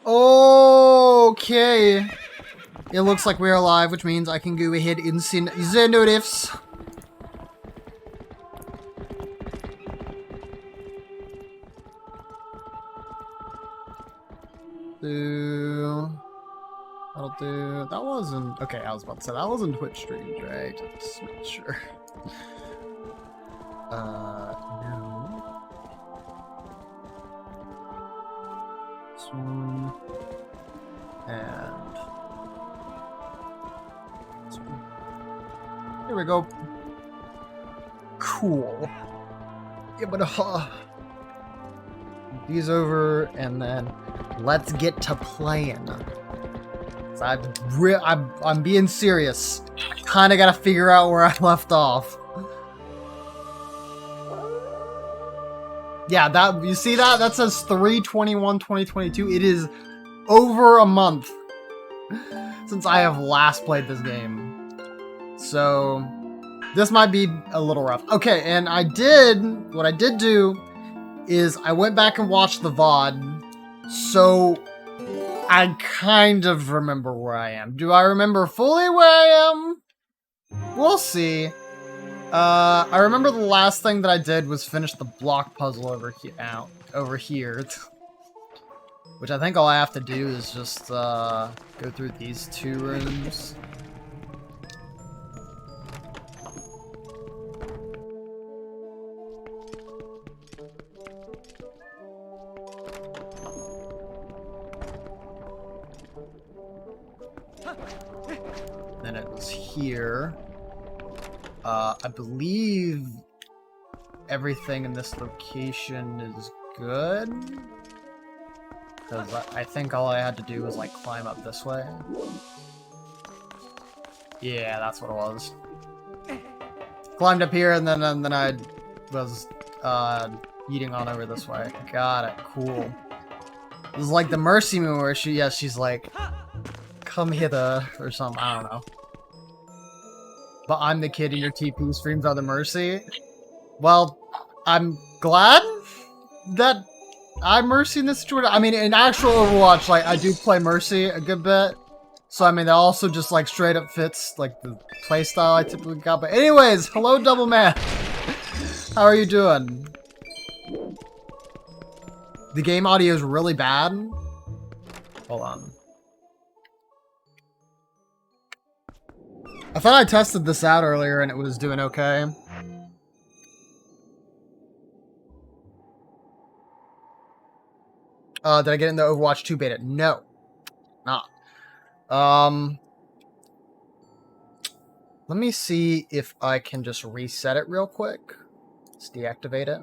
Okay. It looks like we're alive, which means I can go ahead and send the notifs. That'll do. That wasn't. Okay, I was about to say that wasn't Twitch streamed, right? Just make sure. No. This one. And. This one. Here we go. Cool. Yeah, but these over, and then let's get to playing. So I'm being serious. I kind of gotta figure out where I left off. Yeah, that you see that? That says 3/21/2022. It is over a month since I have last played this game. So this might be a little rough. Okay, and what I did do is I went back and watched the VOD. So I kind of remember where I am. Do I remember fully where I am? We'll see. I remember the last thing that I did was finish the block puzzle over here. Which I think all I have to do is just go through these 2 rooms. Then it was here. I believe everything in this location is good. Because I think all I had to do was like climb up this way. Yeah, that's what it was. Climbed up here and then I was eating on over this way. Got it. Cool. This is like the Mercy Moon where she's like, come hither or something. I don't know. But I'm the kid and your TP streams are the Mercy. Well, I'm glad that I'm Mercy in this situation. I mean, in actual Overwatch, like, I do play Mercy a good bit. So, I mean, that also just, like, straight up fits, like, the playstyle I typically got. But anyways, hello, Double Man. How are you doing? The game audio is really bad. Hold on. I thought I tested this out earlier and it was doing okay. Did I get in the Overwatch 2 beta? No. Not. Let me see if I can just reset it real quick. Let's deactivate it.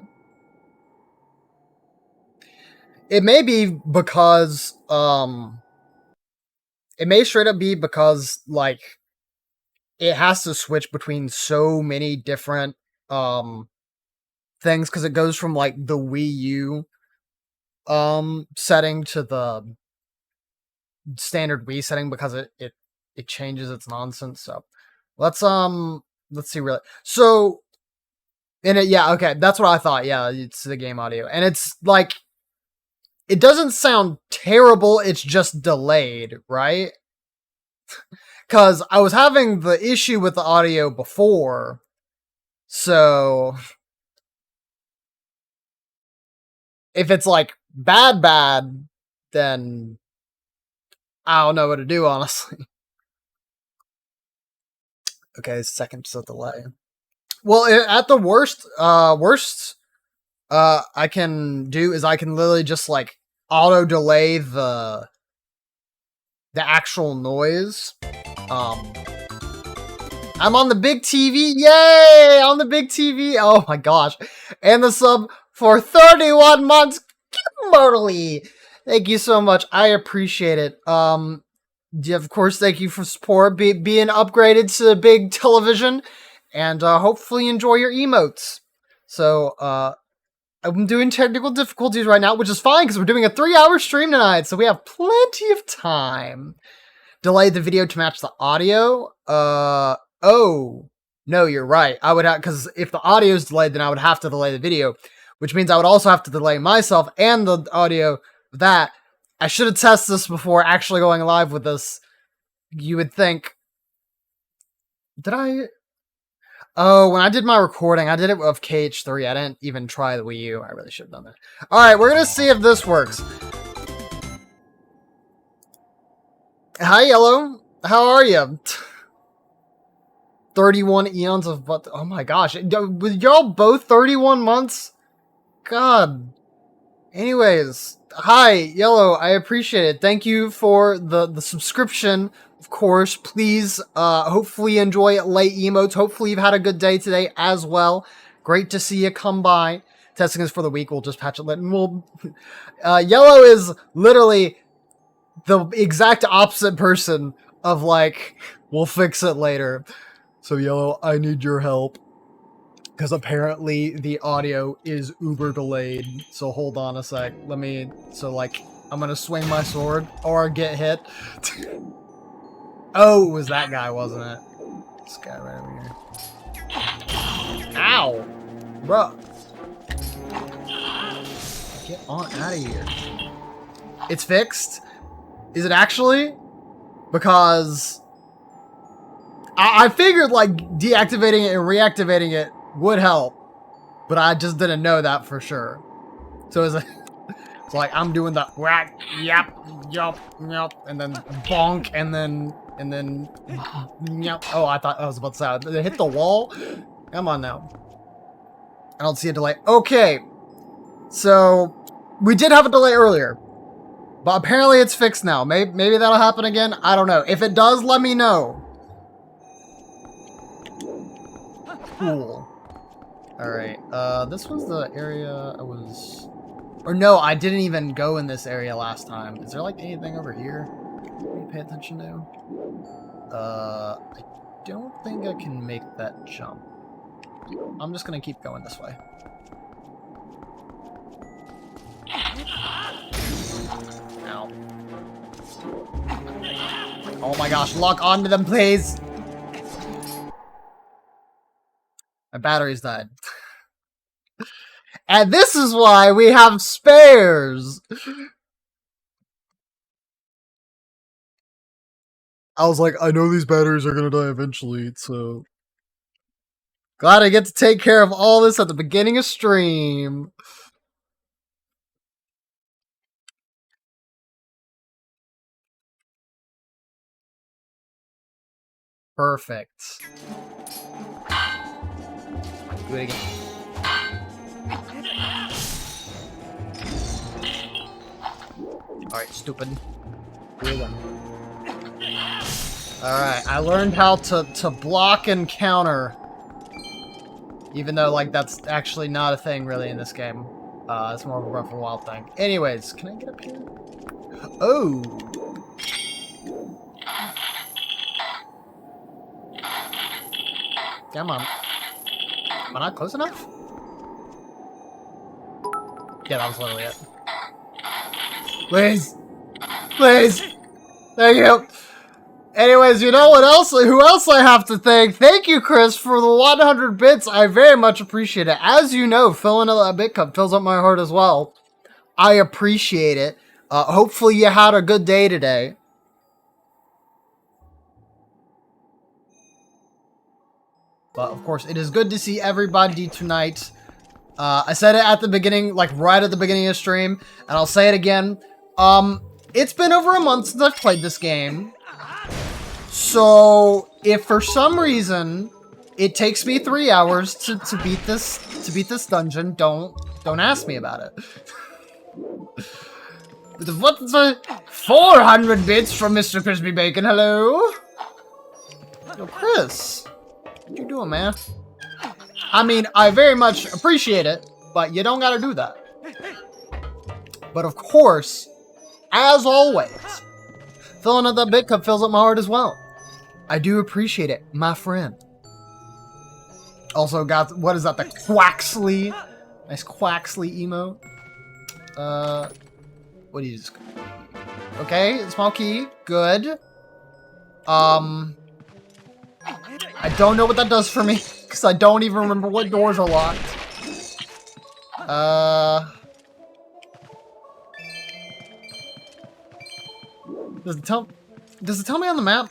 It may be because, it may straight up be because, like, it has to switch between so many different things because it goes from like the Wii U setting to the standard Wii setting because it changes its nonsense. So let's see really. So in it, yeah, okay, that's what I thought. Yeah, it's the game audio, and it's like it doesn't sound terrible. It's just delayed, right? Because I was having the issue with the audio before, so if it's like bad, then I don't know what to do, honestly. Okay, seconds of delay. Well, at the worst I can do is I can literally just like auto delay the actual noise. I'm on the big TV. Yay! On the big TV. Oh my gosh. And the sub for 31 months. Kimberly. Thank you so much. I appreciate it. Of course, thank you for support. Being upgraded to the big television. And hopefully enjoy your emotes. So, I'm doing technical difficulties right now, which is fine because we're doing a 3-hour stream tonight. So we have plenty of time. Delay the video to match the audio. Oh, no, you're right. I would have, because if the audio is delayed, then I would have to delay the video, which means I would also have to delay myself and the audio of that. I should have tested this before actually going live with this. You would think... Did I... Oh, when I did my recording, I did it of KH3. I didn't even try the Wii U. I really should have done that. Alright, we're gonna see if this works. Hi, Yellow. How are you? 31 eons of... Oh my gosh. Y'all both 31 months? God. Anyways. Hi, Yellow. I appreciate it. Thank you for the subscription. Of course, please, hopefully enjoy late emotes. Hopefully you've had a good day today as well. Great to see you come by. Testing is for the week. We'll just patch it later. And we'll... Yellow is literally the exact opposite person of, like, we'll fix it later. So, Yellow, I need your help. Because apparently the audio is uber delayed. So hold on a sec. Let me... So, like, I'm gonna swing my sword or get hit. Oh, it was that guy, wasn't it? This guy right over here. Ow! Bruh. Get on out of here. It's fixed? Is it actually? Because... I figured, like, deactivating it and reactivating it would help. But I just didn't know that for sure. So it's like I'm doing the whack, yep, yup, yup, and then bonk, and then yep. Oh, I thought I was about to say, did it hit the wall? Come on now. I don't see a delay. Okay. So, we did have a delay earlier. But apparently it's fixed now. Maybe that'll happen again. I don't know. If it does, let me know. Cool. Alright, this was the area I was... Or no, I didn't even go in this area last time. Is there, like, anything over here you pay attention to? I don't think I can make that jump. I'm just gonna keep going this way. Ow. Oh my gosh, lock onto them, please! My battery's died. And this is why we have spares! I was like, I know these batteries are gonna die eventually, so... Glad I get to take care of all this at the beginning of stream. Perfect. Do it again. Alright, stupid. Alright, I learned how to block and counter. Even though, like, that's actually not a thing, really, in this game. It's more of a Breath of the Wild thing. Anyways, can I get up here? Oh! Come on. Am I not close enough? Yeah, that was literally it. Please! Please! Thank you! Anyways, you know what else? Who else I have to thank? Thank you, Chris, for the 100 bits. I very much appreciate it. As you know, filling up that bit cup fills up my heart as well. I appreciate it. Hopefully you had a good day today. But, of course, it is good to see everybody tonight. I said it at the beginning, like right at the beginning of the stream, and I'll say it again. It's been over a month since I've played this game. So, if for some reason it takes me 3 hours to beat this dungeon, don't ask me about it. What's 400 bits from Mr. Crispy Bacon? Hello? Yo, Chris. What you doing, man? I mean, I very much appreciate it, but you don't gotta do that. But of course, as always, filling up that bit cup fills up my heart as well. I do appreciate it, my friend. Also got, what is that, the Quaxley? Nice Quaxley emote. What do you just... Okay, small key, good. I don't know what that does for me, because I don't even remember what doors are locked. Does it tell me on the map?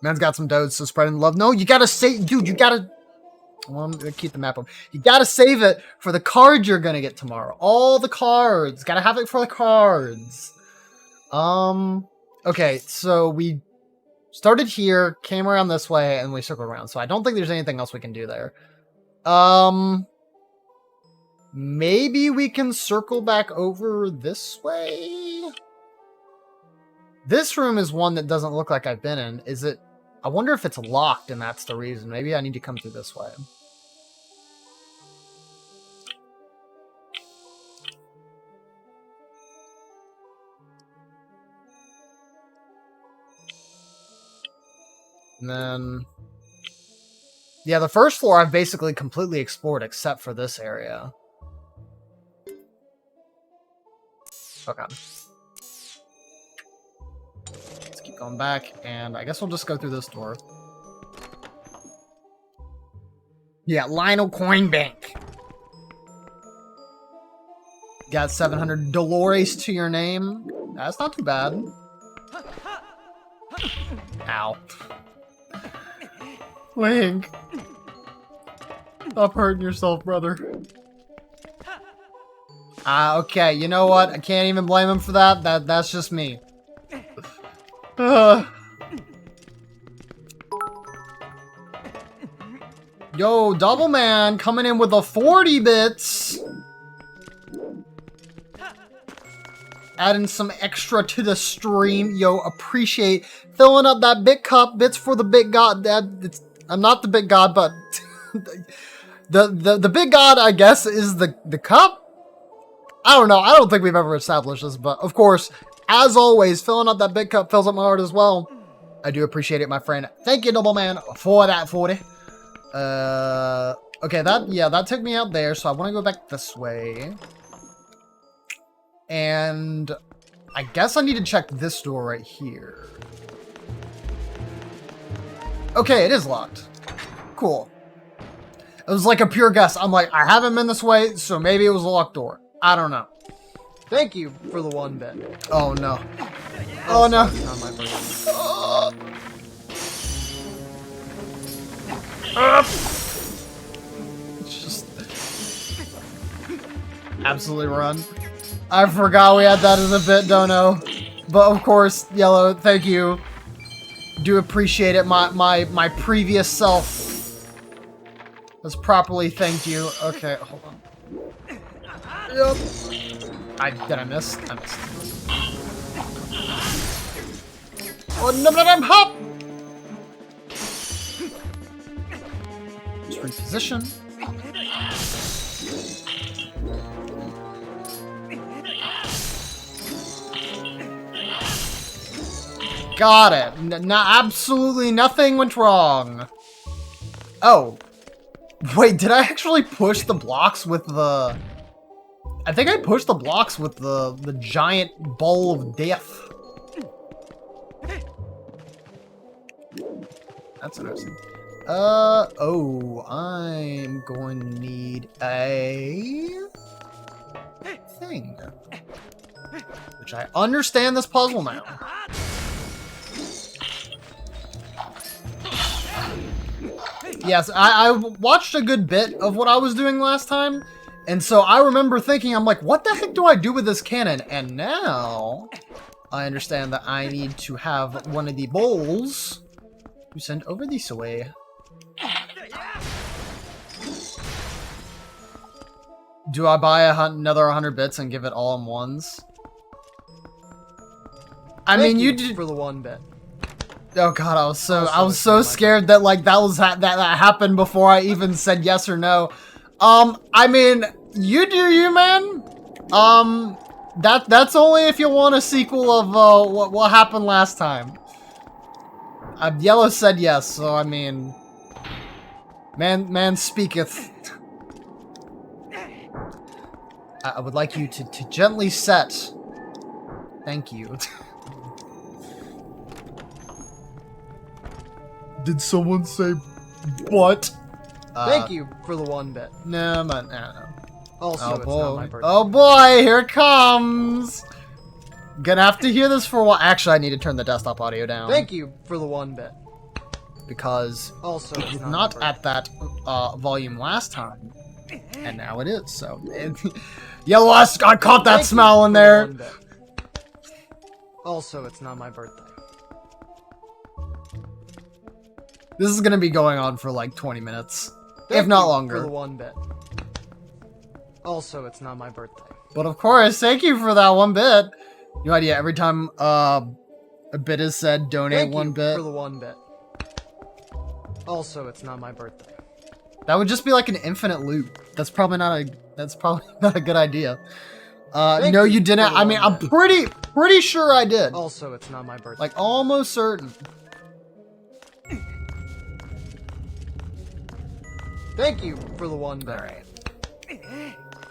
Man's got some dodes, so spreading love. No, you gotta save, dude. You gotta. Well, I'm gonna keep the map up. You gotta save it for the cards you're gonna get tomorrow. All the cards. Gotta have it for the cards. Okay, so we started here, came around this way, and we circled around. So I don't think there's anything else we can do there. Maybe we can circle back over this way? This room is one that doesn't look like I've been in. Is it? I wonder if it's locked and that's the reason. Maybe I need to come through this way. And then... yeah, the first floor I've basically completely explored except for this area. Okay. Let's keep going back, and I guess we'll just go through this door. Yeah, Lionel Coin Bank. Got 700 Dolores to your name. That's not too bad. Ow. Link. Stop hurting yourself, brother. Okay, you know what? I can't even blame him for that. That's just me. Yo, Double Man coming in with the 40 bits. Adding some extra to the stream. Yo, appreciate filling up that bit cup. Bits for the big god. I'm not the big god, but the big god, I guess, is the cup. I don't know. I don't think we've ever established this, but of course, as always, filling up that big cup fills up my heart as well. I do appreciate it, my friend. Thank you, Double Man, for that 40. Okay, that took me out there, so I want to go back this way. And I guess I need to check this door right here. Okay, it is locked. Cool. It was like a pure guess. I'm like, I haven't been this way, so maybe it was a locked door. I don't know. Thank you for the 1 bit. Oh no. Oh no. Just absolutely run. I forgot we had that as a bit, Dono. But of course, Yellow, thank you. Do appreciate it. My previous self has properly thanked you. Okay, hold on. Yep. Did I miss? I missed. Oh no, hop! Just reposition. Got it. Absolutely nothing went wrong. Oh. Wait, did I actually push the blocks with the... I think I pushed the blocks with the giant ball of death. That's interesting. Oh, I'm going to need a thing. Which I understand this puzzle now. Yes, I watched a good bit of what I was doing last time, and so I remember thinking, I'm like, what the heck do I do with this cannon? And now, I understand that I need to have one of the bowls to send over this way. Do I buy another 100 bits and give it all in ones? I mean, you did for the 1 bit. Oh god, I was so scared that like that happened before I even said yes or no. I mean, you do you, man. That's only if you want a sequel of what happened last time. Yellow said yes, so I mean, man speaketh. I would like you to gently set. Thank you. Did someone say what? Thank you for the 1 bit. No, man, no. Also, Oh it's not my boy. birthday. Oh boy, here it comes! Gonna have to hear this for a while. Actually, I need to turn the desktop audio down. Thank you for the 1 bit. Because Also, it was not at that volume last time. And now it is, so... Yellow, I caught that smell in there! Also, it's not my birthday. This is gonna be going on for like 20 minutes. Thank if not you longer. For the 1 bit. Also, it's not my birthday. But of course, thank you for that 1 bit. No idea, every time a bit is said, donate Thank 1 you bit. For the 1 bit. Also, it's not my birthday. That would just be like an infinite loop. That's probably not a good idea. No, you didn't. I mean, I'm pretty sure I did. Also, it's not my birthday. Like, almost certain. Thank you for the 1 bit. Alright.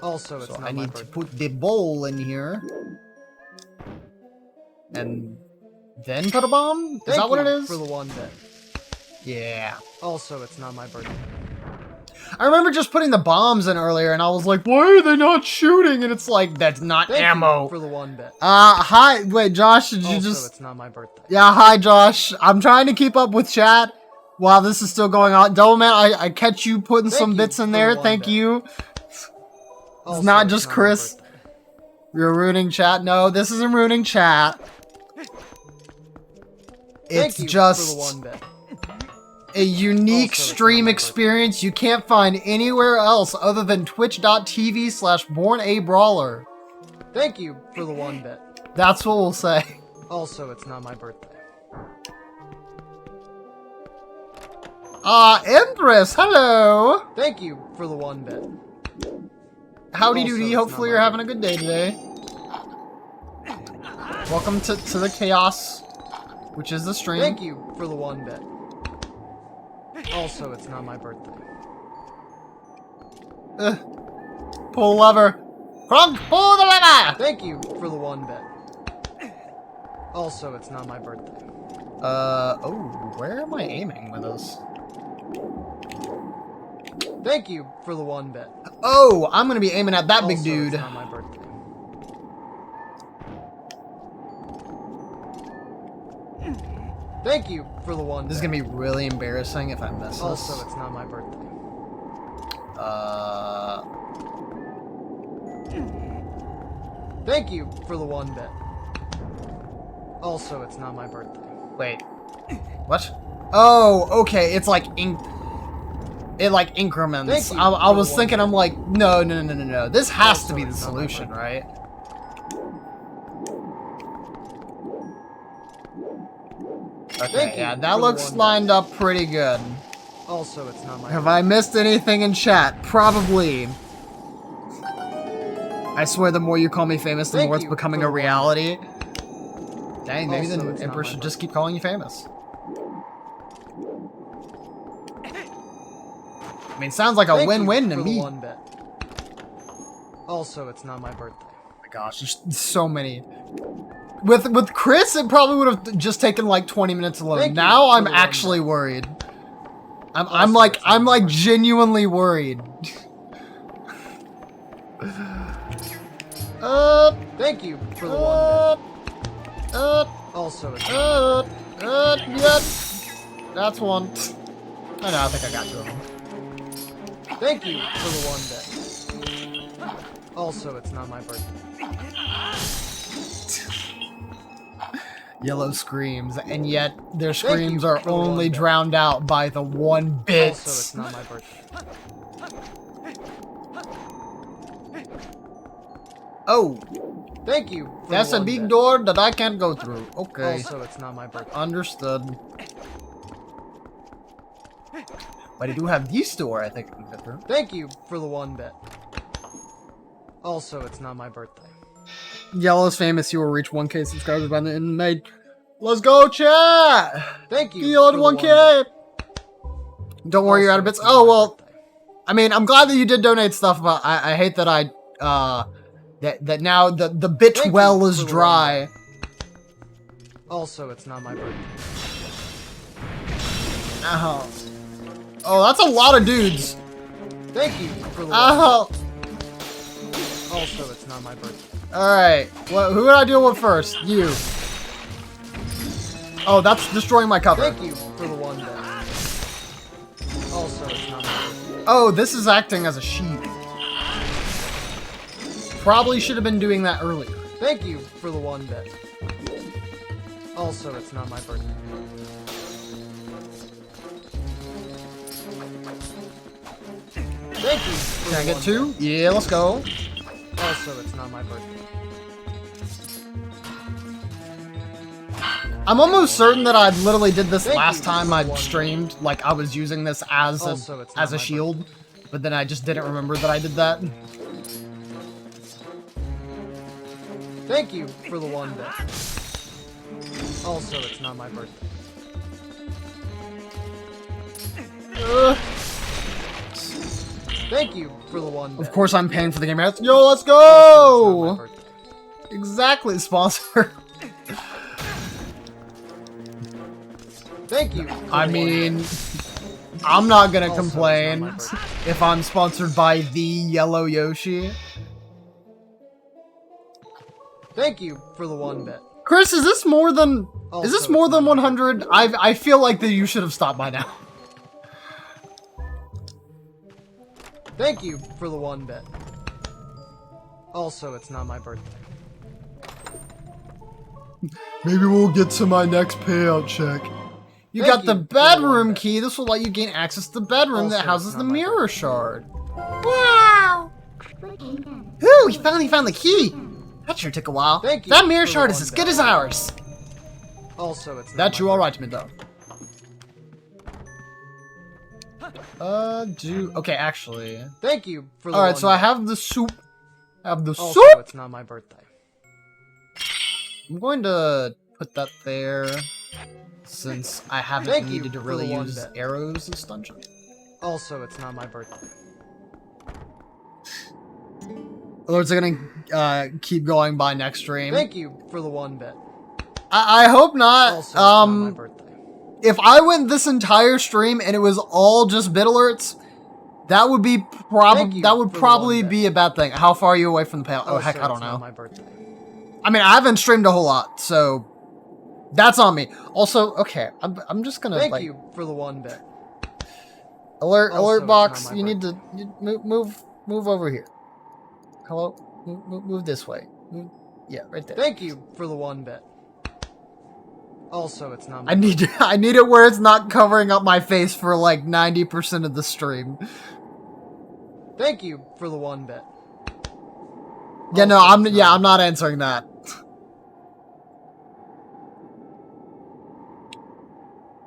Also, it's So not I my need to birthday. put the bowl in here. And then put a bomb? Is that what it is? For the 1 bit. Yeah. Also, it's not my birthday. I remember just putting the bombs in earlier and I was like, why are they not shooting? And it's like, that's not Thank ammo. you for the 1 bit. Hi. Wait, Josh, did you Also, just... it's not my birthday. Yeah, hi, Josh. I'm trying to keep up with chat while this is still going on. Doubleman, I catch you putting Thank some you bits in for there. the 1 Thank bit. you. Also, It's not just my Chris. birthday. You're ruining chat. No, this isn't ruining chat. It's Thank you just for the 1 bit. a unique Also, it's stream not my experience you can't find anywhere else other than twitch.tv/bornabrawler. Thank you for the 1 bit. That's what we'll say. Also, it's not my birthday. Empress, hello! Thank you for the 1 bit. Howdy Also, doody, it's hopefully not you're my having a good day today. Welcome to the chaos, which is the stream. Thank you for the 1 bit. Also, it's not my birthday. Pull the lever. Crunk, pull the lever! Thank you for the 1 bit. Also, it's not my birthday. Oh, where am I aiming with this? Thank you for the 1 bit. Oh, I'm gonna be aiming at that big Also, dude. It's not my birthday. Thank you for the 1 bit. This is gonna be really embarrassing if I miss this. Also, it's not my birthday. Thank you for the 1 bit. Also, it's not my birthday. Wait. What? Oh, okay. It's like it like increments. Thank you I for was the thinking, 1 I'm like, no. This has Also, to be the it's not my solution, birthday. right? Okay, Thank you yeah, for that the looks 1 bit. lined up pretty good. Also, it's not my Have birthday. I missed anything in chat? Probably. I swear the more you call me famous, the Thank more it's you becoming for a the 1 bit. reality. Dang, maybe Also, the it's not Emperor my should just keep calling you famous. I mean, sounds like a Thank you win-win to for the me. 1 bit. Also, it's not my birthday. Oh my gosh, there's so many. With Chris, it probably would have just taken like 20 minutes alone. Thank you Now for I'm the 1 actually bit. worried. I'm Also, like it's not my birthday. genuinely worried. Thank you for the 1 bit. Also, it's Yep. That's one. I know, I think I got 2 of them. Thank you for the 1 bit. Also, it's not my birthday. Yellow screams, and yet their Thank screams you are for the 1 only bit. drowned out by the 1 bit. Also, it's not my birthday. Oh, Thank you for that's the a 1 big bit. door that I can't go through. Okay. Also, it's not my birthday. Understood. But I do have this door, I think I can get through. Thank you for the 1 bit. Also, it's not my birthday. Yellow's famous. You will reach 1K subscribers by the end of May. Let's go, chat! Thank you Beyond for the 1 1K! bit. Don't worry, you're out of Also, bits. it's not Oh, my well, birthday. I mean, I'm glad that you did donate stuff, but I hate that that now the bit Thank you well is for the 1 dry. Also, it's not my birthday. Oh. Oh, that's a lot of dudes. Thank you for the 1 Oh. bit. Also, it's not my birthday. Alright. Well, who would I deal with first? You. Oh, that's destroying my cover. Thank you for the one bet. Also, it's not my birthday. Oh, this is acting as a shield. Probably should have been doing that earlier. Thank you for the one bet. Also, it's not my birthday. Thank you for Can I the get one two? Yeah, let's go. bet. Also, it's not my birthday. I'm almost certain that I literally did this Thank last you. time I streamed. Like, I was using this as Also, it's not a my shield. But then I just didn't remember that I did that. Thank you for the one bet. Also, it's not my birthday. Thank you for the one bet. Of course I'm paying for the game. Yo, let's Also, it's not go! my birthday. Exactly, sponsor. Thank you. I mean, I'm not gonna Also, it's complain not my birthday. if I'm sponsored by the Yellow Yoshi. Thank you for the one bet. Chris, is this more than Also, is this it's more not than my 100? I feel like that you should have stopped by now. Thank you for the one bet. Also, it's not my birthday. Maybe we'll get to my next payout check. You Thank got the you for the one bedroom bet. key. This will let you gain access to the bedroom Also, that houses it's the not my mirror birthday. shard. Wow! Ooh, we finally found the key. That sure took a while. Thank you That mirror for the shard is one as good bet. as ours. Also, it's not That's my you all birthday. right, Mindo. Okay, actually. Thank you for the Alright, one so I bet. have the soup. Also, soup! it's not my birthday. I'm going to put that there, since I haven't Thank you needed to for really the one use bet. arrows this dungeon. Also, it's not my birthday. Alerts are gonna keep going by next stream. Thank you for the one bet. I hope not. Also, it's not my birthday. If I went this entire stream and it was all just bit alerts, that would be Thank probably you that would for the probably one be a bad thing. How far are you away from the payout? Oh Also, heck, I don't it's not know. my birthday. I mean, I haven't streamed a whole lot, so that's on me. Also, okay, I'm just gonna Thank like you for the one bet. alert Also, alert it's box. not my You need to move over here. Hello, move this way. Yeah, right there. Thank you for the one bet. Also, it's not my I need it where it's not covering up my face for like 90% of the stream. Thank you for the one bet. Yeah, no, Also, I'm it's yeah, not I'm not answering that.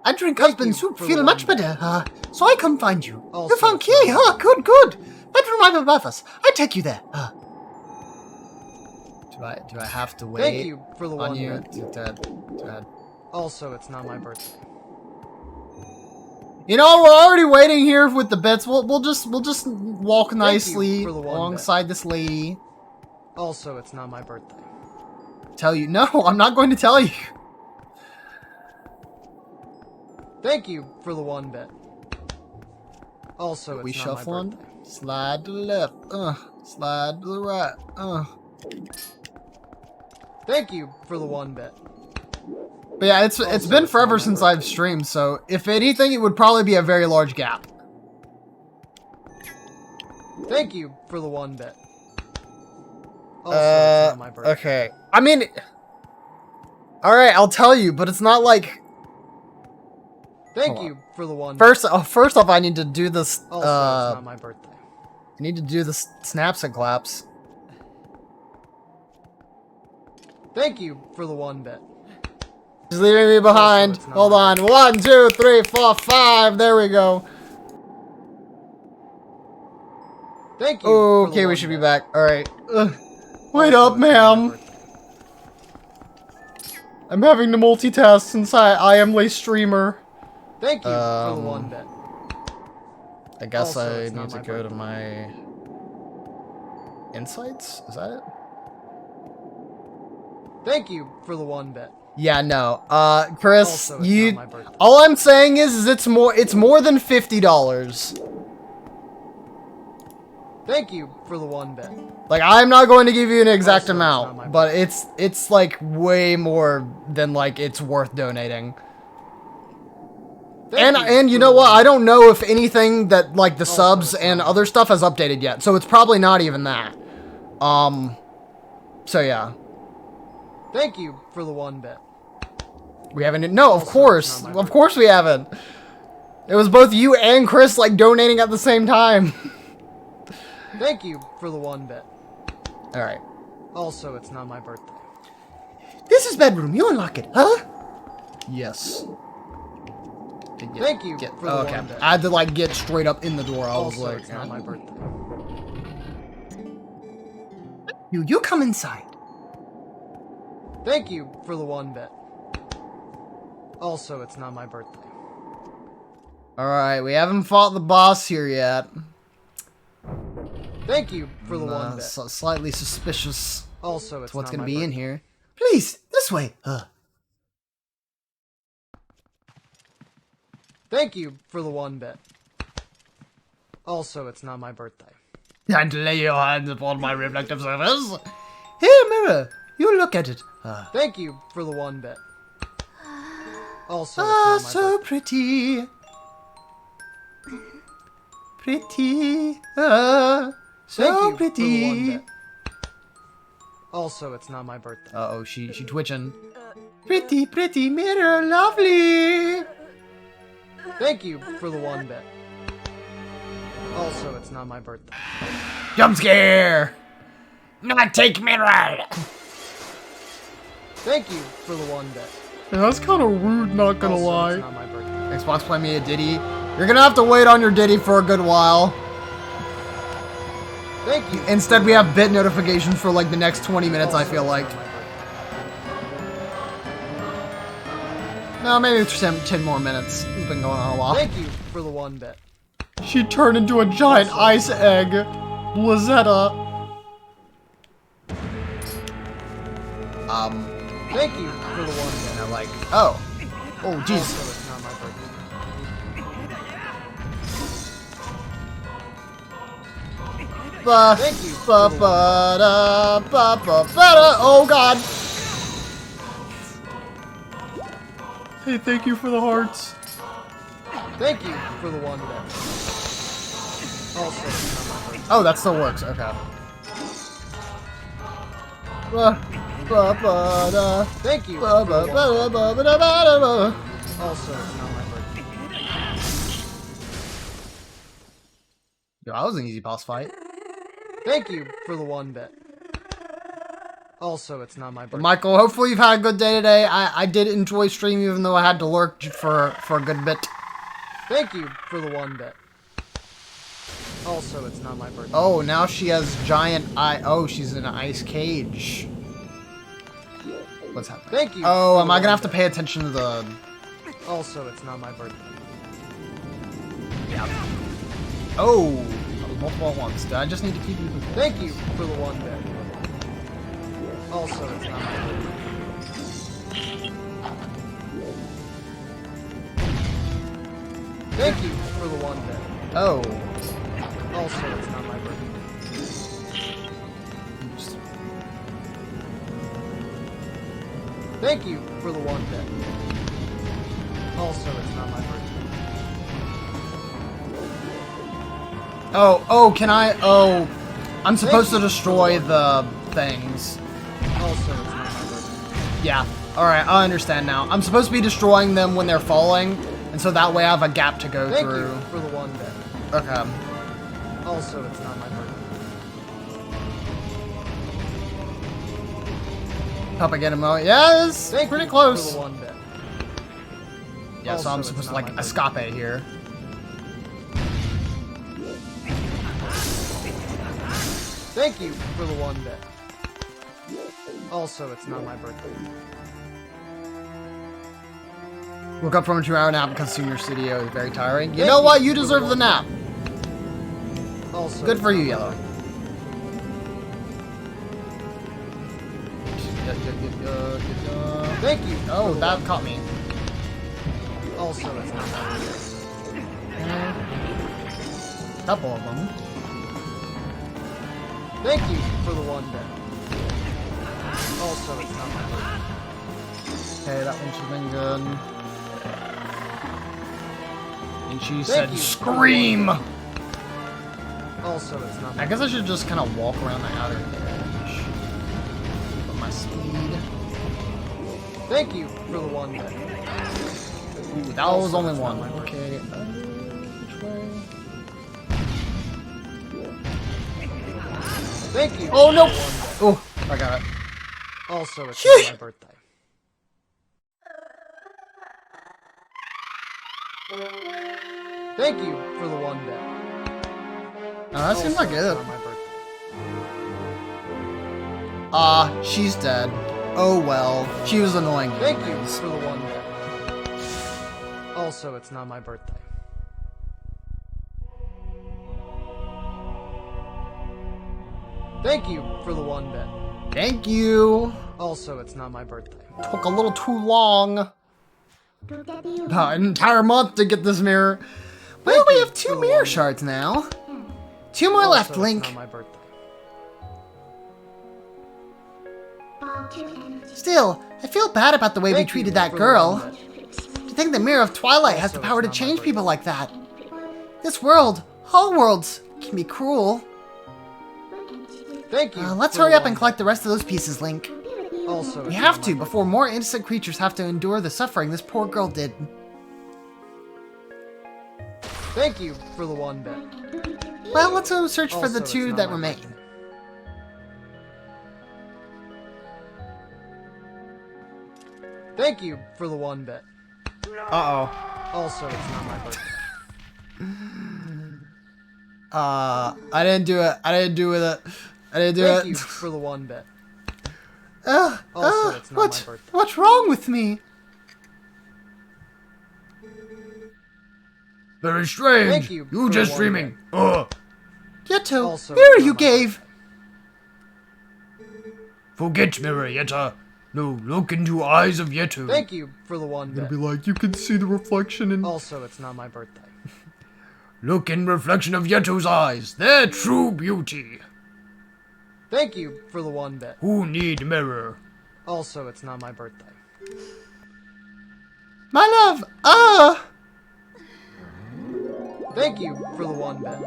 I drink Thank husband you soup, for feel the much one better, so I come find you. Also, You found it's key, not my good, good. Bedroom right above us. I take you there. Do I have to wait Thank you for the on one you bet. to Also, it's not my birthday. You know, we're already waiting here with the bits. We'll just walk you nicely for the one alongside this lady. Also, it's not my birthday. Tell you, no, I'm not going to tell you. Thank you for the one bet. Also, it's We not my shuffling. birthday. Slide to the left. Slide to the right. Thank you for the one bet. But yeah, it's Also, been it's forever not my since birthday. I've streamed, so if anything, it would probably be a very large gap. Thank you for the one bet. Also, it's not my birthday. Okay. I mean, alright, I'll tell you, but it's not like... Thank Hold you for the one First off, I need to do this, bet. Also, it's not my birthday. I need to do the snaps and claps. Thank you for the one bet. He's leaving me behind. it's not Hold my on. 1, 2, 3, 4, 5. There we go. Thank you. for the Okay, we one should be bet. back. Alright. Wait Also, up, it's not my ma'am. birthday. I'm having to multitask since I am a streamer. Thank you for the one bet. I guess Also, I it's not need to my go to birthday. my insights. Is that it? Thank you for the one bet. Yeah, no. Chris, Also, it's you. not my birthday. All I'm saying is it's more than $50. Thank you for the 1 bit. Like, I'm not going to give you an exact Also, it's not my amount, but it's like way more than like it's worth donating. And you know what? I don't know if anything that like the subs and other stuff has updated yet, so it's probably not even that. So yeah. Thank you for the 1 bit. We haven't. No, of course we haven't. It was both you and Chris like donating at the same time. Thank you for the 1 bit. All right. Also, it's not my birthday. This is bedroom. You unlock it, huh? Yes. Thank you for the 1 bit. I had to like get straight up in the door. I was Also, like, it's not my birthday. you come inside. Thank you for the 1 bit. Also, it's not my birthday. All right, we haven't fought the boss here yet. Thank you for the 1 bit. Slightly suspicious. Also, it's What's not gonna my be birthday. in here? Please, this way. Thank you for the 1 bit. Also, it's not my birthday. And lay your hands upon my reflective surface. Here, mirror. You look at it. Thank you for the 1 bit. Also, it's not my So birthday. pretty. Pretty. Thank So you for the 1 pretty. bit. Also, it's not my birthday. Uh-oh, she twitching. Pretty, pretty mirror, lovely. Thank you for the 1 bit. Also, it's not my birthday. Jump scare. Not take mirror. Thank you for the 1 bit. Yeah, that's kind of rude, not gonna Also, lie. it's not my birthday. Xbox play me a Diddy. You're gonna have to wait on your Diddy for a good while. Thank you. Instead, we have bit notifications for like the next 20 minutes, I Also, feel it's like. not my birthday. No, maybe 10 more minutes. It's been going on a while. Thank you for the 1 bit. She turned into a giant ice egg. Blazetta. Thank you for the 1 bit. And like, oh. Oh, jeez. Also, it's not my birthday. Thank you for the 1 Oh, God. Hey, thank you for the hearts. Thank you for the 1 bit. Also, it's not my birthday. Oh, that still works. Okay. Thank you for the 1 bit. Also, it's not my birthday. Yo, that was an easy boss fight. Thank you for the 1 bit. Also, it's not my birthday. Michael, hopefully you've had a good day today. I did enjoy streaming even though I had to lurk for a good bit. Thank you for the 1 bit. Also, it's not my birthday. Oh, now she has giant oh, she's in an ice cage. What's happening? Thank you. Oh, for am the I gonna 1 have to bit. pay attention to the... Also, it's not my birthday. Yeah. Oh, that was multiple at once. I just need to keep you... Thank you for the 1 bit. Also, it's not my birthday. Thank you for the 1 bit. Oh. Also, it's not my birthday. Thank you for the 1 bit. Also, it's not my birthday. Oh, can I... Oh, I'm supposed to destroy the things. Also, it's not my birthday. Yeah. Alright, I understand now. I'm supposed to be destroying them when they're falling, and so that way I have a gap to go Thank through. you for the 1 bit. Okay. Also, it's not my birthday. Hope I get him out. Yes! Thank Pretty you close. for the 1 bit. Yeah, so I'm Also, supposed it's to, not like, my escape here. Thank you for the 1 bit. Also, it's not my birthday. Woke up from a 2-hour nap because senior studio is very tiring. You know what? You deserve the nap. Also, Good it's for not you, my Yellow. birthday. Thank you. Oh, for the that 1 caught bit. me. Also, it's not my birthday. Couple of them. Thank you for the one bit. Also, it's not my birthday. Okay, that one should have been good. And she Thank said, you. "Scream!" Also, it's not my I guess I should just kind of walk around the outer edge. Keep up my speed. Thank you for the one bit. Ooh, that was only one. Okay. Which way? Thank you. Oh no! for the one bit. Oh, I got it. Also, it's not my birthday. Thank you for the one bit. Oh, that seems like Also, it. it's not my birthday. She's dead. Oh well. She was annoying. Thank you anyways. for the one bit. Also, it's not my birthday. Thank you for the one bit. Thank you. Also, it's not my birthday. Took a little too long. An entire month to get this mirror. Well, Thank we you have for two the mirror one shards now. Two more Also, left, it's Link. not my birthday. Still, I feel bad about the way we Thank you treated that for the girl. one bit. To think the Mirror of Twilight has the Also, power to it's not my change people birthday. like that. This world, all worlds, can be cruel. Thank you. Let's for hurry the up one and collect the rest of those pieces, Link. bit. Also, We it's have not to my before more innocent creatures have to endure the suffering this poor girl did. birthday. Thank you for the one bit. Well, let's go search for the Also, it's two not that my remain. birthday. Thank you for the one bit. Uh-oh. Also, it's not my birthday. I didn't do it. I didn't do it. I didn't do Thank it. you for the one bit. Also, Also, it's not my birthday. What's wrong with me? Very strange. Thank you for just the one dreaming. Yeto, Also, mirror it's you not my gave. Forget Mirror Yetta. No, look into eyes of Yetu. Thank you for the one bit. Be like, you can see the reflection in. Also, it's not my birthday. Look in reflection of Yetu's eyes. Their true beauty. Thank you for the one bit. Who need mirror? Also, it's not my birthday. My love. Thank you for the one bit.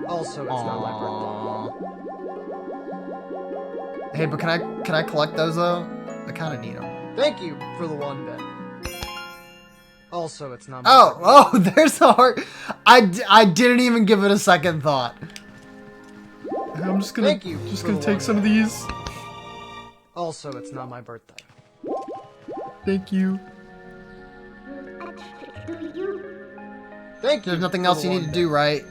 Also, it's not my birthday. Hey, but can I collect those though? I kind of need them. Thank you for the one bit. Also, it's not my birthday. Oh, there's the heart. I didn't even give it a second thought. I'm just gonna Thank you for the take one some of bit. these. Also, it's not my birthday. Thank you. Thank you. There's nothing for else the you need one to bit. do, right?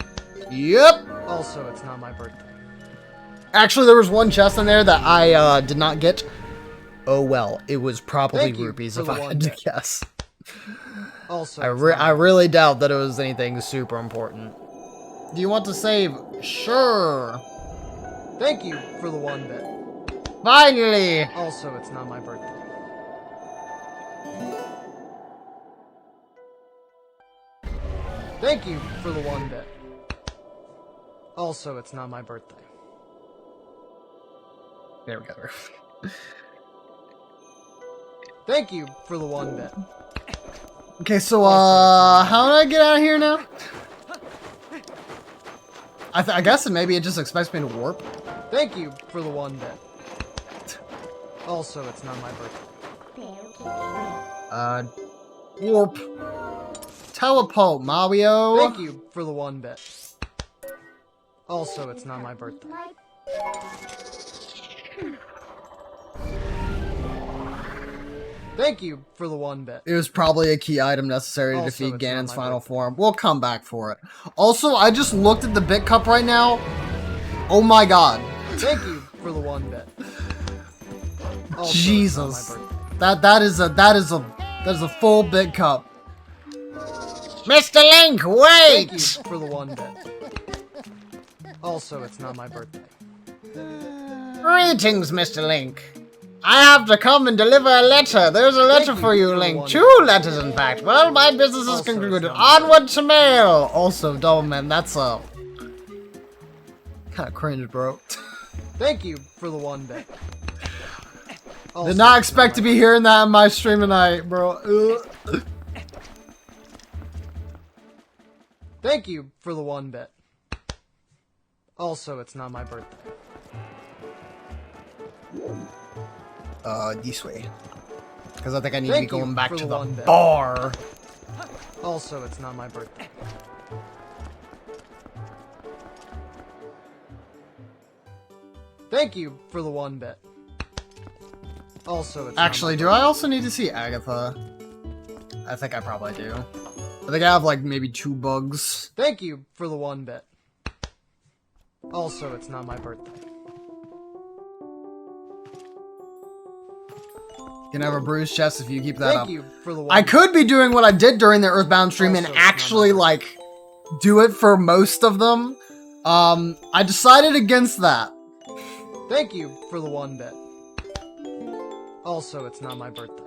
Yep. Also, it's not my birthday. Actually, there was one chest in there that I did not get. Oh well, it was probably Thank you rupees for if the I one had to bit. guess. Also, I it's not my really doubt that it was anything super important. Do you want to save? Sure. Thank you for the one bit. Finally. Also, it's not my birthday. Thank you for the one bit. Also, it's not my birthday. There we go. Thank you for the one bit. Okay, so how do I get out of here now? I guess maybe it just expects me to warp. Thank you for the one bit. Also, it's not my birthday. Warp. Teleport, Mario. Thank you for the one bit. Also, it's not my birthday. Thank you for the one bit. It was probably a key item necessary to Also, defeat it's not Ganon's my final birthday. form. We'll come back for it. Also, I just looked at the bit cup right now. Oh my god. Thank you for the one bit. Also, Jesus. it's not my birthday. That is a full bit cup. Mr. Link, Thank you wait! for the one bit. Also, it's not my birthday. Greetings, Mr. Link. I have to come and deliver a letter. There's a letter Thank for you you, for Link. one. 2 letters, in fact. Well, my business is Also, concluded. it's not my Onward to mail. Also, Doubleman, that's a... Kinda cringe, bro. Thank you for the 1 bit. Also, Did not it's expect to my be hearing that in my stream tonight, bro. Ugh. Thank you for the 1 bit. Also, it's not my birthday. This way. Because I think I need to Thank be you going back for to the the 1 bit. bar. Also, it's not my birthday. Thank you for the 1 bit. Also, it's Actually, not do I also need to see Agatha? I think I probably do. I think I have like maybe 2 bugs. Thank you for the 1 bit. Also, it's not my birthday. You can have a bruised chest if you keep that Thank up. you for the 1 I bit. could be doing what I did during the Earthbound stream and Also, it's not actually my like do it for most of them. I decided against that. Thank you for the 1 bit. Also, it's not my birthday.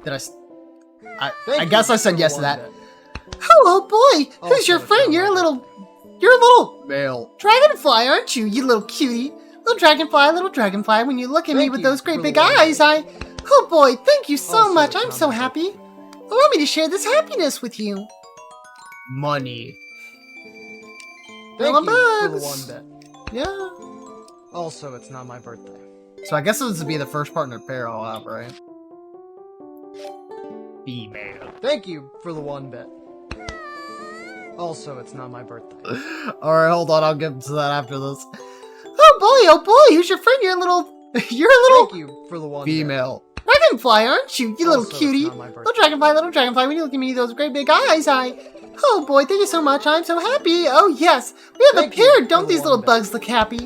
Did I Thank I guess you I said for yes the to 1 that. bit. Hello, boy. Also, Who's your it's friend? not You're a my little male dragonfly, aren't you? You little cutie. Little dragonfly. When you look at me Thank with you those great for the big 1 bit. eyes, oh boy, thank you so Also, much. it's I'm not so my happy. Allow me to share this happiness with you. Money. Thank Little you for the bugs. 1 bit. Yeah. Also, it's not my birthday. So I guess this would be the first partner pair I'll have, right? Female. Thank you for the 1 bit. Also, it's not my birthday. Alright, hold on, I'll get to that after this. Oh boy, who's your friend? You're a little Thank you for the 1 female dragonfly, aren't you? You little Also, it's cutie. not my birthday. Little dragonfly, when you look at me with those great big eyes, oh boy, thank you so much, I'm so happy. Oh yes, we have Thank a you pair, for don't the these little 1 bit. bugs look happy?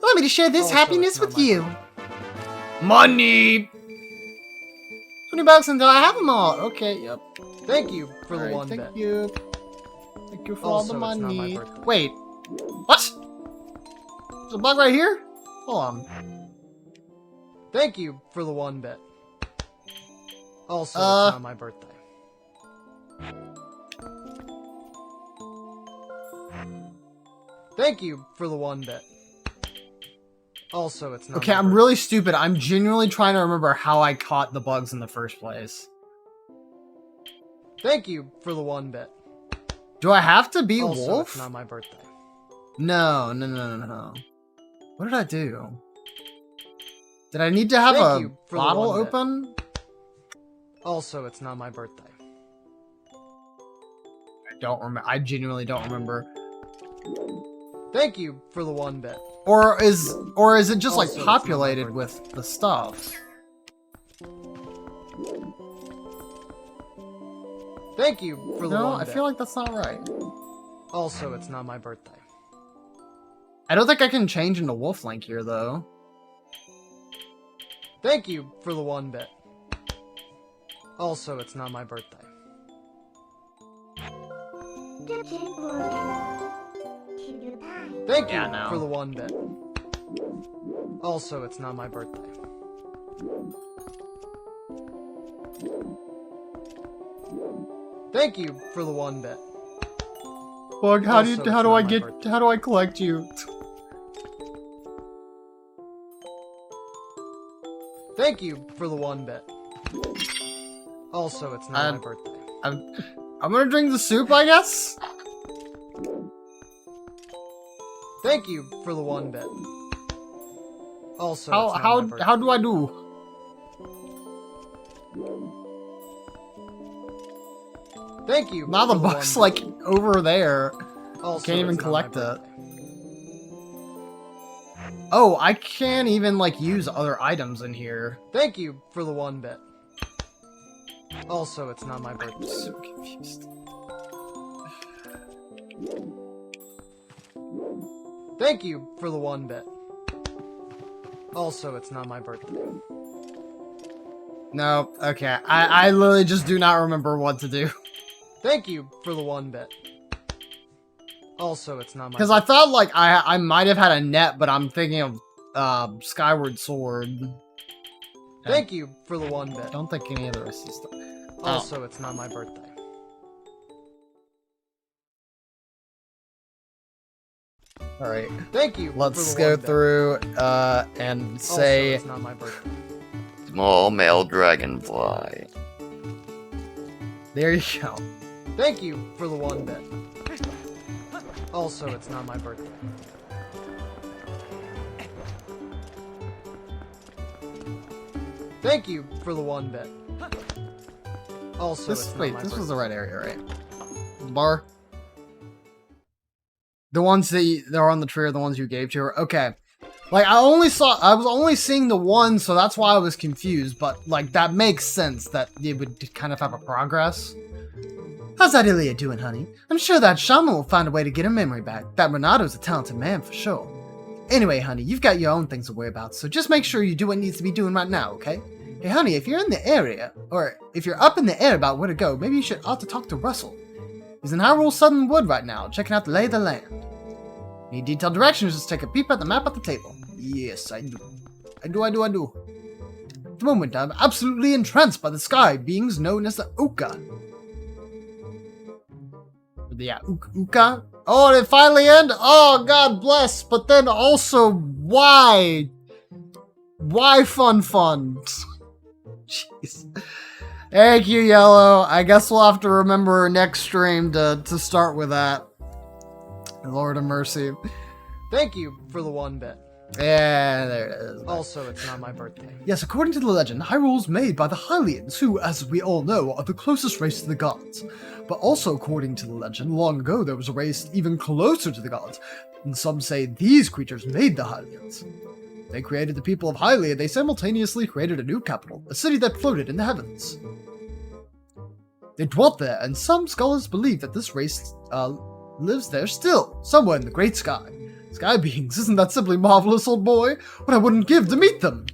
Allow me to share this Also, happiness it's not with my you. birthday. Money. 20 bucks until I have them all. Okay, yep. Thank you for the Alright, 1 bit. thank you. Thank you for Also, all the it's not my money. birthday. Wait, what? There's a bug right here? Hold on. Thank you for the 1 bit. Also, it's not my birthday. Thank you for the 1 bit. Also, it's not Okay, my I'm birthday. really stupid. I'm genuinely trying to remember how I caught the bugs in the first place. Thank you for the 1 bit. Do I have to be Also, Wolf? it's not my birthday. No. What did I do? Did I need to have Thank a you for the bottle 1 bit. open? Also, it's not my birthday. I don't remember. I genuinely don't remember. Thank you for the 1 bit. Or is it just Also, like it's not my populated birthday. with the stuff? Thank you for the No, 1 I bit. feel like that's not right. Also, it's not my birthday. I don't think I can change into Wolf Link here though. Thank you for the 1 bit. Also, it's not my birthday. Thank you Yeah, no. for the 1 bit. Also, it's not my birthday. Thank you for the 1 bit. Bug, Also, it's not my birthday. how do I collect you? Thank you for the 1 bit. Also, it's not my birthday. I'm gonna drink the soup, I guess? Thank you for the 1 bit. Also, it's not my birthday. How do I do? Thank you. Now the for the 1 bug's bit. like over there. Also, Can't even it's not my collect it. birthday. Oh, I can't even like use other items in here. Thank you for the 1 bit. Also, it's not my I'm birthday. so confused. Thank you for the 1 bit. Also, it's not my birthday. No, okay. I literally just do not remember what to do. Thank you for the 1 bit. Also, it's not my Because I thought like I might have had a net, but I'm thinking of Skyward Sword. Thank you for the 1 I bit. don't think any of the rest of the stuff. Also, it's not my birthday. Alright. Thank you. Let's for the go one bit. through and say... Also, it's not my birthday. Small male dragonfly. There you go. Thank you for the one bit. Also, it's not my birthday. Thank you for the one bit. Also, it's not Wait, my this birthday. was the right area, right? Bar. The ones that are on the tree are the ones you gave to her. Okay. Like, I was only seeing the one, so that's why I was confused, but, like, that makes sense that it would kind of have a progress. How's that Ilya doing, honey? I'm sure that shaman will find a way to get her memory back. That Renato's a talented man for sure. Anyway, honey, you've got your own things to worry about, so just make sure you do what needs to be doing right now, okay? Hey, honey, if you're in the area, or if you're up in the air about where to go, maybe you ought to talk to Russell. He's in Hyrule Southern Wood right now, checking out the lay of the land. Need detailed directions, just take a peep at the map at the table. Yes, I do. I do. At the moment, I'm absolutely entranced by the sky beings known as the Uka. Yeah, Uka? Oh, did it finally end? Oh, God bless. But then also, why? Why fun? Jeez. Thank you, Yellow. I guess we'll have to remember next stream to start with that. Lord of mercy. Thank you for the one bit. Yeah, there it is. Also, it's not my birthday. Yes, according to the legend, Hyrule's made by the Hylians, who, as we all know, are the closest race to the gods. But also according to the legend, long ago there was a race even closer to the gods, and some say these creatures made the Hylians. They created the people of Hylia, they simultaneously created a new capital, a city that floated in the heavens. They dwelt there, and some scholars believe that this race lives there still, somewhere in the great sky. Sky beings, isn't that simply marvelous, old boy? What I wouldn't give to meet them!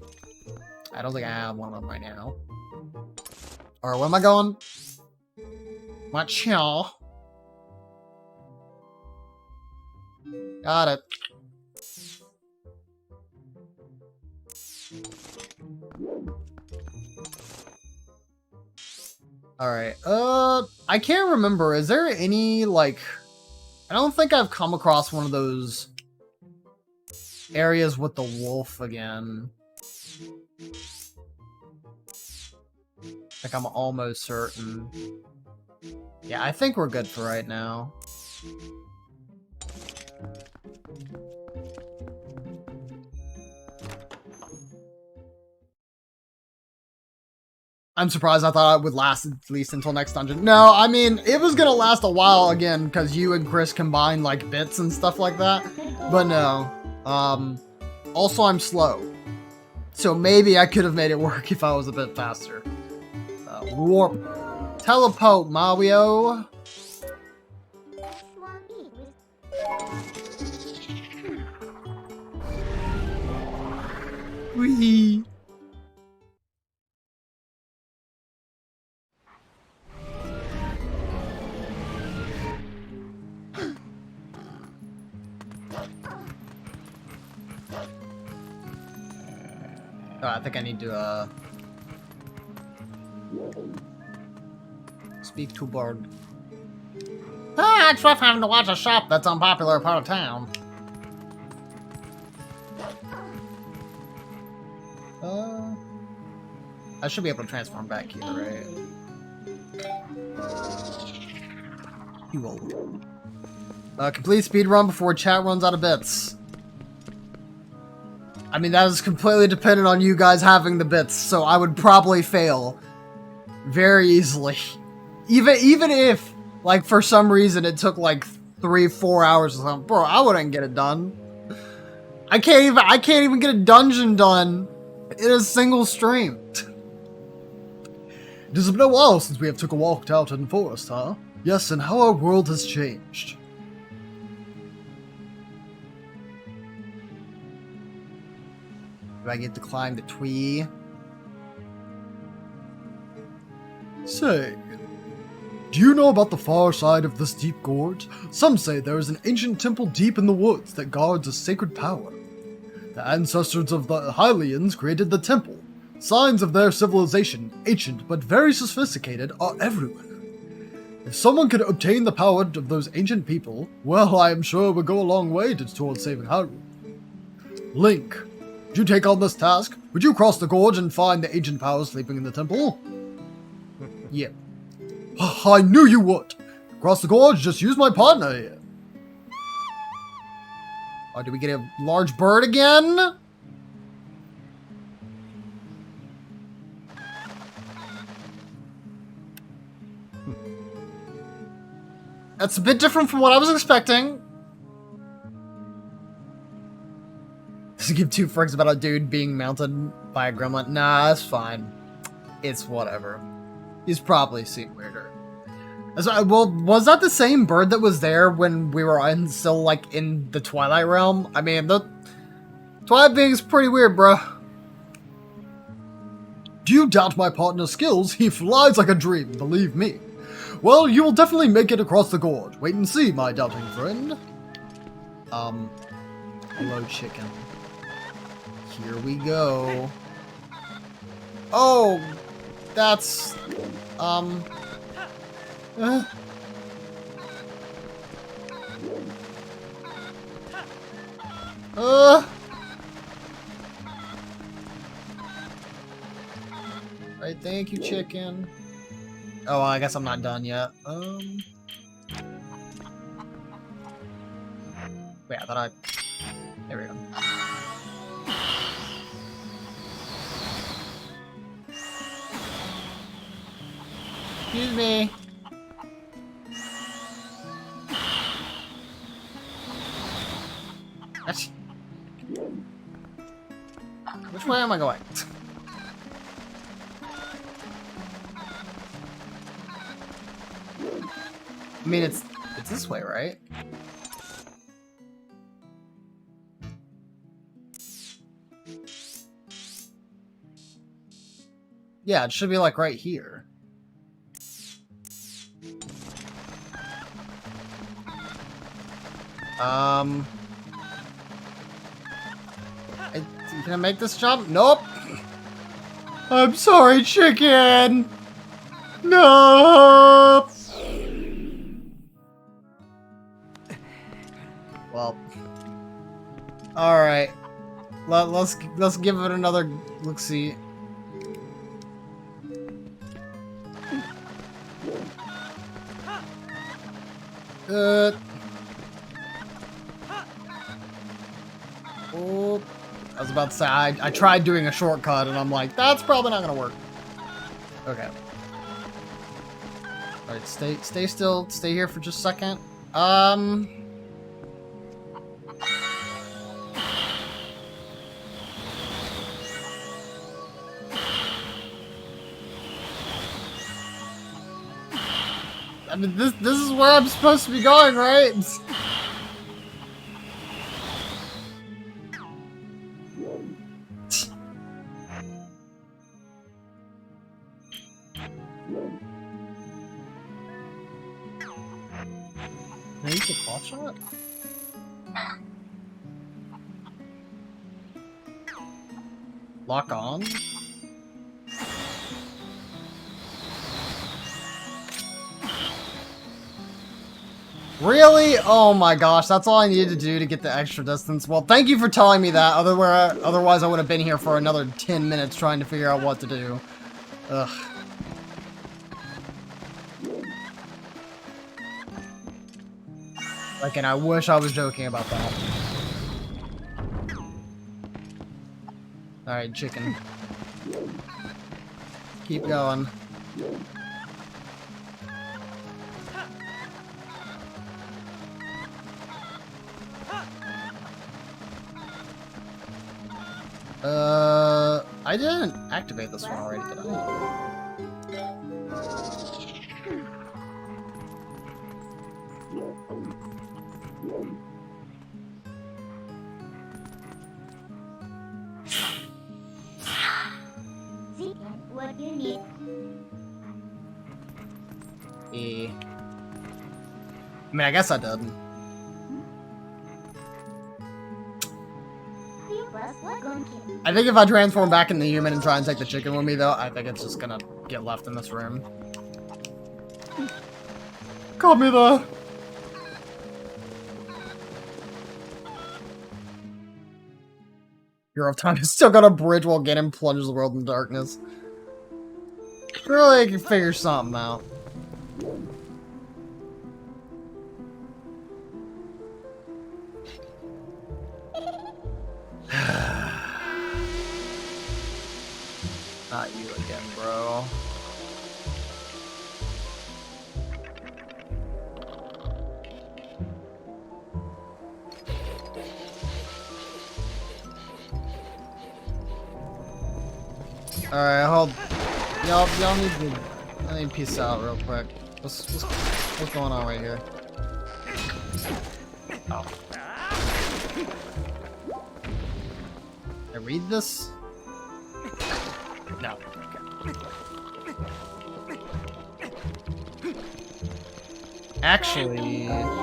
I don't think I have one of them right now. Alright, where am I going? Watch y'all. Got it. Alright, I can't remember. Is there any, like... I don't think I've come across one of those areas with the wolf again. Like, I'm almost certain. Yeah, I think we're good for right now. I'm surprised. I thought it would last at least until next dungeon. No, I mean, it was gonna last a while again, because you and Chris combined, like, bits and stuff like that. But no. Also, I'm slow. So maybe I could have made it work if I was a bit faster. Warp. Teleport, Mario. Whee! Oh, I think I need to, speak to Bard. Ah, it's rough having to watch a shop that's unpopular part of town. I should be able to transform back here, right? You will. Complete speedrun before chat runs out of bits. I mean, that is completely dependent on you guys having the bits, so I would probably fail very easily. Even if, like, for some reason it took, like, 3-4 hours or something. Bro, I wouldn't get it done. I can't even get a dungeon done in a single stream. It has been a while since we have took a walk out in the forest, huh? Yes, and how our world has changed. Do I get to climb the tree? Say, do you know about the far side of this deep gorge? Some say there is an ancient temple deep in the woods that guards a sacred power. The ancestors of the Hylians created the temple. Signs of their civilization, ancient but very sophisticated, are everywhere. If someone could obtain the power of those ancient people, well, I am sure it would go a long way towards saving Hyrule. Link, would you take on this task? Would you cross the gorge and find the ancient power sleeping in the temple? Yeah. I knew you would. Cross the gorge, just use my partner here. Oh, did we get a large bird again? That's a bit different from what I was expecting. Does it give two frigs about a dude being mounted by a gremlin? Nah, that's fine. It's whatever. He's probably seen weirder. Well, was that the same bird that was there when we were still, like, in the Twilight realm? I mean, the Twilight being is pretty weird, bro. Do you doubt my partner's skills? He flies like a dream, believe me. Well, you will definitely make it across the gorge. Wait and see, my doubting friend. Hello, chicken. Here we go. Oh, that's, Right, thank you, chicken. Oh, I guess I'm not done yet. Wait, I thought I... There we go. Excuse me. Which way am I going? I mean, it's this way, right? Yeah, it should be like right here. Can I make this jump? Nope. I'm sorry, chicken. No. Well. All right. Let's give it another look-see. Oh, I was about to say, I tried doing a shortcut and I'm like, that's probably not gonna work. Okay. Alright, stay still, stay here for just a second. I mean, this is where I'm supposed to be going, right? Can I use the claw shot? Lock on? Really? Oh my gosh, that's all I needed to do to get the extra distance. Well, thank you for telling me that. Otherwise I would have been here for another 10 minutes trying to figure out what to do. Ugh. Like, and I wish I was joking about that. Alright, chicken. Keep going. I didn't activate this one already, did I? What you need? E. I mean, I guess I did. I think if I transform back into human and try and take the chicken with me, though, I think it's just gonna get left in this room. got me there. Hero of Time is still got a bridge while Ganon plunges the world in darkness. Surely I can figure something out. Not you again, bro. Alright, hold. Y'all need to. I need to peace out real quick. What's going on right here? Oh. I read this? No. Okay. Actually. No.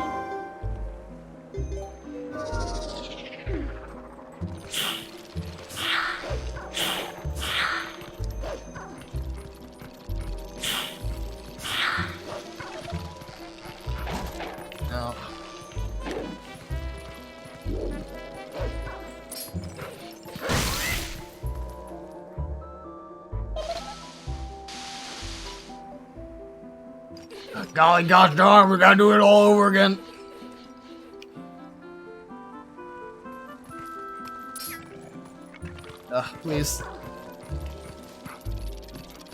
Golly gosh darn, we gotta do it all over again. Please.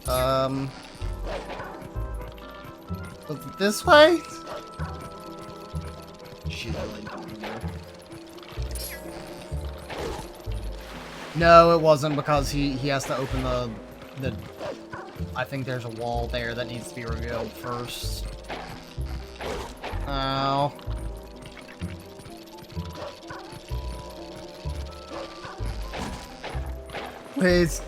Was it this way? She's really dumb here. No, it wasn't because he has to open the I think there's a wall there that needs to be revealed first. Ow. Please.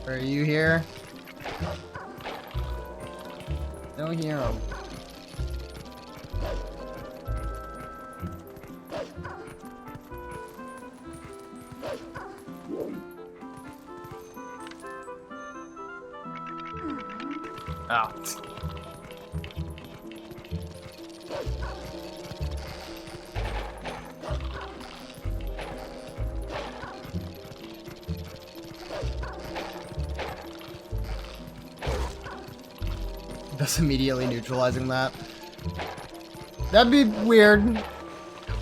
Are you here? Don't hear him. Oh. Just immediately neutralizing that. That'd be weird.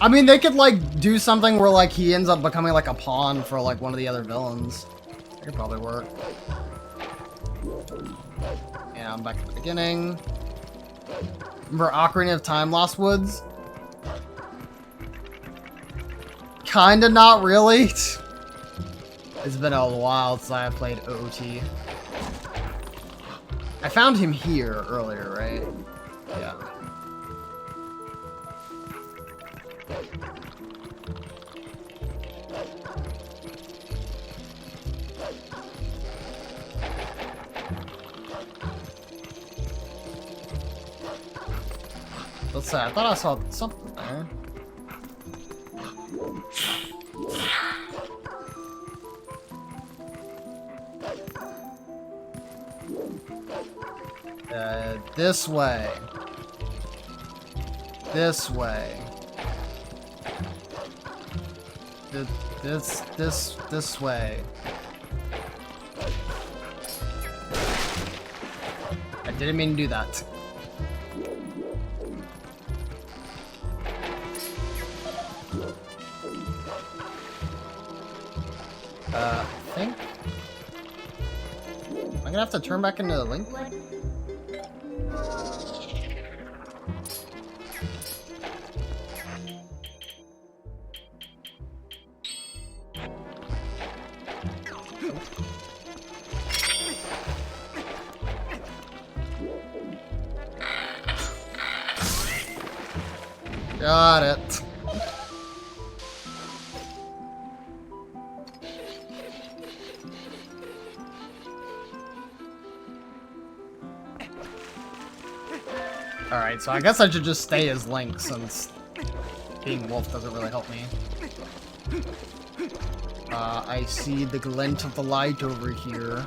I mean, they could, like, do something where, like, he ends up becoming, like, a pawn for, like, one of the other villains. That could probably work. Yeah, I'm back at the beginning. Remember Ocarina of Time, Lost Woods? Kinda not really. It's been a while since I have played OOT. I found him here earlier, right? Yeah. Let's see, I thought I saw something there. This way. This way. This way. I didn't mean to do that. I think I'm gonna have to turn back into the Link. Got it. Alright, so I guess I should just stay as Link since being Wolf doesn't really help me. I see the glint of the light over here.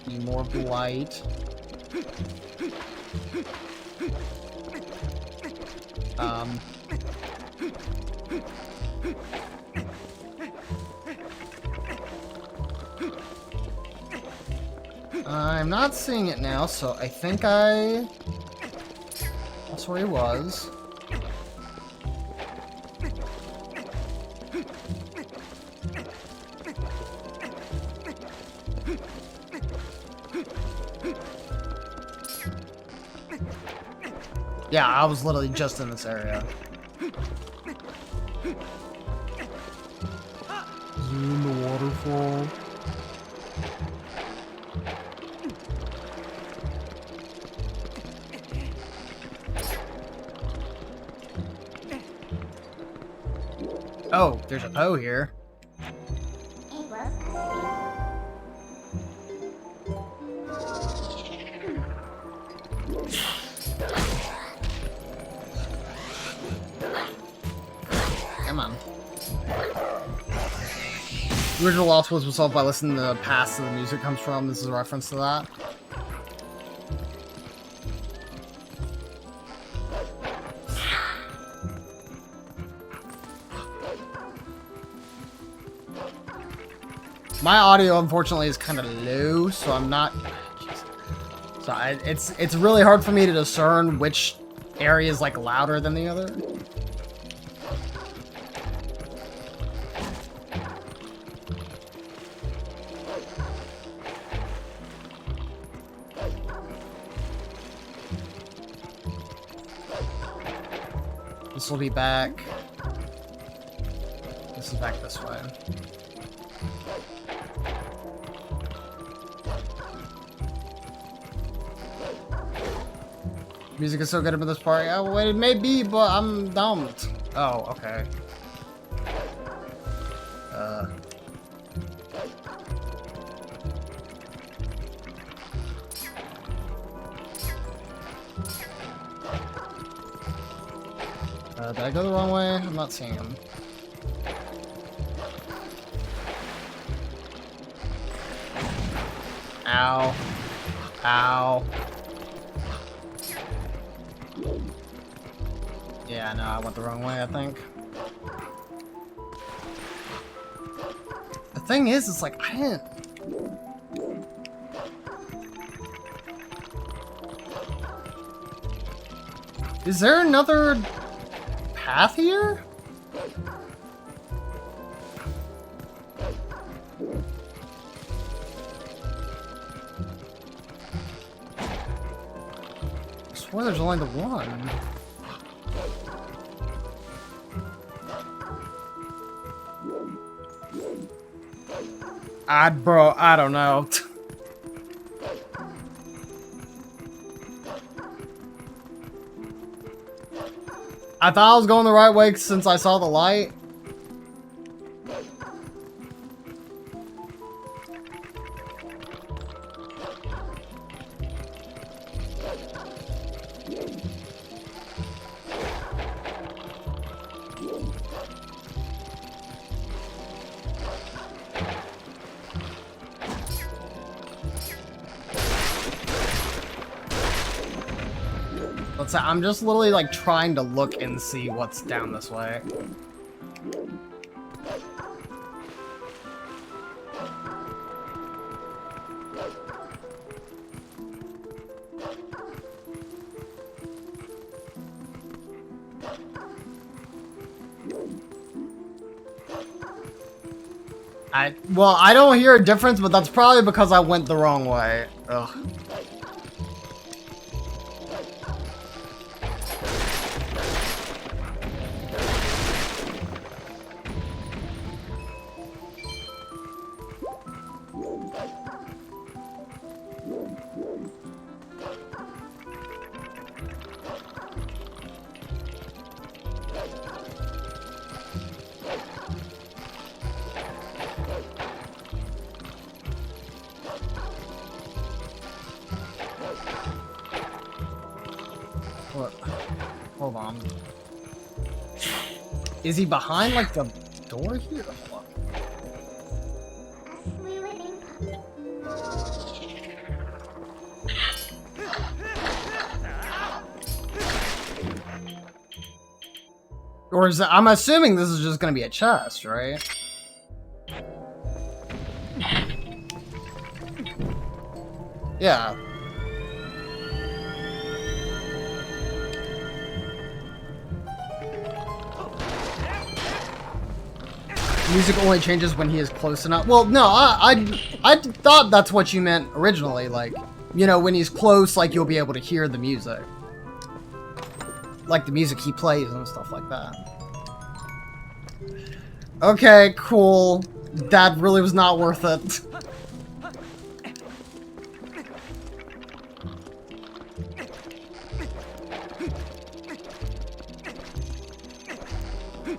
Need more of the light. I'm not seeing it now, so I think that's where he was. Yeah, I was literally just in this area. Is he in the waterfall? Oh, there's a Poe here. It was Come on. The original Lost Woods was solved by listening to the past that the music comes from. This is a reference to that. My audio, unfortunately, is kind of low, so I'm not. So it's really hard for me to discern which area is like louder than the other. This will be back. This is back this way. Music is so good about this part. Yeah, well, it may be, but I'm dumb. Oh, okay. Did I go the wrong way? I'm not seeing him. Ow. Ow. Yeah, no, I went the wrong way, I think. The thing is, it's like, I didn't... Is there another path here? I swear there's only the one. Bro, I don't know. I thought I was going the right way since I saw the light. Let's say I'm just literally like trying to look and see what's down this way. Well, I don't hear a difference, but that's probably because I went the wrong way. Ugh. Is he behind, like, the door here? Hold on. Or is that, I'm assuming this is just gonna be a chest, right? Yeah. Music only changes when he is close enough. Well, no, I thought that's what you meant originally. Like, you know, when he's close, like, you'll be able to hear the music. Like the music he plays and stuff like that. Okay, cool. That really was not worth it.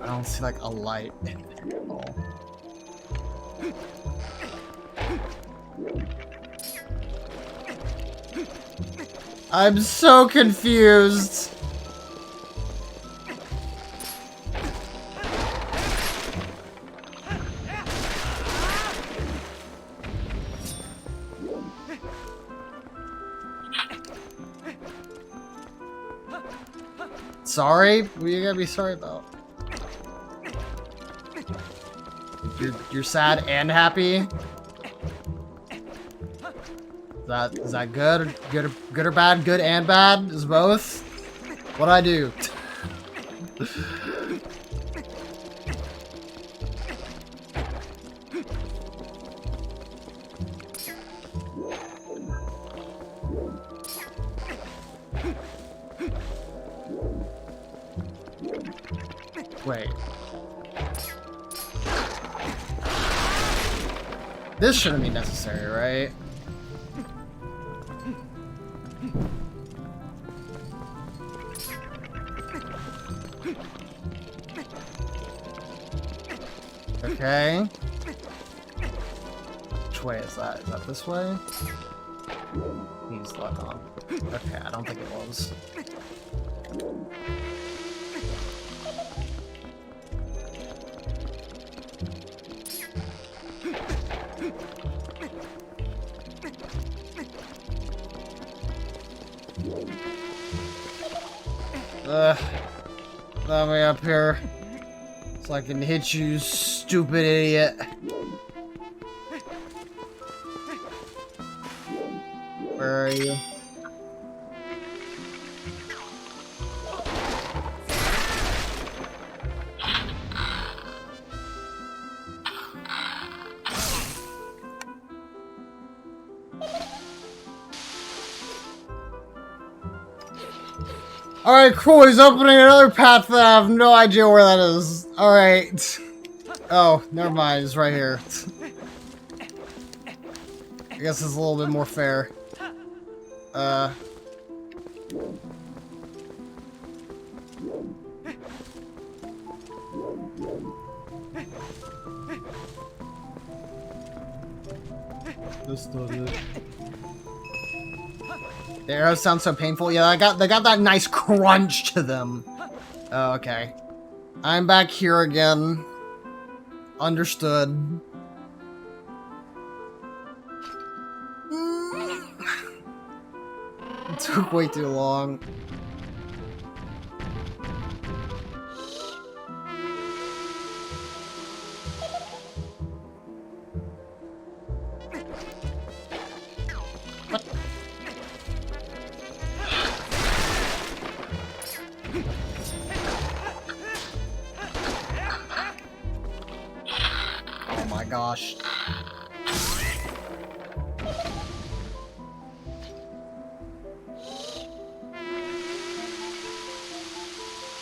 I don't see, like, a light in there at all. I'm so confused. Sorry? What are you gonna be sorry about? You're sad and happy? Is that good? Good or bad? Good and bad? Is both? What'd I do? Wait. This shouldn't be necessary, right? Okay. Which way is that? Is that this way? He's left on. Okay, I don't think it was. Let me up here so I can hit you, stupid idiot. Where are you? Alright, cool, he's opening another path that I have no idea where that is. Alright. Oh, never mind, it's right here. I guess it's a little bit more fair. That's not it. The arrows sound so painful. Yeah, they got that nice crunch to them. Oh, okay. I'm back here again. Understood. It took way too long. Oh my gosh.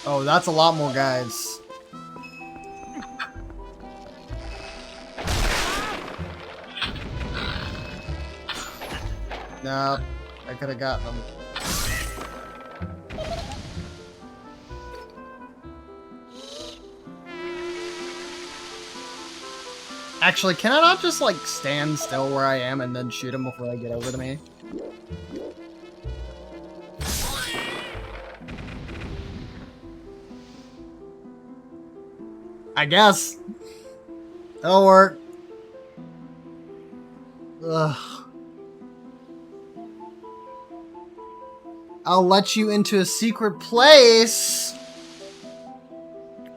Oh, that's a lot more guys. Nah, I could have gotten them. Actually, can I not just, like, stand still where I am and then shoot him before they get over to me? I guess. It'll work. Ugh. I'll let you into a secret place.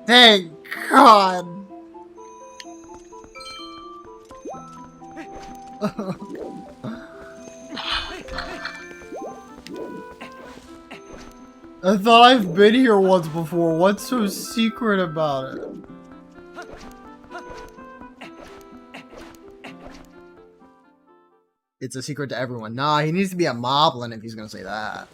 Thank God. I thought I've been here once before. What's so secret about it? It's a secret to everyone. Nah, he needs to be a moblin if he's gonna say that.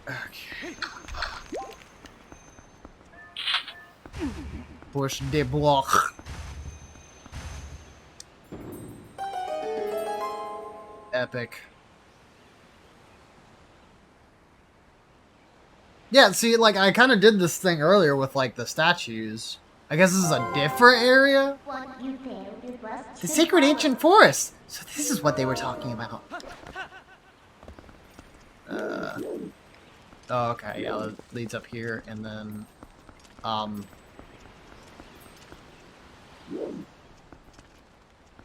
Okay. Push the block. Epic. Yeah, see, like, I kind of did this thing earlier with, like, the statues. I guess this is a different area? What you dare request The sacred ancient forest! So this is what they were talking about. Oh, okay, yeah, it leads up here, and then,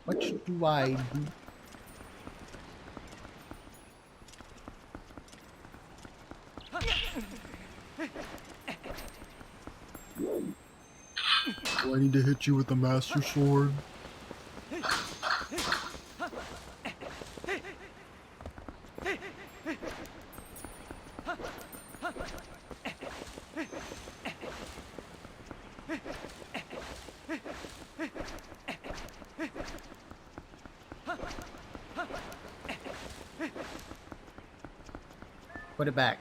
what do I do? Do I need to hit you with the Master Sword? Put it back.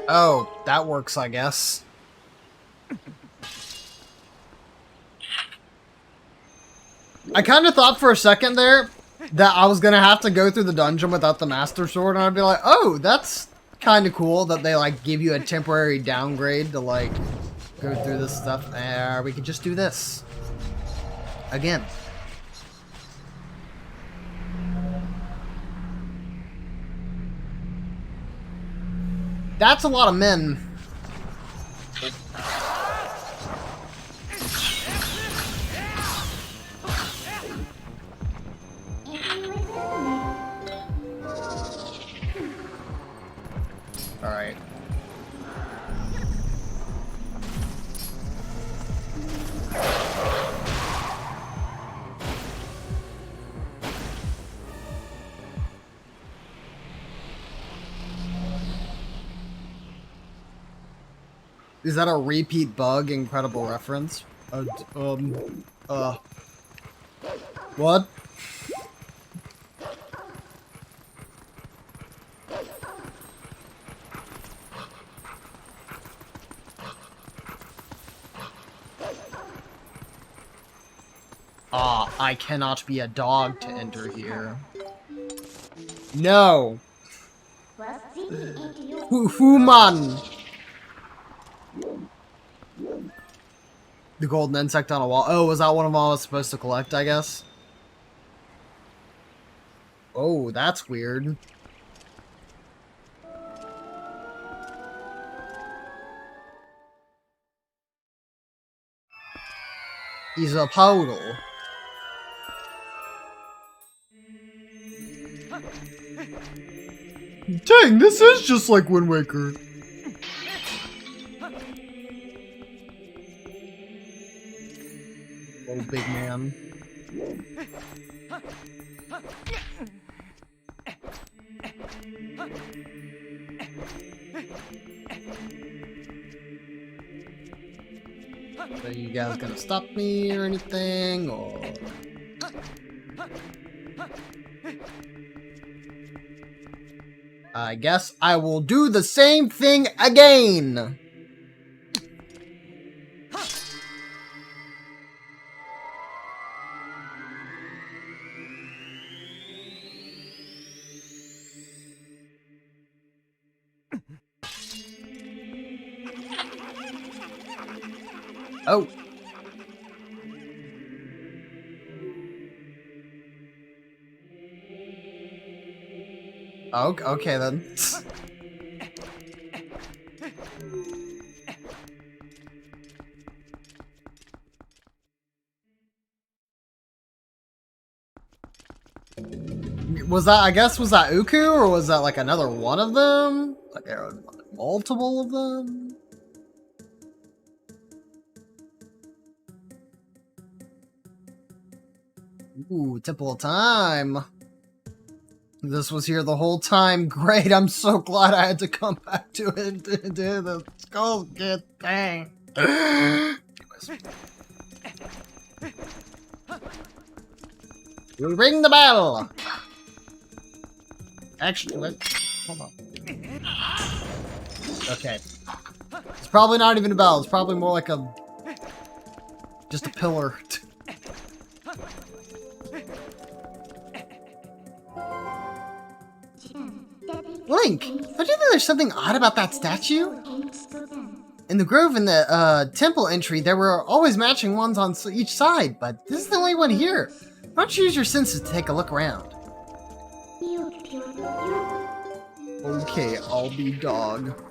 Oh, that works, I guess. I kind of thought for a second there that I was gonna have to go through the dungeon without the Master Sword, and I'd be like, oh, that's kind of cool that they, like, give you a temporary downgrade to, like, go through this stuff. We could just do this. Again. That's a lot of men. Alright. Is that a repeat bug? Incredible reference. What? Ah, I cannot be a dog to enter here. No! Human! The golden insect on a wall. Oh, was that one of them I was supposed to collect, I guess? Oh, that's weird. He's a poodle. Dang, this is just like Wind Waker. Little big man. So you guys gonna stop me or anything, or? I guess I will do the same thing again! Oh, Okay then. Was that, I guess, was that Uku, or was that like another one of them? Like there were multiple of them? Ooh, Temple of Time. This was here the whole time. Great, I'm so glad I had to come back to it and do the skull kid thing. We ring the bell! Actually, wait, hold on. Okay. It's probably not even a bell, it's probably more like a... just a pillar. Link, don't you think there's something odd about that statue? In the grove in the temple entry, there were always matching ones on each side, but this is the only one here. Why don't you use your senses to take a look around? Okay, I'll be dog.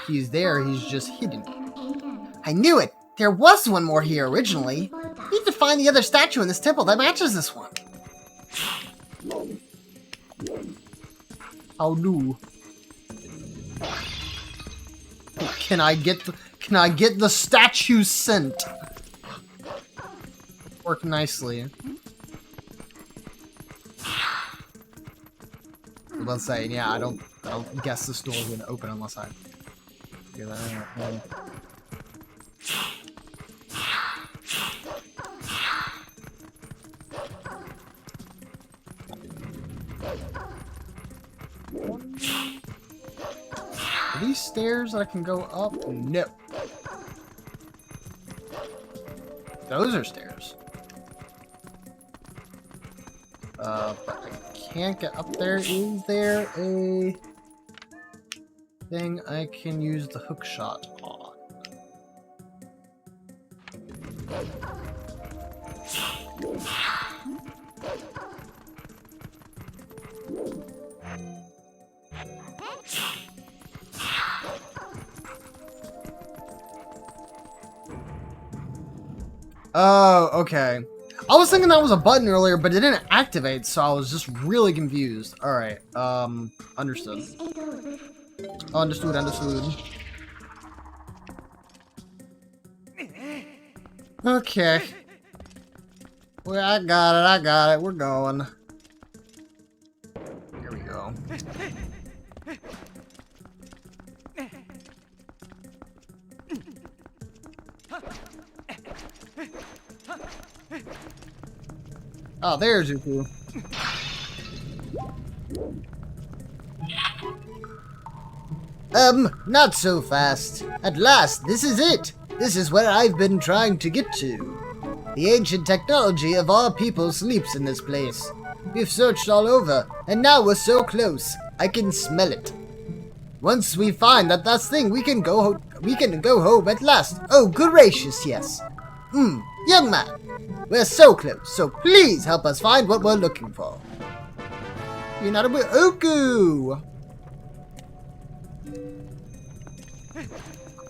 He's there, he's just hidden. I knew it! There was one more here originally. Need to find the other statue in this temple that matches this one. How do? Can I get the statue scent? Work nicely. Let's say, yeah, I don't guess this door is gonna open unless I do that. Are these stairs that I can go up? No. Those are stairs. But I can't get up there. Is there a thing I can use the hook shot on? Oh, okay. I was thinking that was a button earlier, but it didn't activate, so I was just really confused. Alright, understood. Understood. Okay. Well, I got it. We're going. Here we go. Oh, there's Uku. Not so fast. At last, this is it. This is where I've been trying to get to. The ancient technology of our people sleeps in this place. We've searched all over, and now we're so close. I can smell it. Once we find that last thing, we can go home at last. Oh, gracious, yes. Young man, we're so close, so please help us find what we're looking for. You're not a Uku.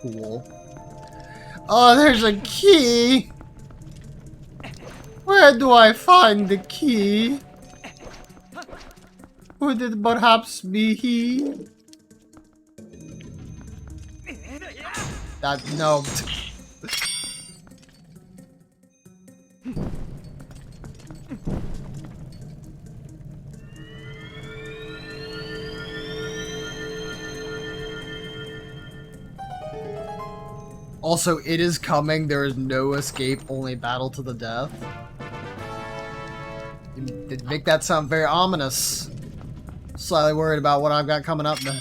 Cool. Oh, there's a key. Where do I find the key? Would it perhaps be he? No. Also, it is coming. There is no escape, only battle to the death. Did make that sound very ominous. Slightly worried about what I've got coming up now.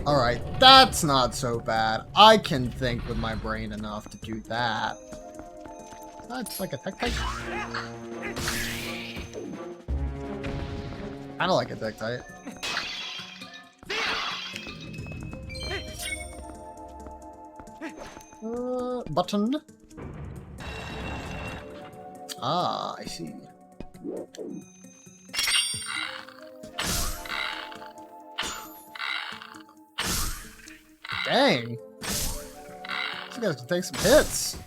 Alright, that's not so bad. I can think with my brain enough to do that. That's like a tech type. Kinda like a tech type. Button. Ah, I see. Dang. These guys can take some hits.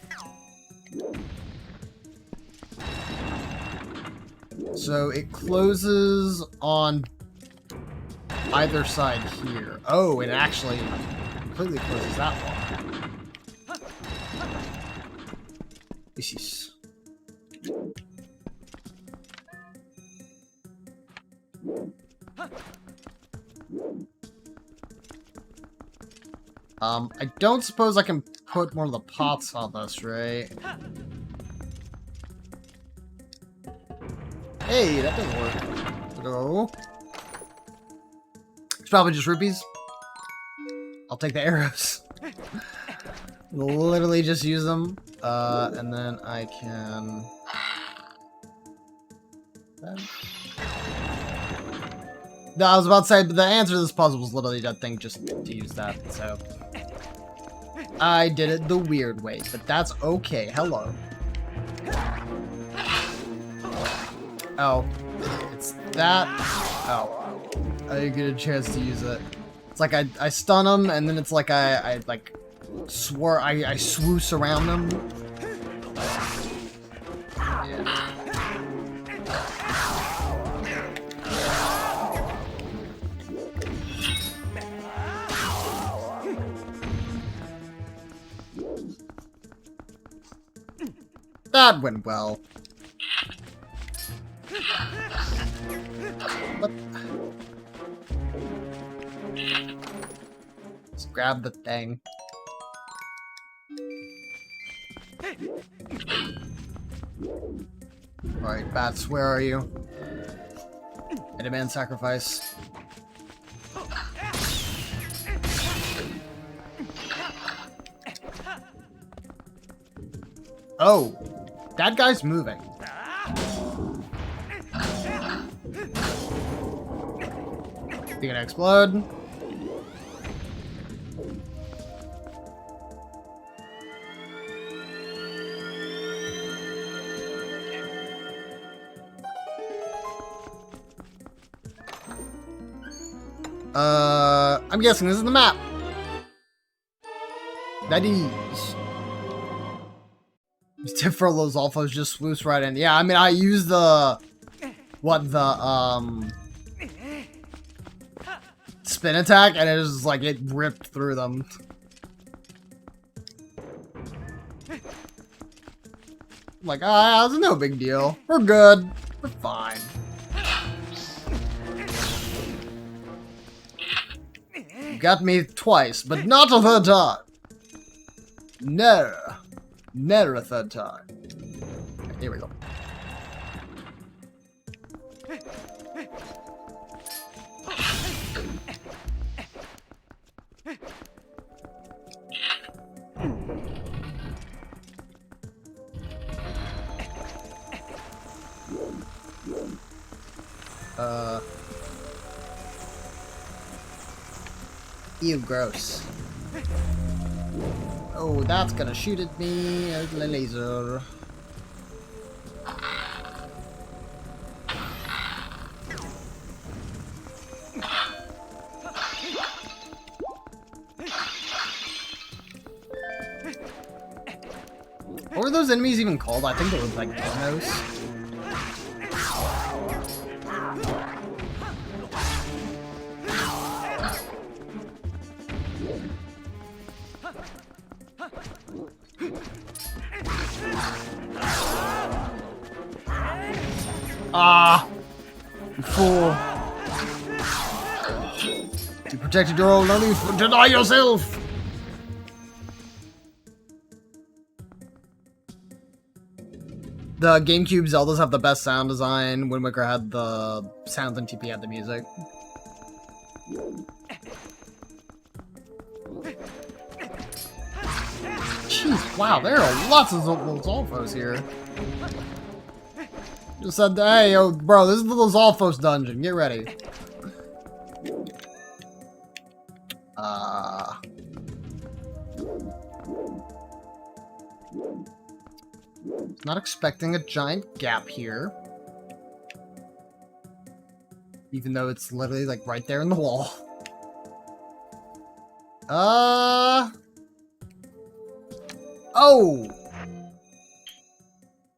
So it closes on either side here. Oh, it actually completely closes that one. This is... I don't suppose I can put one of the pots on this, right? Hey, that doesn't work. No. It's probably just rupees. I'll take the arrows. Literally just use them. And then I can... No, I was about to say, but the answer to this puzzle was literally that thing just to use that, so... I did it the weird way, but that's okay. Hello. Oh. It's that... Oh. I didn't get a chance to use it. It's like I stun them, and then it's like I like... I swoosh around them. Yeah. That went well. What? Let's grab the thing. Alright, bats, where are you? I demand sacrifice. Oh, that guy's moving. You gonna explode? I'm guessing this is the map. That is. Tip for those alphas just swoosh right in. Yeah, I mean I used the spin attack and it was like it ripped through them. Like, ah, it's no big deal. We're good. We're fine. You got me twice, but not a third time. No. Never a third time. Okay, here we go. Ew, gross. Oh, that's gonna shoot at me as a laser. What were those enemies even called? I think they were like donos. Ah! You fool. You protected your own life, deny yourself! The GameCube Zeldas have the best sound design. Wind Waker had the sounds and TP had the music. Jeez, wow, there are lots of those alphos here. Just said, hey, yo, bro, this is the Lozalfos dungeon. Get ready. Not expecting a giant gap here. Even though it's literally like right there in the wall. Oh!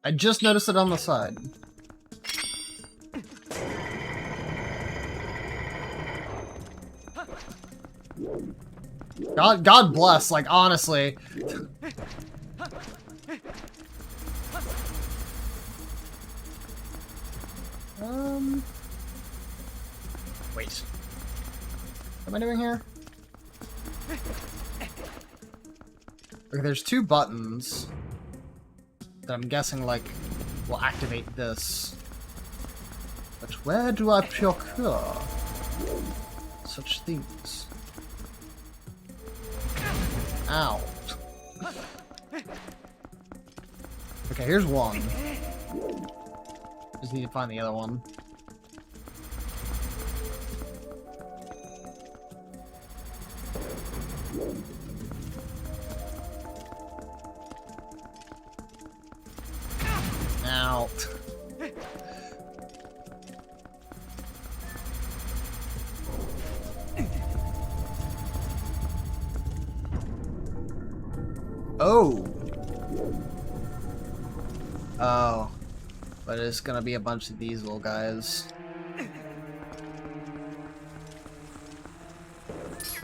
I just noticed it on the side. God bless, like, honestly. Wait. What am I doing here? Okay, there's two buttons that I'm guessing, like, will activate this. But where do I procure such things? Ow. Okay, here's one. Just need to find the other one. Out. Oh. Oh. But it's gonna be a bunch of these little guys.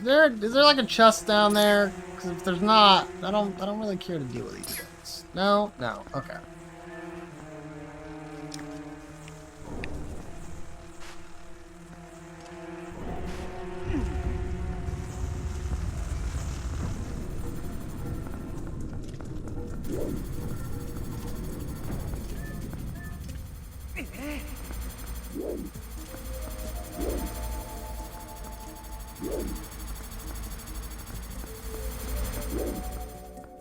Is there like a chest down there? Because if there's not, I don't really care to deal with these guys. No? No. Okay.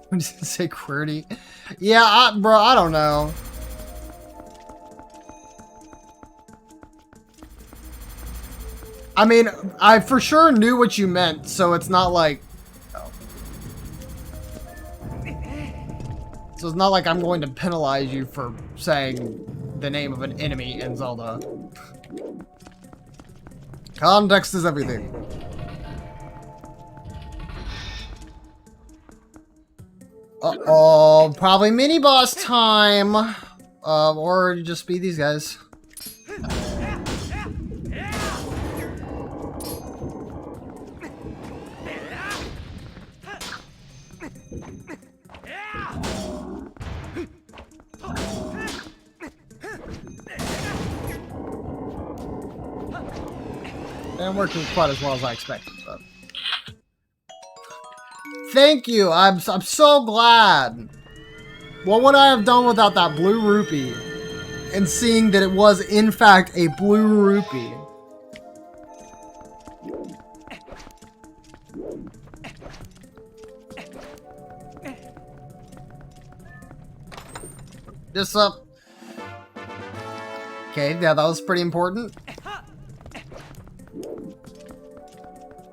What does it say, QWERTY? Yeah, bro, I don't know. I mean, I for sure knew what you meant, so it's not like... Oh. So it's not like I'm going to penalize you for saying the name of an enemy in Zelda. Context is everything. Uh-oh, probably mini-boss time! Or just be these guys. And working quite as well as I expected, but... Thank you! I'm so glad! What would I have done without that blue rupee? And seeing that it was, in fact, a blue rupee. This up. Okay, yeah, that was pretty important.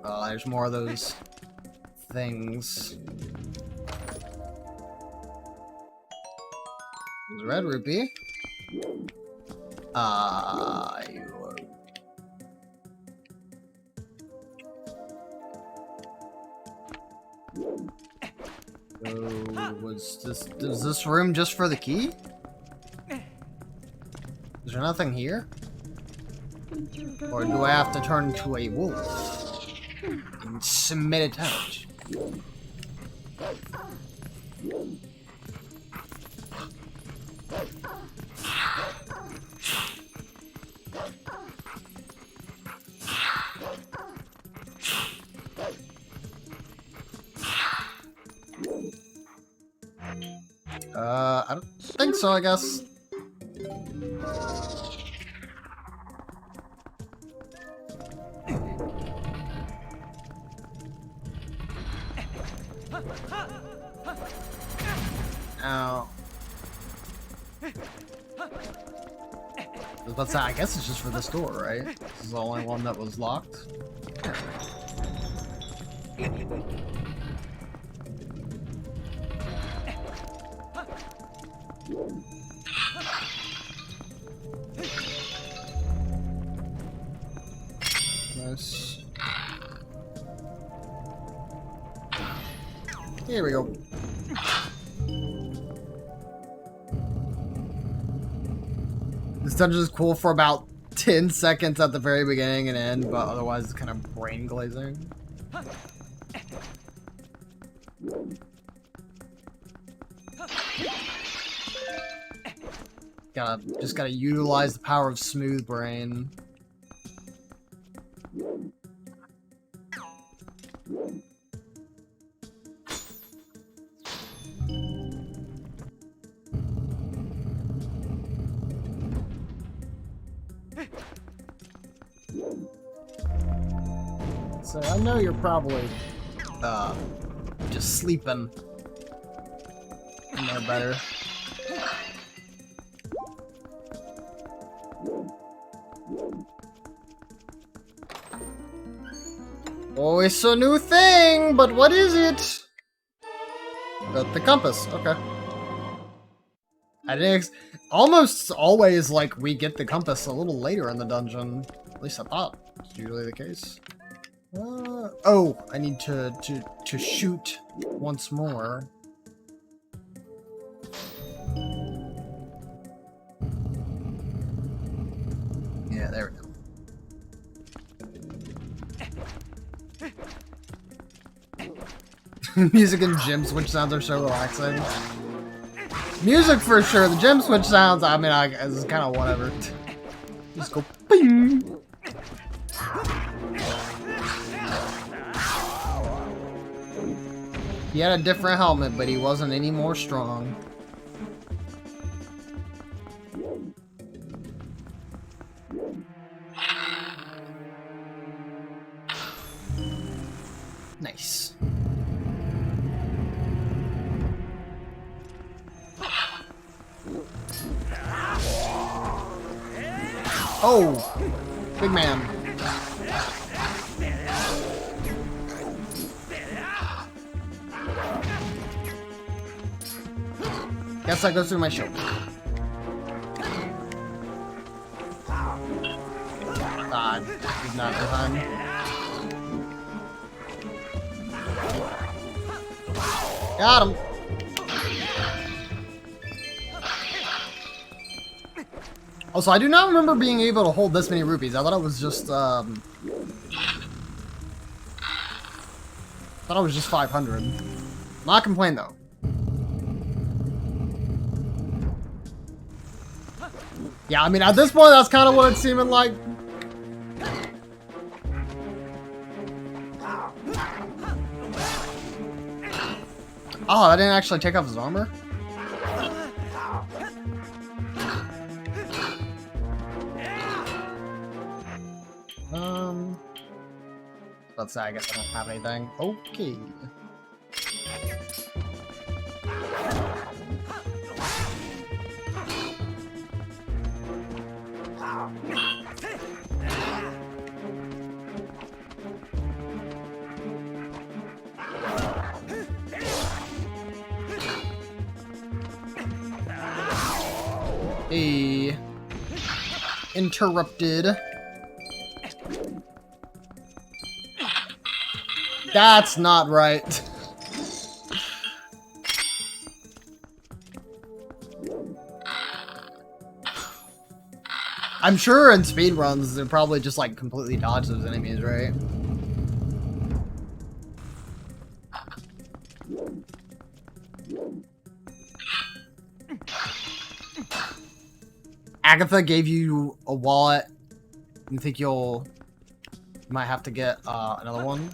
Oh, there's more of those things. There's a red rupee. Was this room just for the key? Is there nothing here? Or do I have to turn into a wolf and submit a touch? I don't think so, I guess. Ow. But I guess it's just for this door, right? This is the only one that was locked. Nice. Here we go. This dungeon is cool for about 10 seconds at the very beginning and end, but otherwise it's kind of brain glazing. Just gotta utilize the power of smooth brain. So I know you're probably just sleeping. I know better. Oh, it's a new thing, but what is it? The compass, okay. I didn't almost always, like, we get the compass a little later in the dungeon. At least I thought it's usually the case. Oh, I need to shoot once more. Yeah, there we go. Music and gym switch sounds are so relaxing. Music for sure. The gym switch sounds, I mean, it's kind of whatever. Just go bing. He had a different helmet, but he wasn't any more strong. Nice. Oh, big man. Guess that goes through my shoulder. God, he's not behind. Got him. Also, I do not remember being able to hold this many rupees. I thought it was just, thought it was just 500. Not complain though. Yeah, I mean, at this point, that's kind of what it's seeming like. Oh, I didn't actually take off his armor? Let's say I guess I don't have anything. Okay. Interrupted. That's not right. I'm sure in speedruns they're probably just like completely dodge those enemies, right? Agatha gave you a wallet. You think you might have to get another one?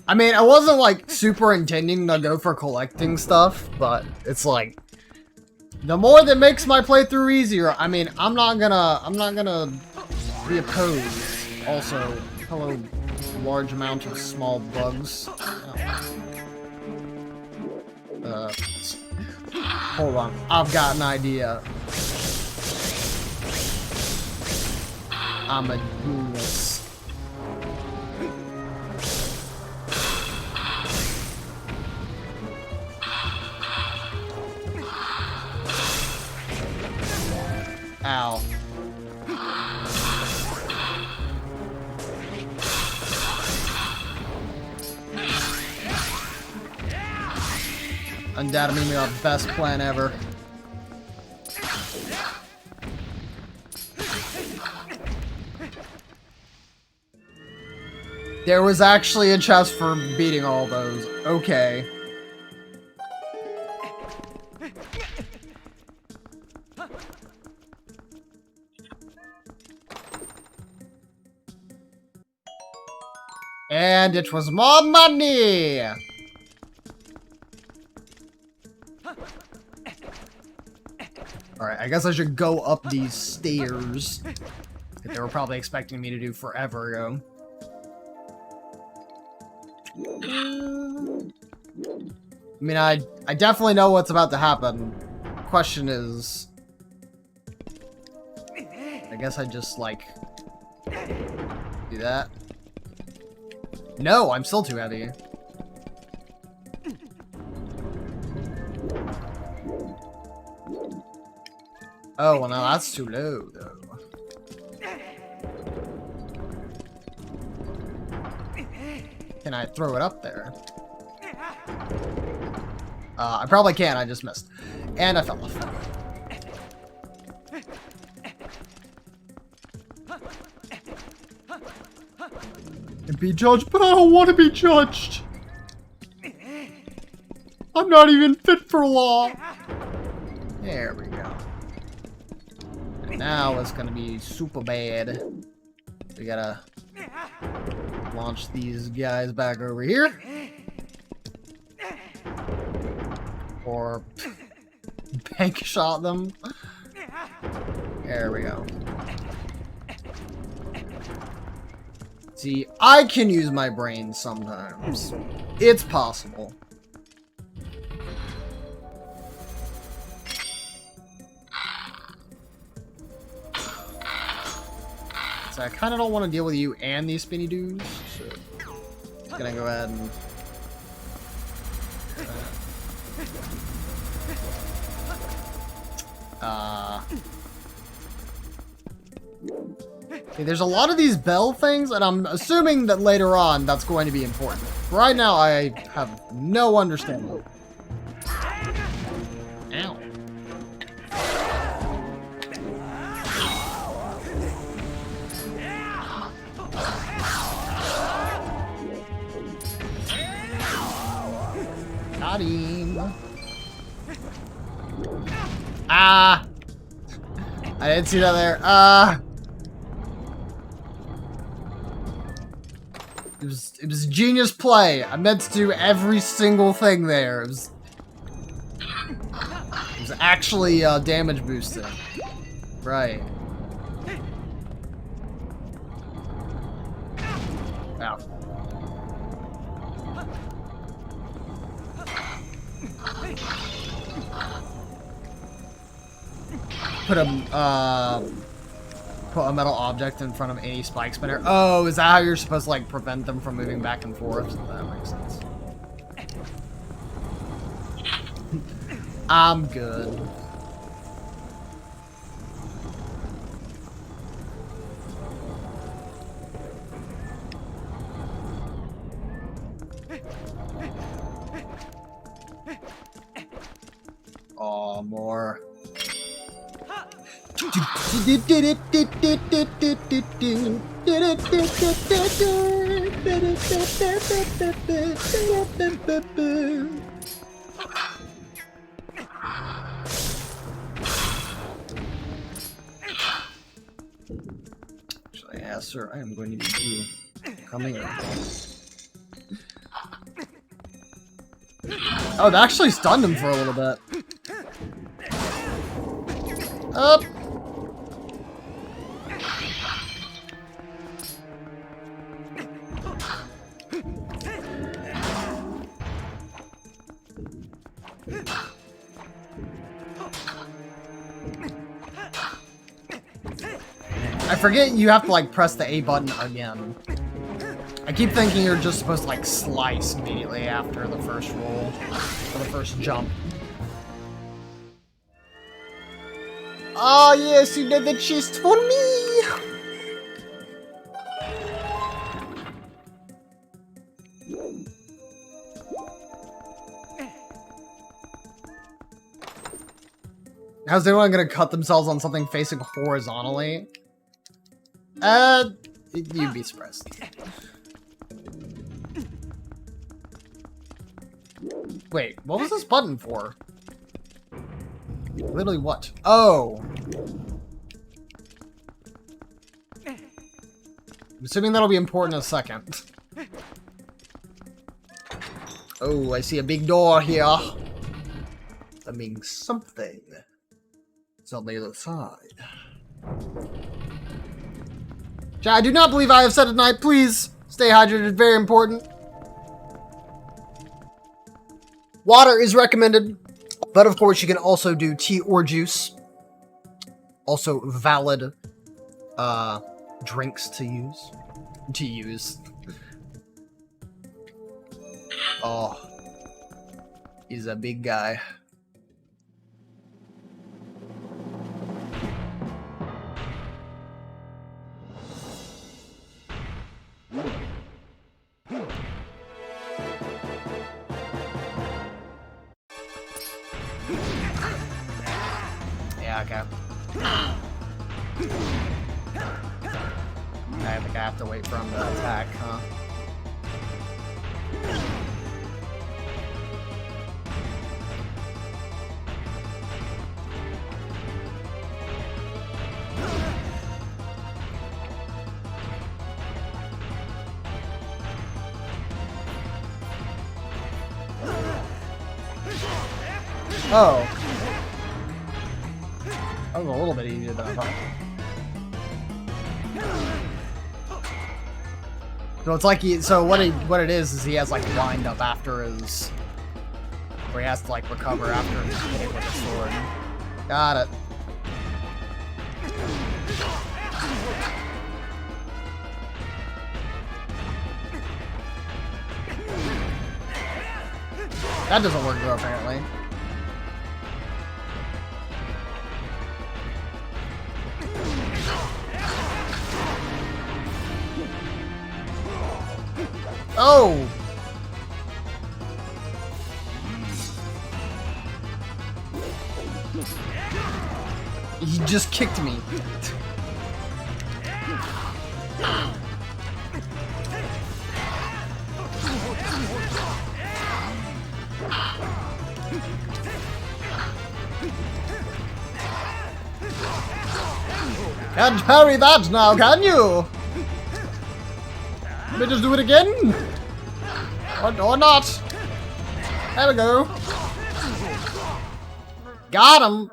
I mean, I wasn't like super intending to go for collecting stuff, but it's like the more that makes my playthrough easier. I mean, I'm not gonna be opposed. Also, hello, large amount of small bugs. Oh. Hold on, I've got an idea. I'm a genius. undoubtedly the best plan ever. There was actually a chest for beating all those. Okay. And it was more money! Alright, I guess I should go up these stairs that they were probably expecting me to do forever ago. I mean, I definitely know what's about to happen. Question is... I guess I just, like... do that. No, I'm still too heavy. Oh, well now that's too low, though. Can I throw it up there? I probably can, I just missed. And I fell off. And be judged, but I don't want to be judged. I'm not even fit for law. There we go. And now it's gonna be super bad. We gotta launch these guys back over here. Or bank shot them. There we go. See, I can use my brain sometimes. It's possible. So I kind of don't want to deal with you and these spinny dudes. So I'm just gonna go ahead and... Okay, there's a lot of these bell things, and I'm assuming that later on that's going to be important. Right now, I have no understanding. Ow. Got him. Ah! I didn't see that there. It was a genius play. I meant to do every single thing there. It was actually damage boosting. Right. Ow. Put a metal object in front of any spike spinner. Oh, is that how you're supposed to like prevent them from moving back and forth? That makes sense. I'm good. Oh, more. Actually, yeah, sir, I am going to need you coming in. Oh, that actually stunned him for a little bit. Up. I forget you have to like press the A button again. I keep thinking you're just supposed to like slice immediately after the first roll or the first jump. Oh yes, you did the chest for me! How's anyone gonna cut themselves on something facing horizontally? You'd be surprised. Wait, what was this button for? Literally what? Oh! I'm assuming that'll be important in a second. Oh, I see a big door here. That means something. It's on the other side. I do not believe I have said it tonight. Please stay hydrated. Very important. Water is recommended, but of course you can also do tea or juice. Also valid drinks to use. Oh, he's a big guy. Yeah, okay. I think I have to wait for him to attack, huh? Oh. That was a little bit easier than I thought. So it's like what it is he has like wind up after his, where he has to like recover after he's hit with a sword. Got it. That doesn't work though, apparently. Oh! He just kicked me. Can't parry that now, can you? Let me just do it again? Or not. There we go. Got him.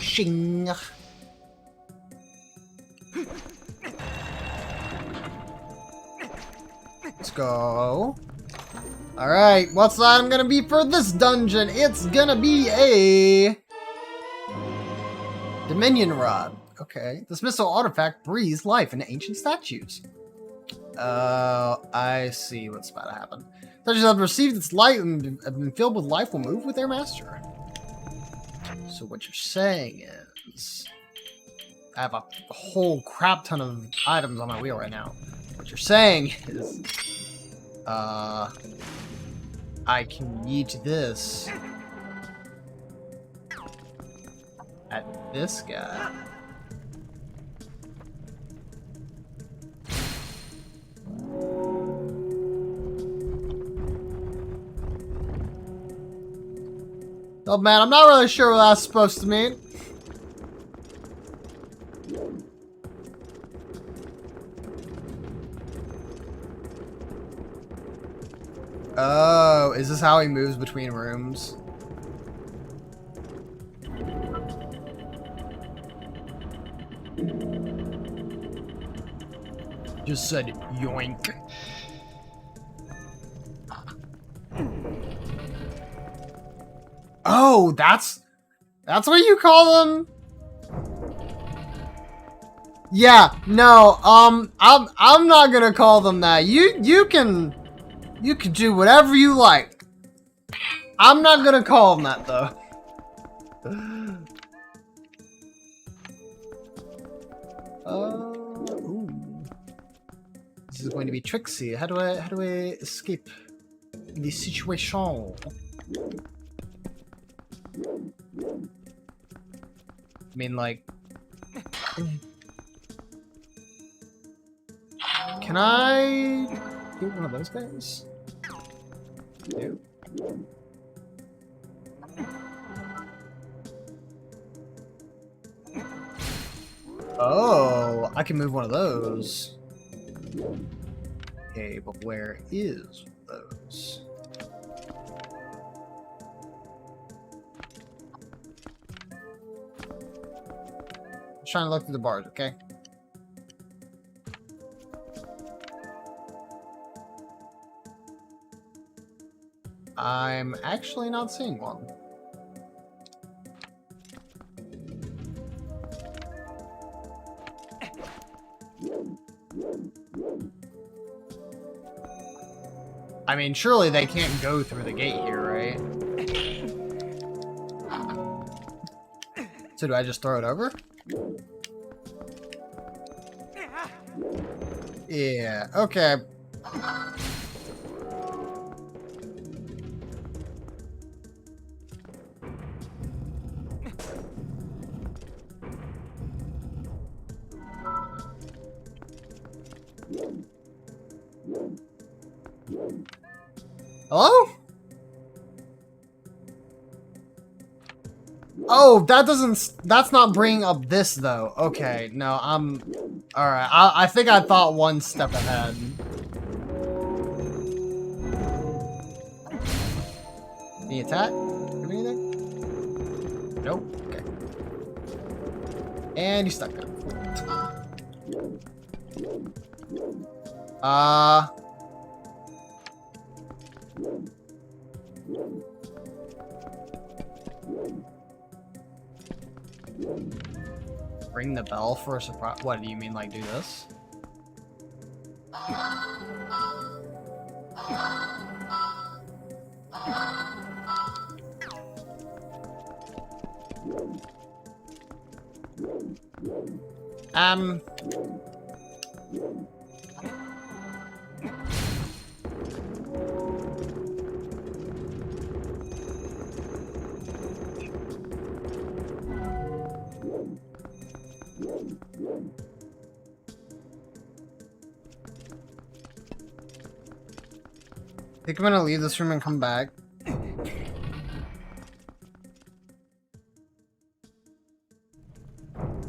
Shing. Let's go. Alright, what's the item gonna be for this dungeon? It's gonna be a Dominion Rod. Okay. This missile artifact breathes life into ancient statues. I see what's about to happen. Statues that have received its light and have been filled with life will move with their master. So what you're saying is, I have a whole crap ton of items on my wheel right now. What you're saying is, I can yeet this at this guy. Oh man, I'm not really sure what that's supposed to mean. Oh, is this how he moves between rooms? Just said yoink. Oh, that's what you call them? Yeah, no, I'm not gonna call them that. You can do whatever you like. I'm not gonna call them that though. This is going to be tricksy. How do I escape the situation? I mean, like, can I get one of those guys? No. Oh, I can move one of those. Okay, but where is those? Just trying to look through the bars, okay? I'm actually not seeing one. I mean, surely they can't go through the gate here, right? So do I just throw it over? Yeah, okay. Hello? Oh, that's not bringing up this, though. Okay, no, alright, I think I thought one step ahead. Any attack? Have anything? Nope, okay. And you stuck there. Ring the bell for a surprise. What do you mean, like do this? I think I'm gonna leave this room and come back.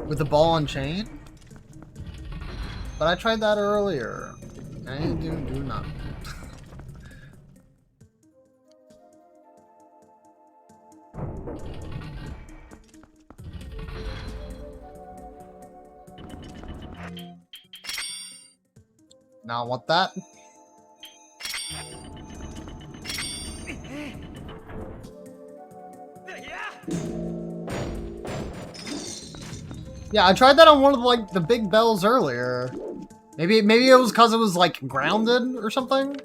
With the ball and chain? But I tried that earlier. I didn't do nothing. Not want that. Yeah, I tried that on one of the big bells earlier. Maybe it was because it was like grounded or something.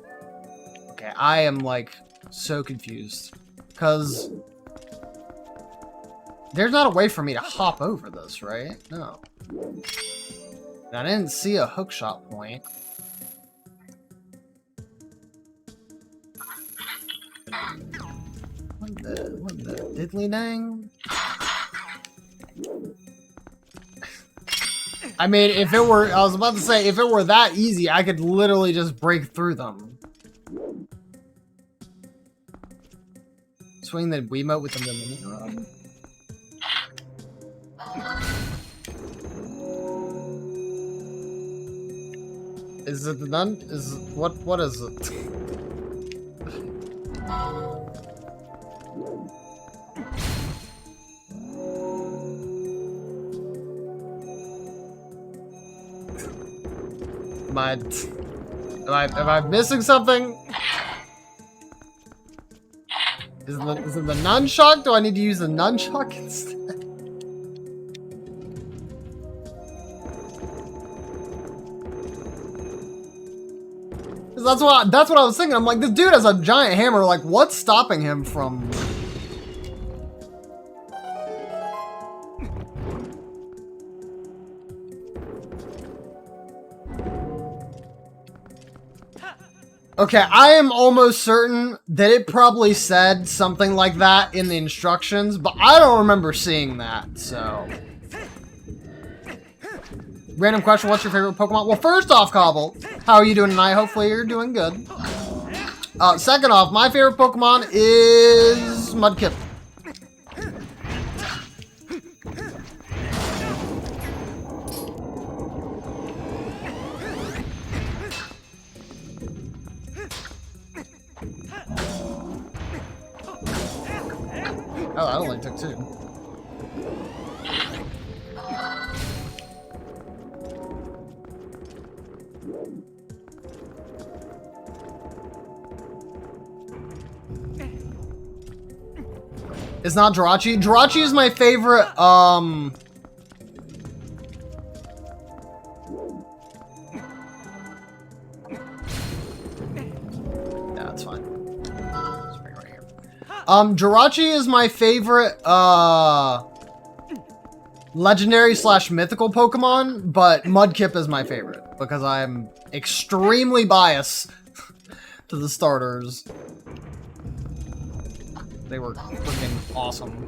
Okay, I am like so confused because there's not a way for me to hop over this, right? No. And I didn't see a hookshot point. What the diddly dang? I mean, if it were, I was about to say, if it were that easy, I could literally just break through them. Swing the Wiimote with the mini rod. Is it the nun? What is it? Am I missing something? Is it the nunchuck? Do I need to use the nunchuck instead? That's what I was thinking. I'm like, this dude has a giant hammer. Like, what's stopping him from? Okay, I am almost certain that it probably said something like that in the instructions, but I don't remember seeing that, so... Random question, what's your favorite Pokemon? Well, first off, Cobble, how are you doing tonight? Hopefully you're doing good. Second off, my favorite Pokemon is Mudkip. Oh, that only took 2. It's not Jirachi. Jirachi is my favorite, yeah, that's fine. Just bring it right here. Jirachi is my favorite, legendary / mythical Pokemon, but Mudkip is my favorite because I'm extremely biased to the starters. They were freaking awesome.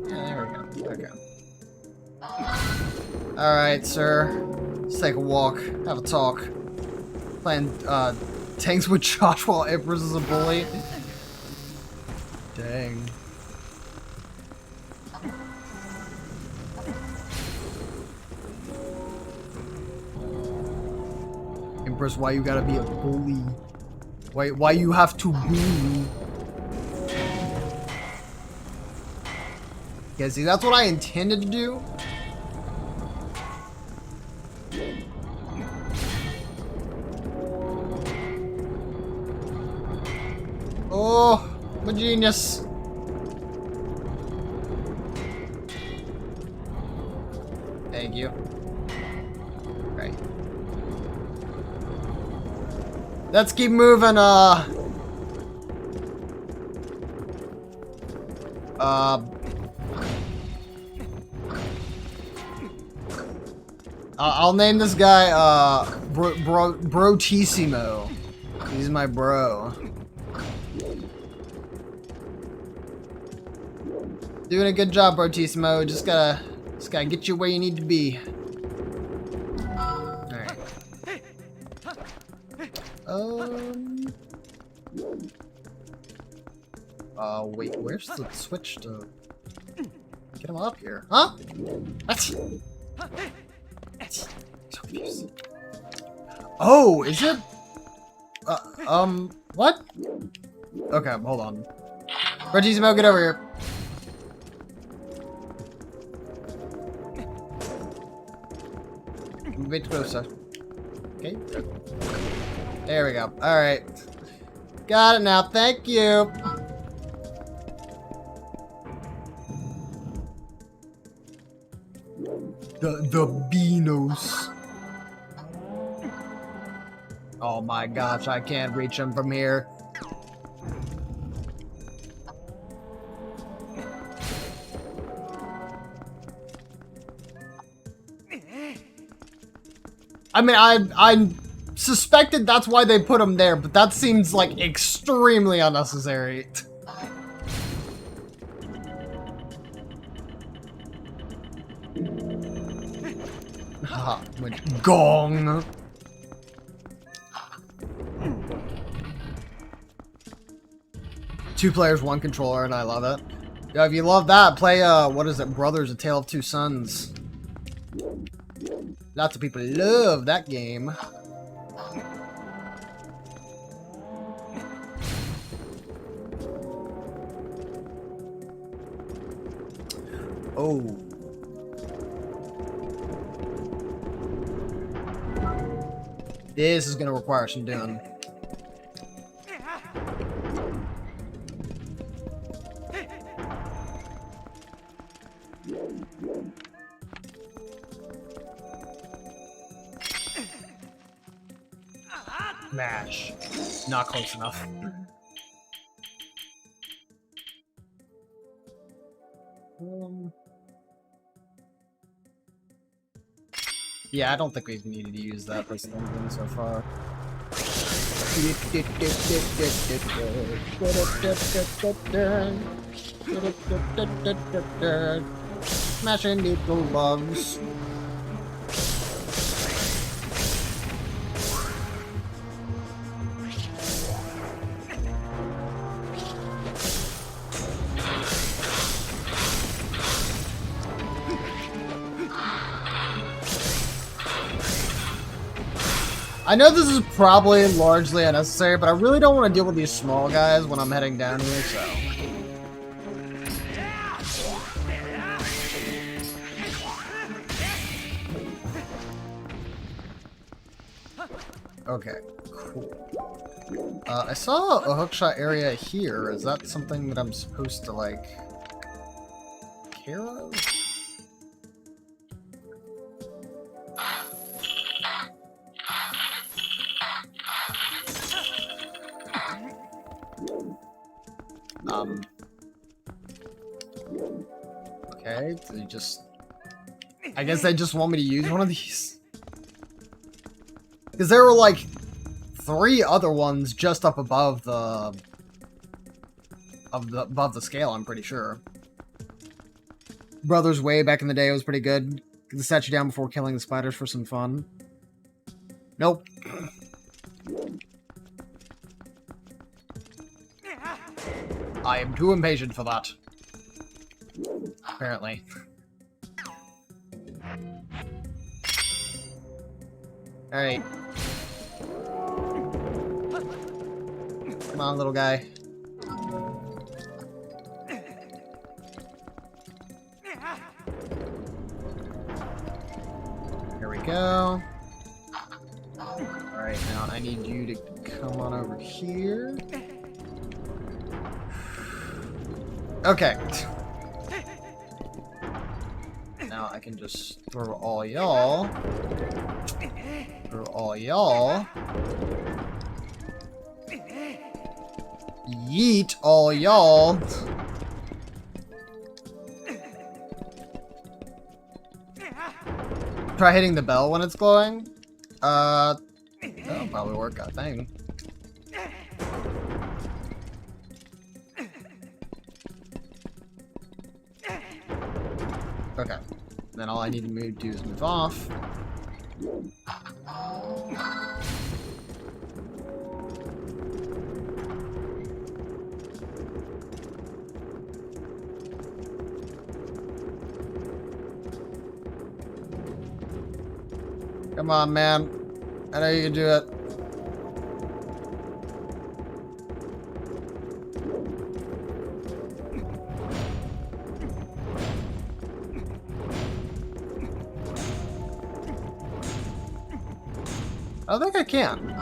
Yeah, there we go. Okay. Alright, sir. Let's take a walk. Have a talk. Playing, tanks with Josh while Empress is a bully. Dang. Empress, why you gotta be a bully? Why you have to bully? Yeah, see, that's what I intended to do. Oh, I'm a genius. Thank you. Right. Let's keep moving, I'll name this guy, Brotissimo. He's my bro. Doing a good job, Brotissimo. Just gotta get you where you need to be. Alright. Wait, where's the switch to get him up here? Huh? What? So confused. Oh, is it? What? Okay, hold on. Brotissimo, get over here. Move it closer. Okay. There we go. Alright. Got it now. Thank you. The Beanos. Oh my gosh, I can't reach him from here. I mean, I suspected that's why they put him there, but that seems like extremely unnecessary. Haha, went gong. Two players, one controller, and I love it. Yo, if you love that, play, what is it, Brothers, A Tale of Two Sons. Lots of people love that game. Oh. This is gonna require some doing. Mash. Not close enough. Yeah, I don't think we've needed to use that this thing so far. Smashing little bugs. I know this is probably largely unnecessary, but I really don't want to deal with these small guys when I'm heading down here, so... Okay, cool. I saw a hookshot area here. Is that something that I'm supposed to, like, care of? Okay, they just... I guess they just want me to use one of these. Because there were, like, 3 other ones just up above the... above the scale, I'm pretty sure. Brothers Way back in the day was pretty good. They sat you down before killing the spiders for some fun. Nope. I am too impatient for that. Apparently. Alright. Come on, little guy. Here we go. Alright, now I need you to come on over here. Okay. Now I can just throw all y'all. Throw all y'all. Yeet all y'all. Try hitting the bell when it's glowing. That'll probably work, I think. Okay. Then all I need to do is move off. Come on, man. I know you can do it. I think I can.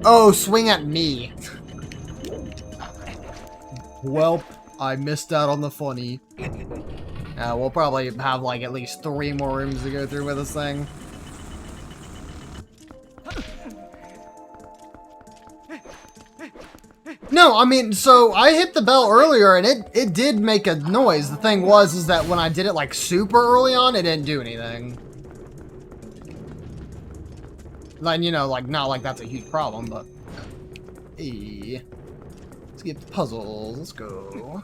Oh, swing at me. Welp, I missed out on the funny. We'll probably have like at least 3 more rooms to go through with this thing. No, I mean, so I hit the bell earlier and it did make a noise. The thing is that when I did it like super early on, it didn't do anything. Like, you know, like, not like that's a huge problem, but... Hey. Let's get the puzzles. Let's go.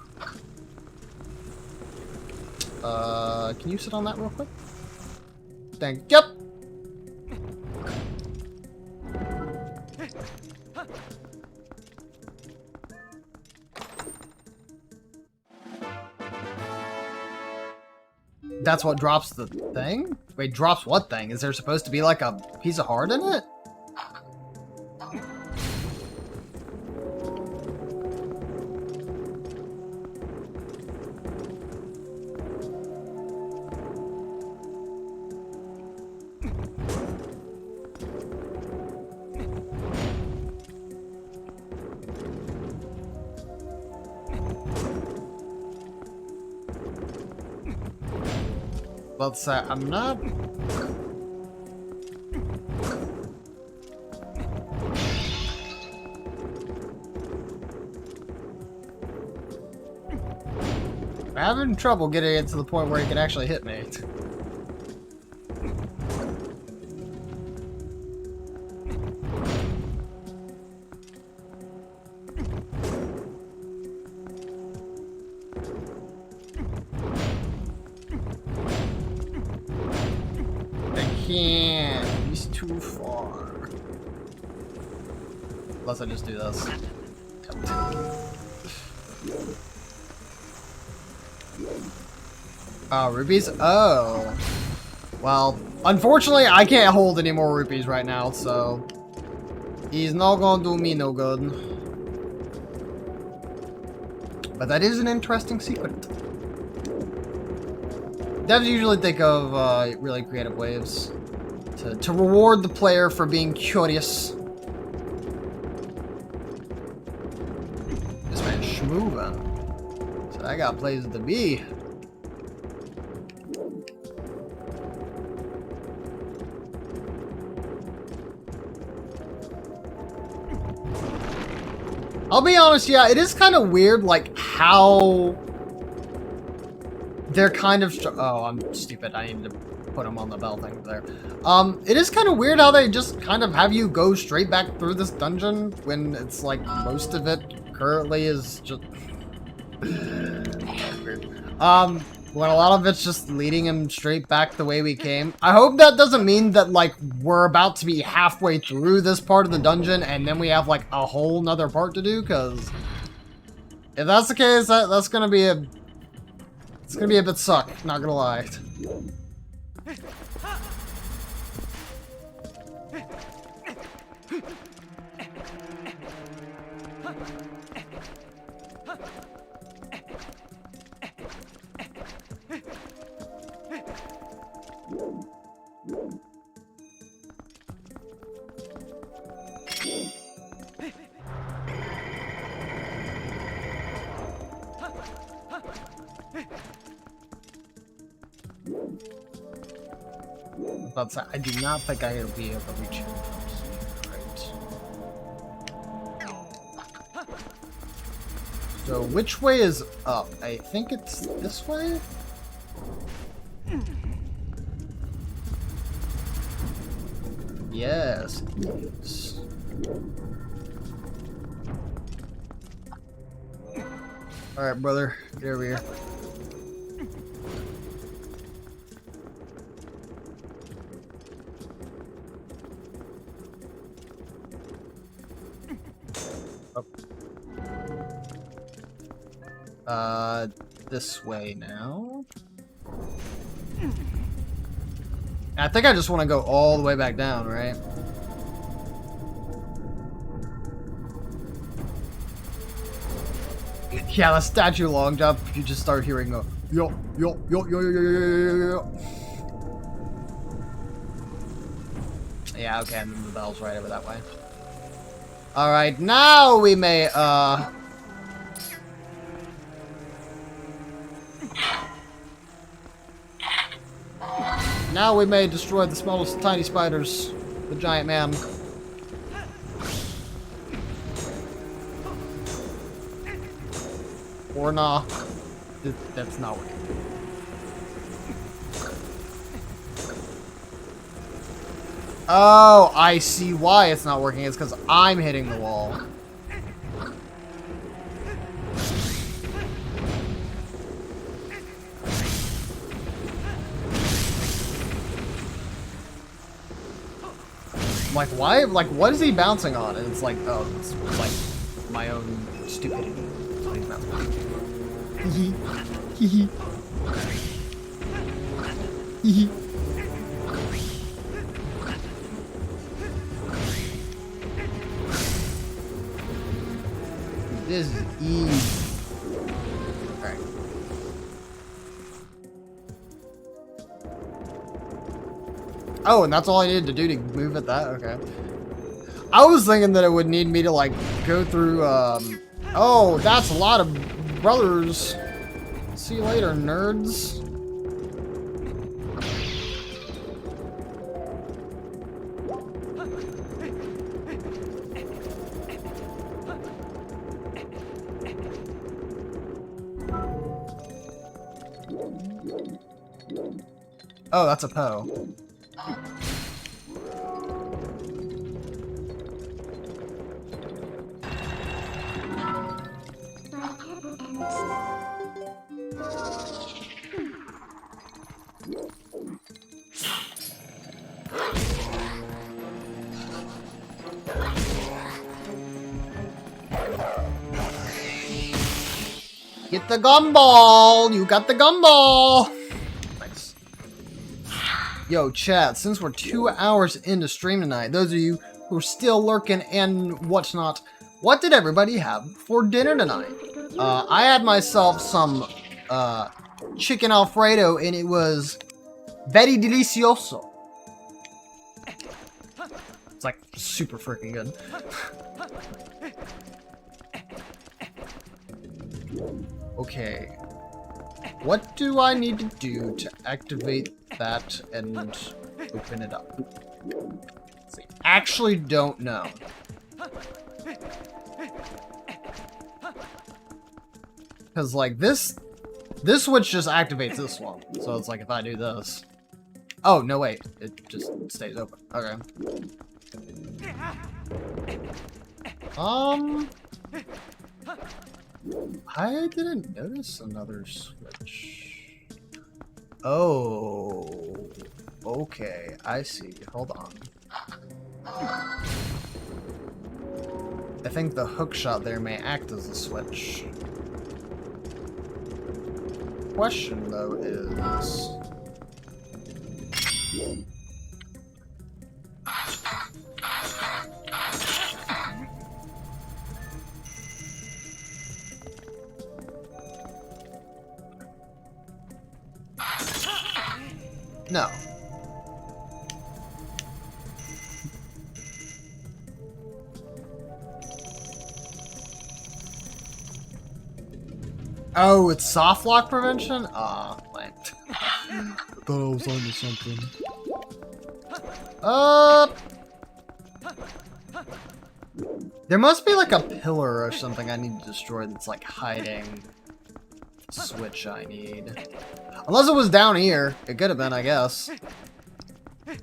Can you sit on that real quick? Thank you. That's what drops the thing? Wait, drops what thing? Is there supposed to be like a piece of heart in it? Let's say I'm not. I'm having trouble getting it to the point where he can actually hit me. I can't. He's too far. Unless I just do this. Oh, rupees? Oh. Well, unfortunately, I can't hold any more rupees right now, so... He's not gonna do me no good. But that is an interesting secret. Devs usually think of really creative ways to reward the player for being curious. This man's schmoovin'. So I got places to be. I'll be honest, yeah, it is kind of weird, like, how they're kind of... Oh, I'm stupid. I need to put them on the bell thing there. It is kind of weird how they just kind of have you go straight back through this dungeon when it's, like, most of it currently is just... weird. When a lot of it's just leading him straight back the way we came. I hope that doesn't mean that, like, we're about to be halfway through this part of the dungeon and then we have, like, a whole nother part to do, because if that's the case, that's gonna be a... It's gonna be a bit suck, not gonna lie. But I do not think I'll be able to reach him from here, right? So which way is up? I think it's this way? Yes, it is. Alright, brother, get over here. This way now. I think I just want to go all the way back down, right? Yeah, the statue long jump, you just start hearing a yo, yo, yo, yo, yo, yo, yo, yo, yo. Yeah, okay, and then the bell's right over that way. Alright, now we may, now we may destroy the smallest tiny spiders, the giant man. Or nah. That's not working. Oh, I see why it's not working. It's because I'm hitting the wall. I'm like, why? Like, what is he bouncing on? And it's like, oh, it's like my own stupidity. That's what he's bouncing on. Hee hee. Hee hee. Hee hee. This is easy. Alright. Oh, and that's all I needed to do to move at that? Okay. I was thinking that it would need me to, like, go through, Oh, that's a lot of brothers. See you later, nerds. Oh, that's a Poe. Get the gumball! You got the gumball! Nice. Yo, chat, since we're 2 hours into stream tonight, those of you who are still lurking and whatnot, what did everybody have for dinner tonight? I had myself some chicken Alfredo, and it was very delicioso. It's like super freaking good. Okay. What do I need to do to activate that and open it up? Let's see. Actually don't know. Because like this switch just activates this one. So it's like if I do this. Oh, no wait. It just stays open. Okay. I didn't notice another switch. Oh, okay, I see. Hold on. I think the hook shot there may act as a switch. Question though is... No. Oh, it's soft lock prevention? Ah, blanked. I thought I was onto something. There must be like a pillar or something I need to destroy that's like hiding the switch I need. Unless it was down here. It could have been, I guess. I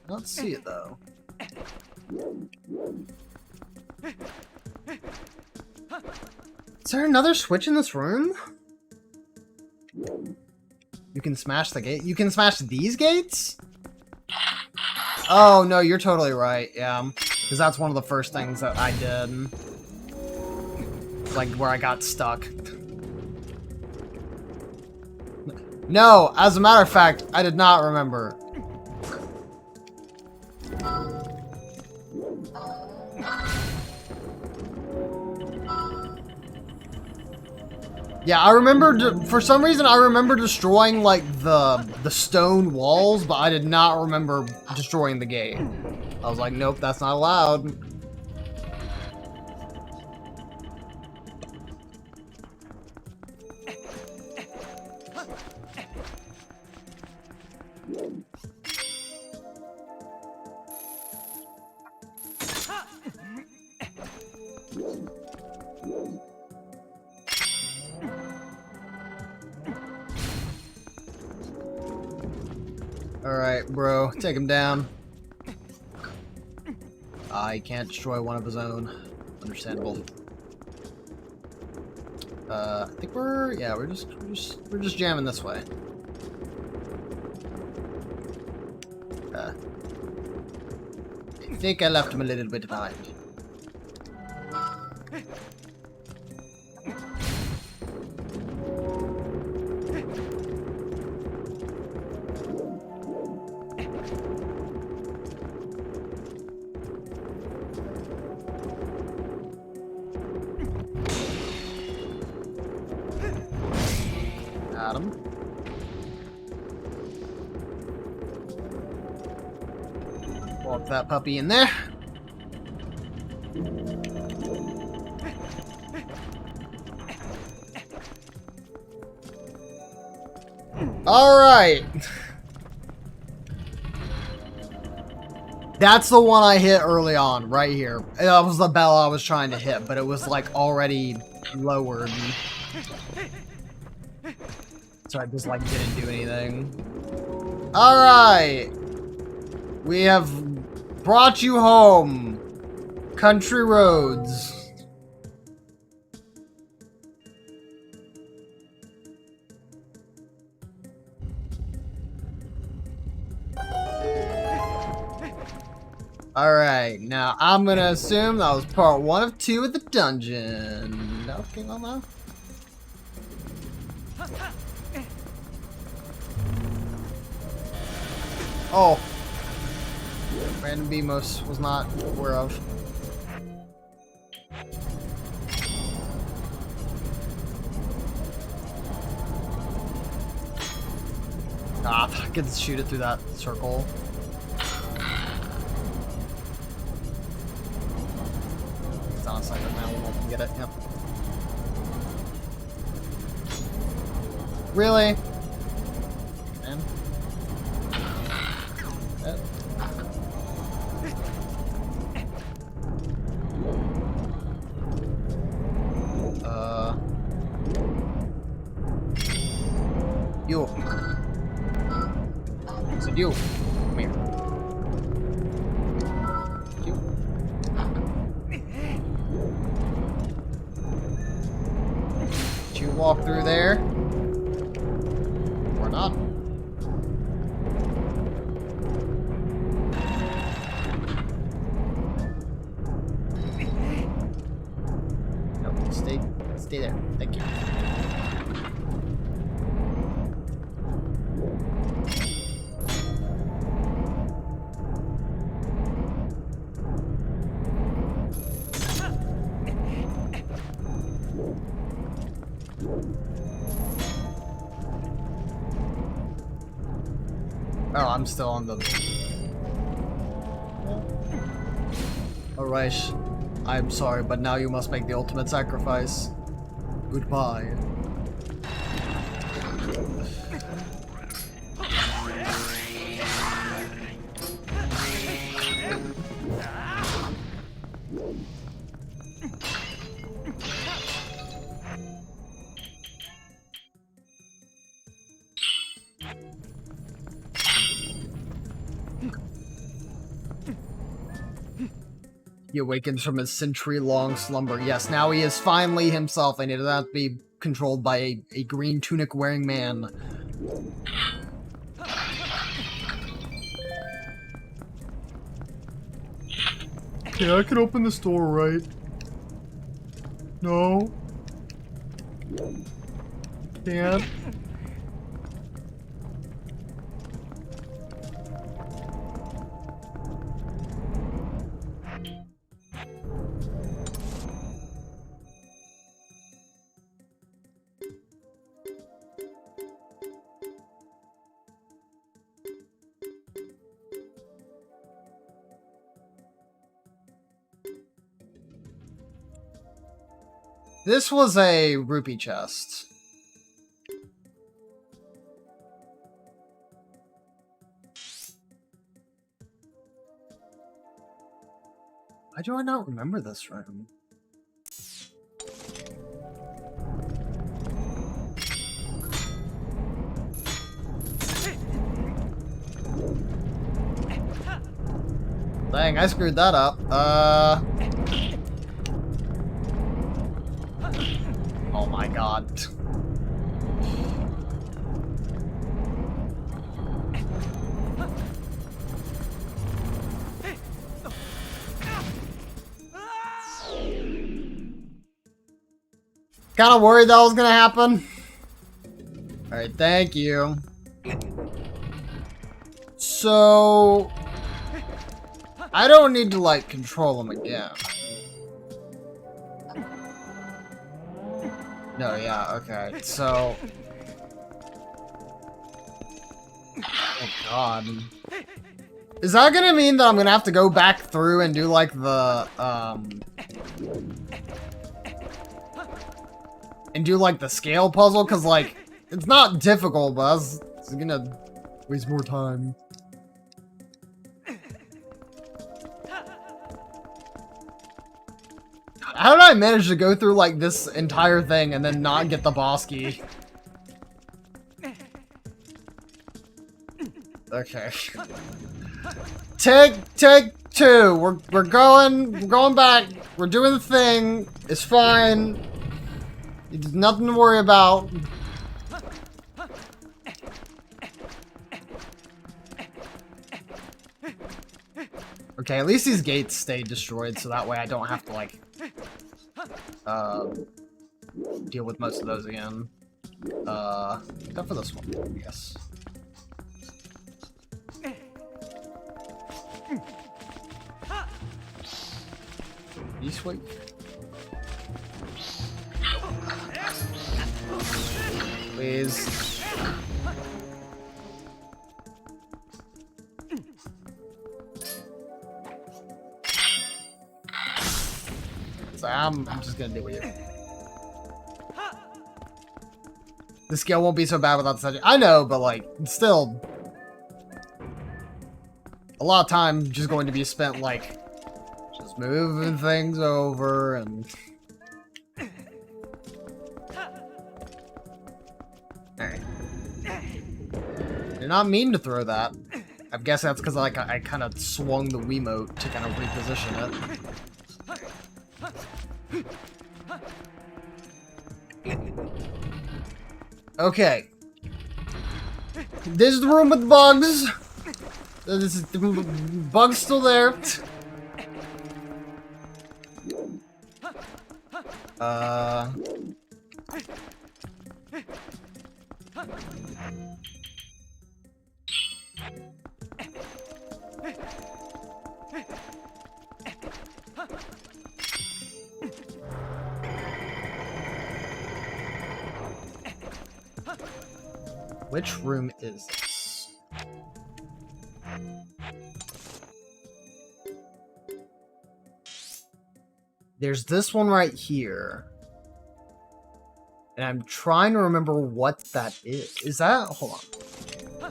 don't see it though. Is there another switch in this room? You can smash the gate? You can smash these gates? Oh, no, you're totally right. Yeah. Because that's one of the first things that I did. Like, where I got stuck. No, as a matter of fact, I did not remember. Yeah, I remember, for some reason, I remember destroying, like, the stone walls, but I did not remember destroying the gate. I was like, nope, that's not allowed. Alright, bro. Take him down. He can't destroy one of his own. Understandable. I think we're just jamming this way. I think I left him a little bit behind. Got him. Walk that puppy in there. All right. That's the one I hit early on, right here. That was the bell I was trying to hit, but it was like already lowered. So I just like didn't do anything. Alright! We have brought you home. Country roads. Alright, now I'm gonna assume that was part 1 of 2 of the dungeon. Okay, Mama. Oh. Random Beamos was not aware of. Ah, I could shoot it through that circle. It's on a second now, we won't get it, yep. Really? Man. You. So you. Come here. You. Did you walk through there? Or not? No, stay there. Thank you. Oh, I'm still on the... Alright. I'm sorry, but now you must make the ultimate sacrifice. Goodbye. He awakens from his century-long slumber. Yes, now he is finally himself, and he doesn't have to be controlled by a green tunic-wearing man. Yeah, I can open this door, right? No? Can't? This was a rupee chest. Why do I not remember this room? Dang, I screwed that up. Oh my god. Kinda worried that was gonna happen. Alright, thank you. So... I don't need to, like, control him again. No, yeah, okay, so... Oh god. Is that gonna mean that I'm gonna have to go back through and do, like, the, and do, like, the scale puzzle? Cause, like, it's not difficult, but it's gonna waste more time. How did I manage to go through like this entire thing and then not get the boss key? Okay. Take two. We're going back. We're doing the thing. It's fine. There's nothing to worry about. Okay, at least these gates stay destroyed, so that way I don't have to like deal with most of those again. Except for this one, I guess. You sweet. Please. So I'm just gonna deal with you. The scale won't be so bad without the subject. I know, but like, still. A lot of time just going to be spent like just moving things over and alright. Did not mean to throw that. I guess that's because like I kind of swung the Wiimote to kind of reposition it. Okay. This is the room with the bugs. This is the bug's still there. Which room is this? There's this one right here. And I'm trying to remember what that is. Is that? Hold on.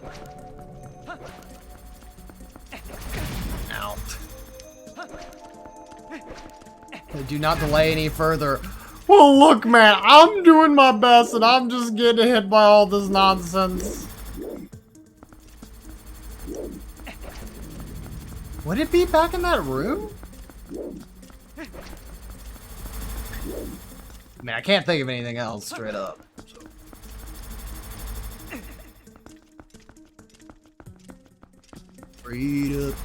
Out. Do not delay any further. Well, look, man, I'm doing my best and I'm just getting hit by all this nonsense. Would it be back in that room? I mean, I can't think of anything else, straight up. So. Read up.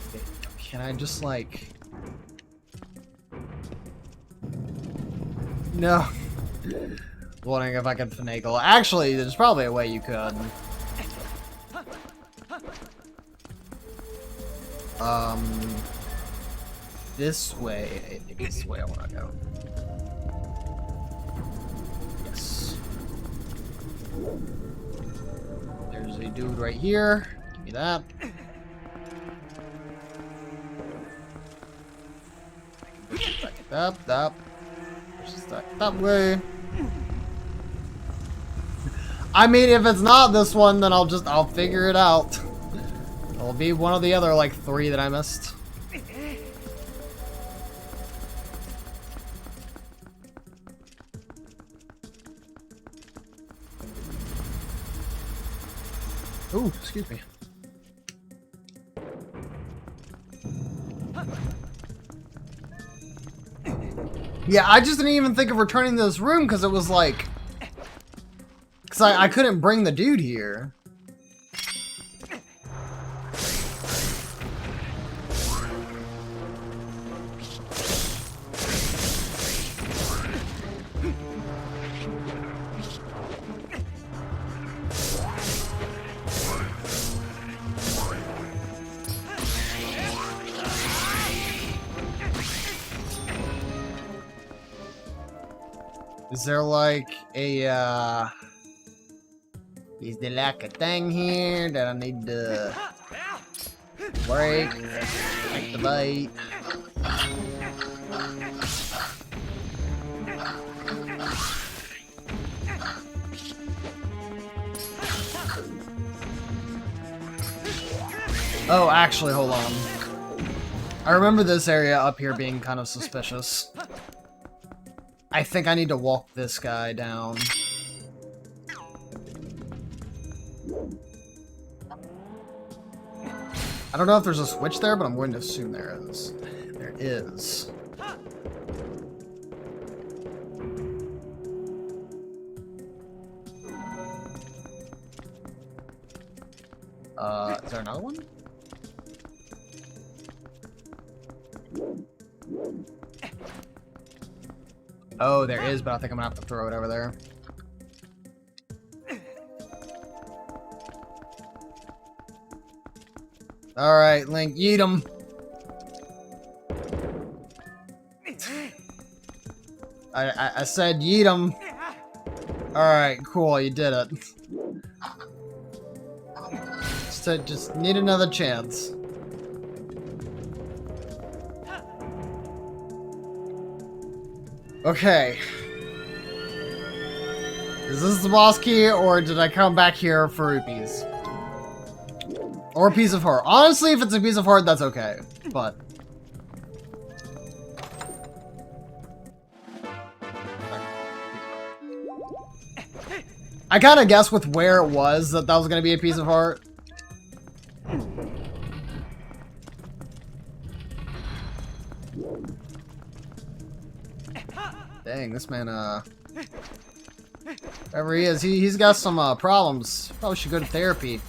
Okay, can I just, like... No. Wondering if I can finagle. Actually, there's probably a way you could. This way. I think this is the way I want to go. Yes. There's a dude right here. Give me that. That. That way. I mean, if it's not this one, then I'll figure it out. It'll be one of the other, like, 3 that I missed. Ooh, excuse me. Yeah, I just didn't even think of returning to this room because it was like... Because I couldn't bring the dude here. Is there like a, is there like a thing here that I need to break? Activate. Oh, actually, hold on. I remember this area up here being kind of suspicious. I think I need to walk this guy down. I don't know if there's a switch there, but I'm going to assume there is. There is. Is there another one? Oh, there is, but I think I'm gonna have to throw it over there. Alright, Link, yeet him. I said yeet him. Alright, cool, you did it. So just need another chance. Okay. Is this the boss key, or did I come back here for rupees? Or a piece of heart. Honestly, if it's a piece of heart, that's okay. But... I kind of guessed with where it was that was going to be a piece of heart. Dang, this man, wherever he is, he's got some, problems. Probably should go to therapy.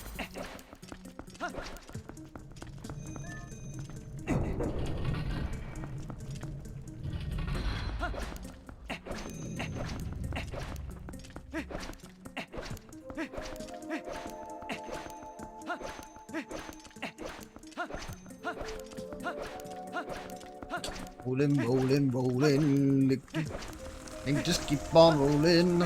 Rolling, rolling, rolling. And just keep on rolling.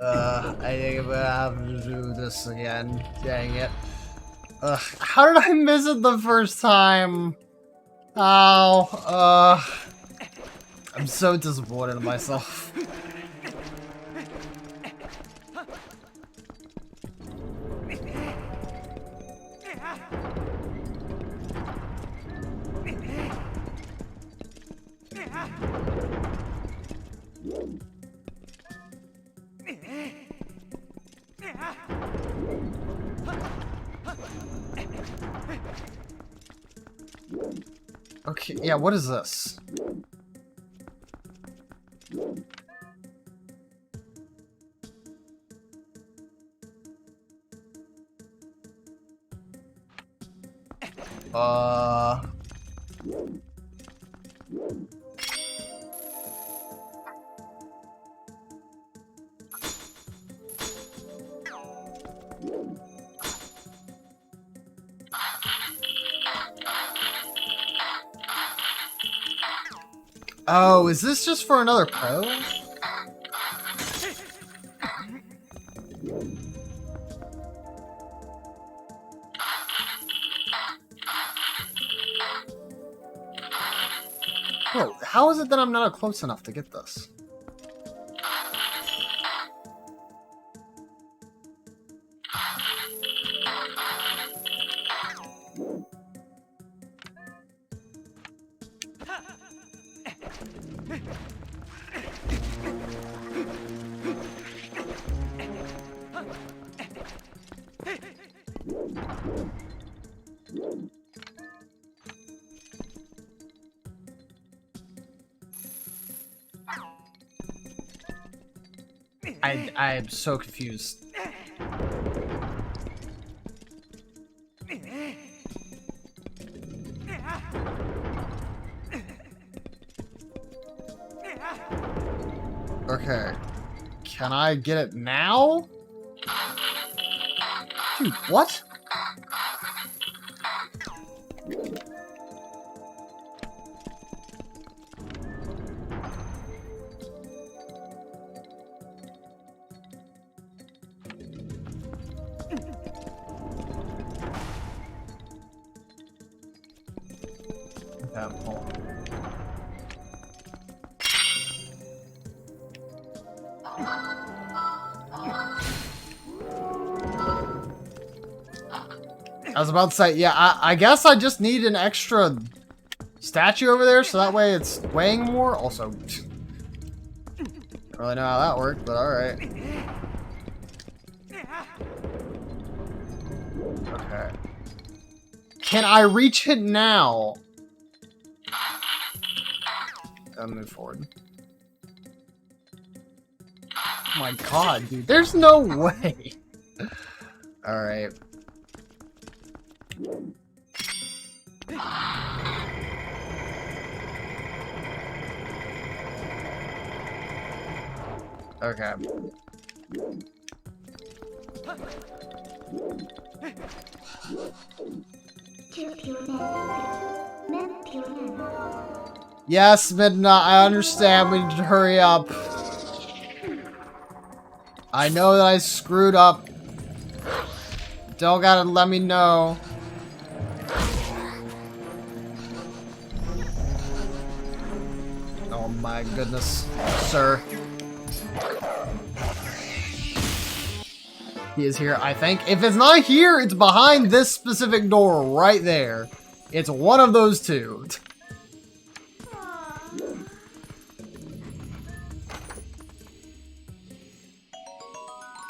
I think I'm gonna have to do this again. Dang it. How did I miss it the first time? Ow. I'm so disappointed in myself. Okay, yeah, what is this? Oh, is this just for another pose? Bro, how is it that I'm not close enough to get this? I'm so confused. Okay. Can I get it now? Dude, what? Hold on. I was about to say, yeah, I guess I just need an extra statue over there so that way it's weighing more. Also, don't really know how that worked, but alright. Okay. Can I reach it now? Gotta move forward. Oh my god, dude. There's no way. Alright. Okay. Yes, Midnight, I understand. We need to hurry up. I know that I screwed up. Don't gotta let me know. Oh my goodness, sir. He is here, I think. If it's not here, it's behind this specific door right there. It's one of those two.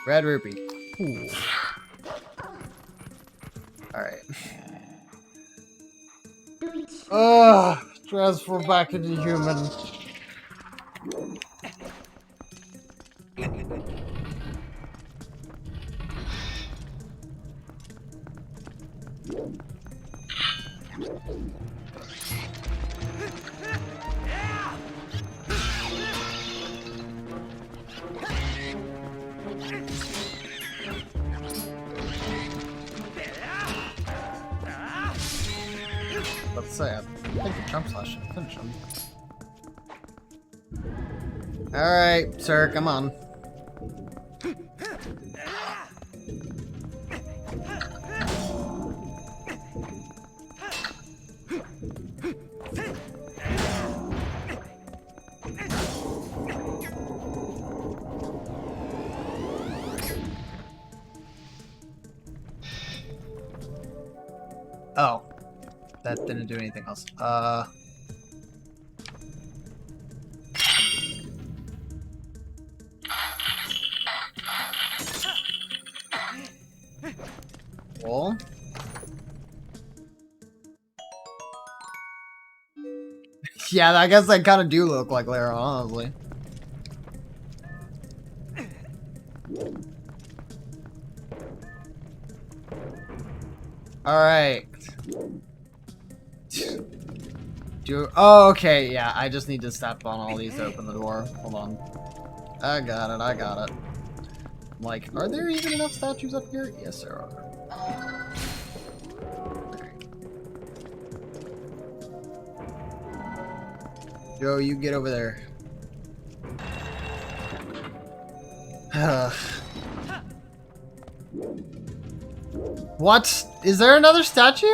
Red rupee. Ooh. Alright. Ugh, transfer back into human. Let's say I think the jump slash should finish him. Alright, sir, come on. Oh. That didn't do anything else. Well. Yeah, I guess they kind of do look like Lara, honestly. Alright. Oh, okay, yeah, I just need to step on all these to open the door. Hold on. I got it, I got it. Like, are there even enough statues up here? Yes, there are. Joe, you get over there. What? Is there another statue?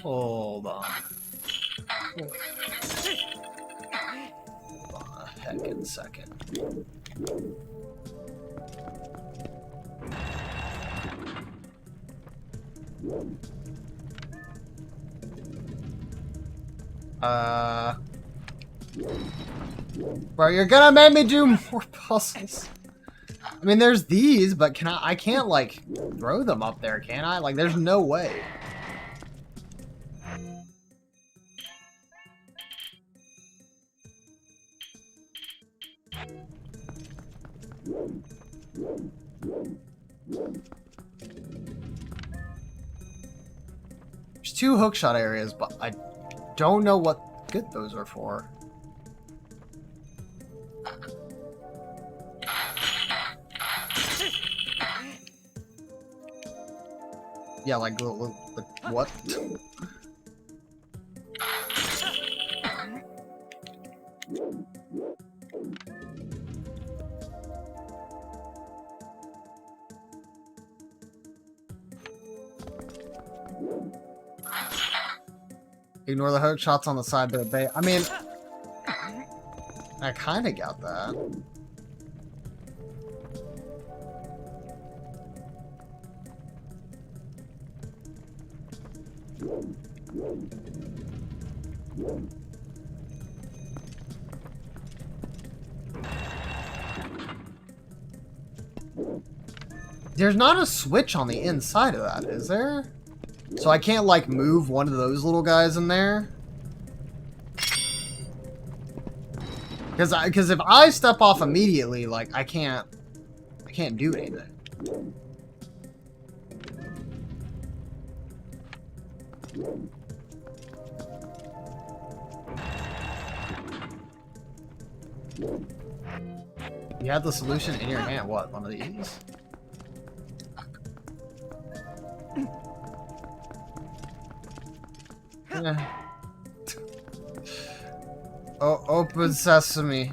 Hold on. Hold on a heckin' second. Bro, you're gonna make me do more puzzles. I mean, there's these, but can I can't, like, throw them up there, can I? Like, there's no way. There's two hookshot areas, but I don't know what good those are for. Yeah, like what? Ignore the hook shots on the side of the bay. I mean, I kind of got that. There's not a switch on the inside of that, is there? So I can't, like, move one of those little guys in there? Because if I step off immediately, like, I can't do anything. You have the solution in your hand. What? One of these? Yeah. Oh, open sesame.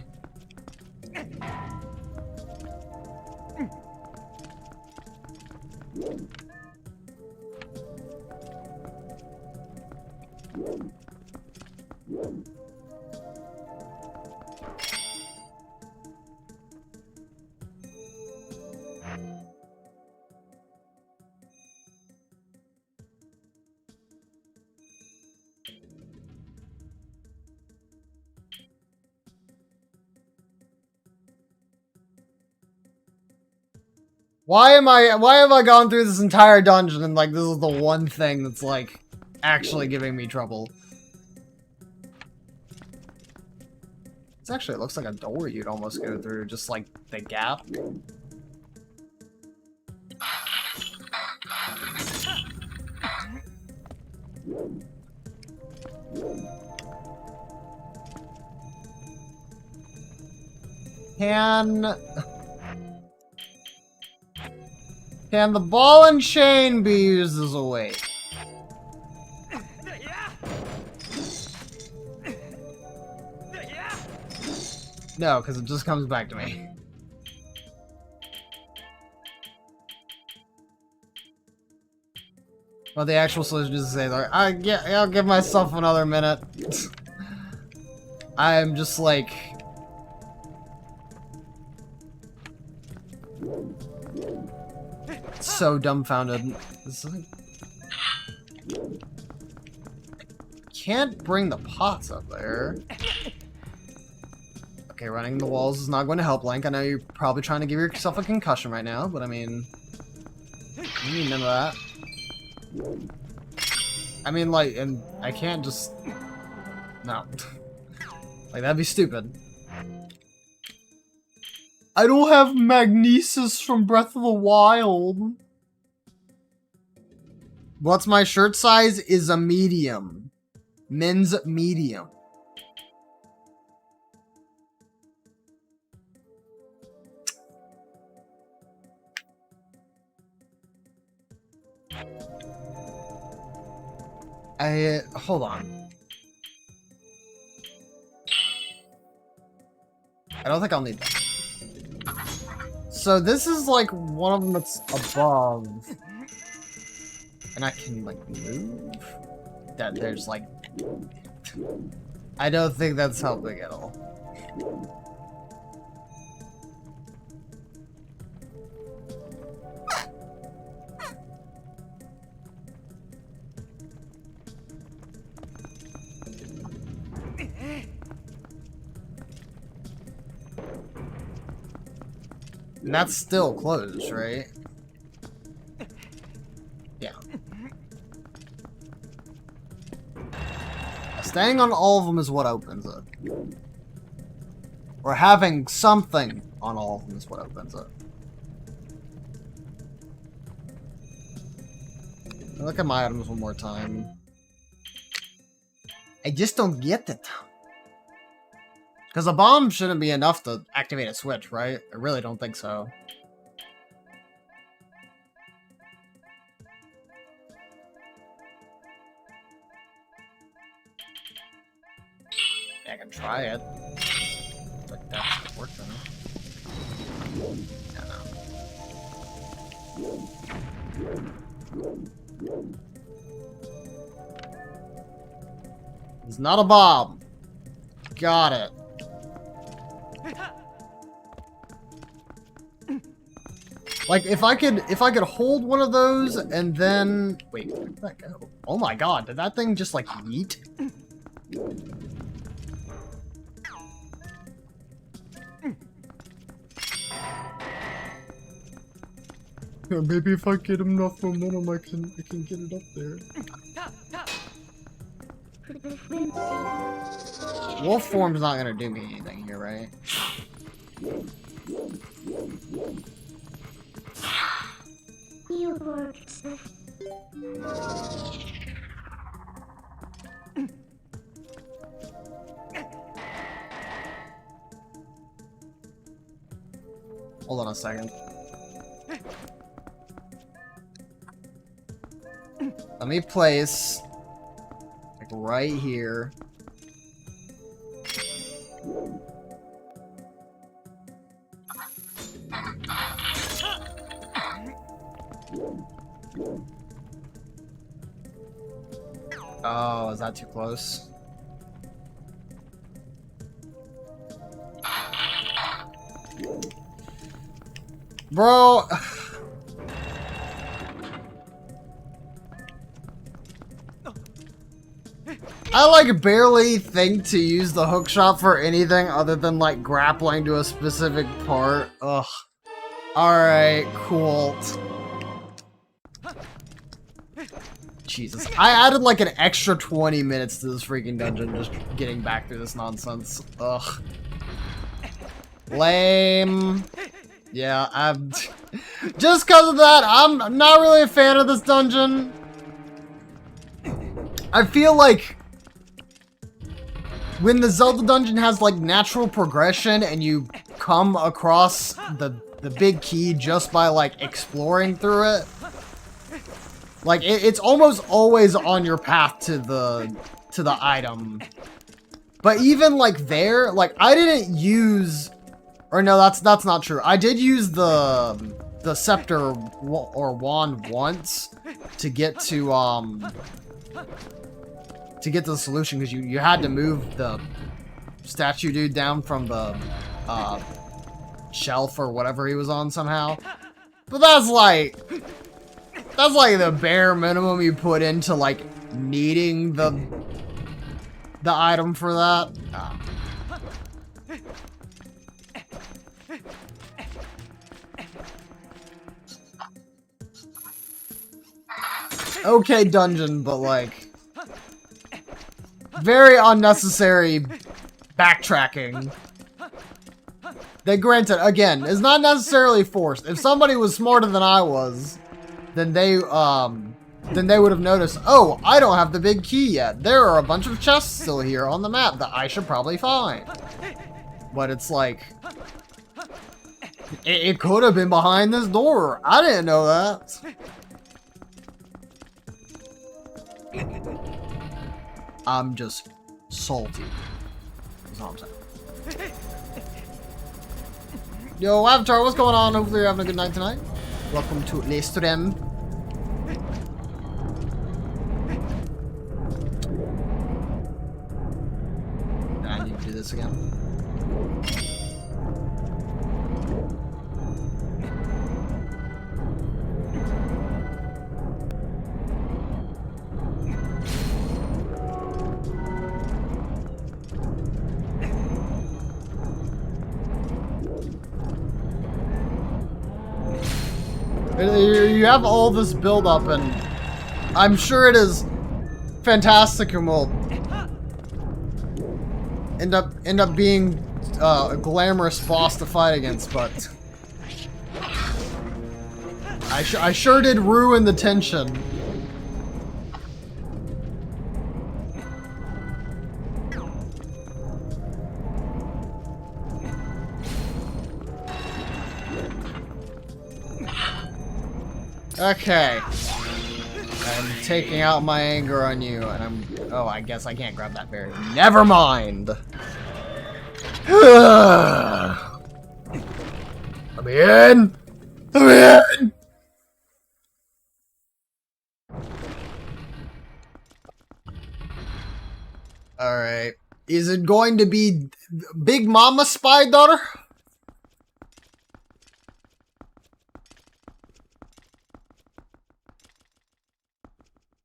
Why have I gone through this entire dungeon and, like, this is the one thing that's, like, actually giving me trouble? This actually looks like a door you'd almost go through, just, like, the gap. Can the ball and chain be used as a weight? No, because it just comes back to me. Well, the actual solution is to say, like, I'll give myself another minute. I'm just like... so dumbfounded. Can't bring the pots up there. Okay, running the walls is not going to help, Link. I know you're probably trying to give yourself a concussion right now, but I mean... you need none of that. I mean, like, and I can't just... no. Like, that'd be stupid. I don't have magnesis from Breath of the Wild. What's my shirt size is a medium. Men's medium. Hold on. I don't think I'll need that. So this is like one of them that's above. And I can like move. That there's like... I don't think that's helping at all. And that's still closed, right? Yeah. Staying on all of them is what opens it. Or having something on all of them is what opens it. Look at my items one more time. I just don't get it. Because a bomb shouldn't be enough to activate a switch, right? I really don't think so. I can try it. Like that's working. Yeah, no. It's not a bomb. Got it. Like if I could hold one of those and then wait, where did that go? Oh my god, did that thing just like yeet? Yeah, maybe if I get enough momentum, I can get it up there. Wolf form's not gonna do me anything here, right? You worked. Hold on a second. Let me place like right here. Oh, is that too close? Bro. I like barely think to use the hook shot for anything other than like grappling to a specific part. Ugh. Alright, cool. Jesus. I added like an extra 20 minutes to this freaking dungeon just getting back through this nonsense. Ugh. Lame. Yeah, I'm... Just because of that, I'm not really a fan of this dungeon. I feel like when the Zelda dungeon has like natural progression and you come across the big key just by like exploring through it, like it's almost always on your path to the item. But even like there, like I didn't use, or no, that's not true. I did use the scepter or wand once to get to the solution, because you had to move the statue dude down from the shelf or whatever he was on somehow. But that's like the bare minimum you put into like needing the item for that. Okay, dungeon, but like very unnecessary backtracking. That, granted, again, is not necessarily forced. If somebody was smarter than I was, then they would have noticed, oh, I don't have the big key yet. There are a bunch of chests still here on the map that I should probably find. But it's like, it could have been behind this door. I didn't know that. I'm just salty. That's all I'm saying. Yo, Avatar, what's going on? Hopefully you're having a good night tonight. Welcome to Le Stream. I need to do this again. You have all this build up, and I'm sure it is fantastic and will end up being a glamorous boss to fight against, but I sure did ruin the tension. Okay. I'm taking out my anger on you, and oh, I guess I can't grab that berry. Never mind! Let me in! Let me in! Alright. Is it going to be Big Mama Spy Daughter?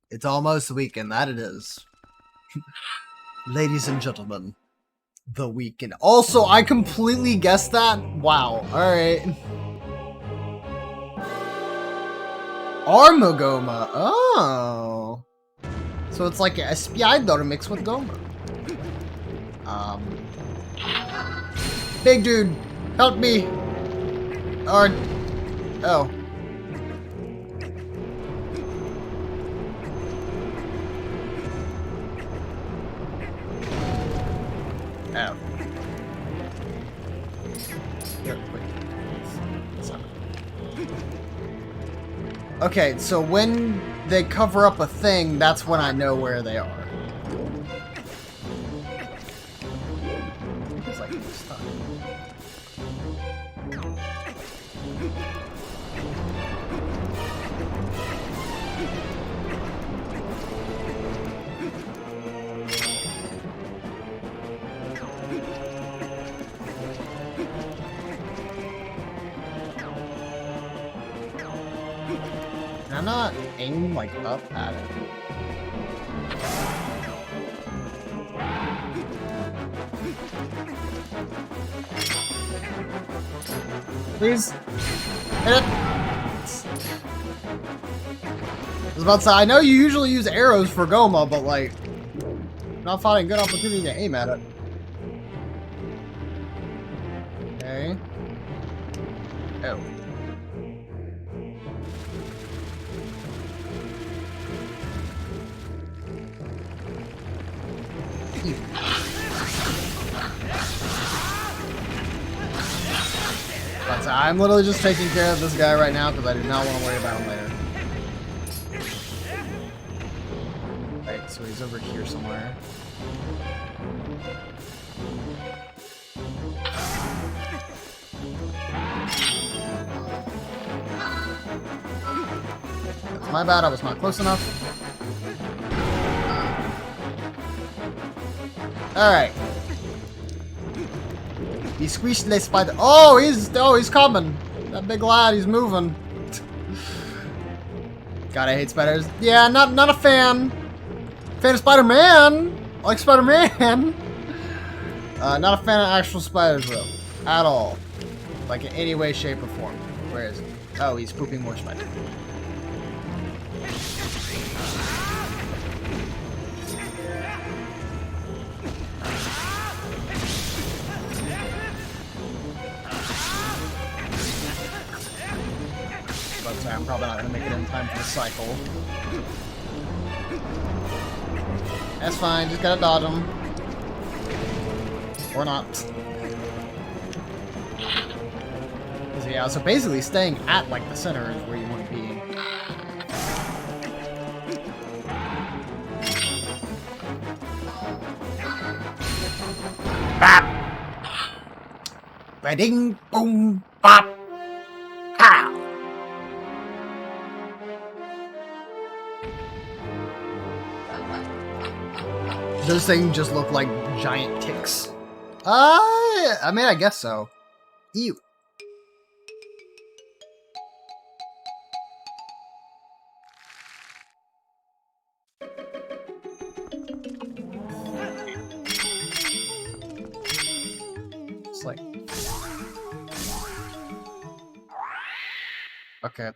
It's almost the weekend, that it is. Ladies and gentlemen, the weekend. Also, I completely guessed that? Wow, alright. Armagoma, oh. So it's like a spy daughter mixed with Goma. Big dude, help me. Or, oh. Oh. Here, wait. Okay, so when they cover up a thing, that's when I know where they are. It's like stuff. Can I not aim like up at it? Please hit it. I was about to say, I know you usually use arrows for Goma, but like, not finding a good opportunity to aim at it. Okay. Oh. But I'm literally just taking care of this guy right now because I do not want to worry about him later. Right, so he's over here somewhere. That's my bad, I was not close enough. Alright. He squished the spider. Oh, he's coming. That big lad, he's moving. God, I hate spiders. Yeah, not a fan. Fan of Spider-Man. I like Spider-Man. Not a fan of actual spiders though, at all. Like in any way, shape, or form. Where is he? Oh, he's pooping more spiders. I'm probably not gonna make it in time for the cycle. That's fine, just gotta dodge them. Or not. Yeah, so basically staying at like the center is where you want to be. Bop! Ba-ding, boom, bop! Pow! Those things just look like giant ticks. I mean, I guess so. Ew. It's like... Okay.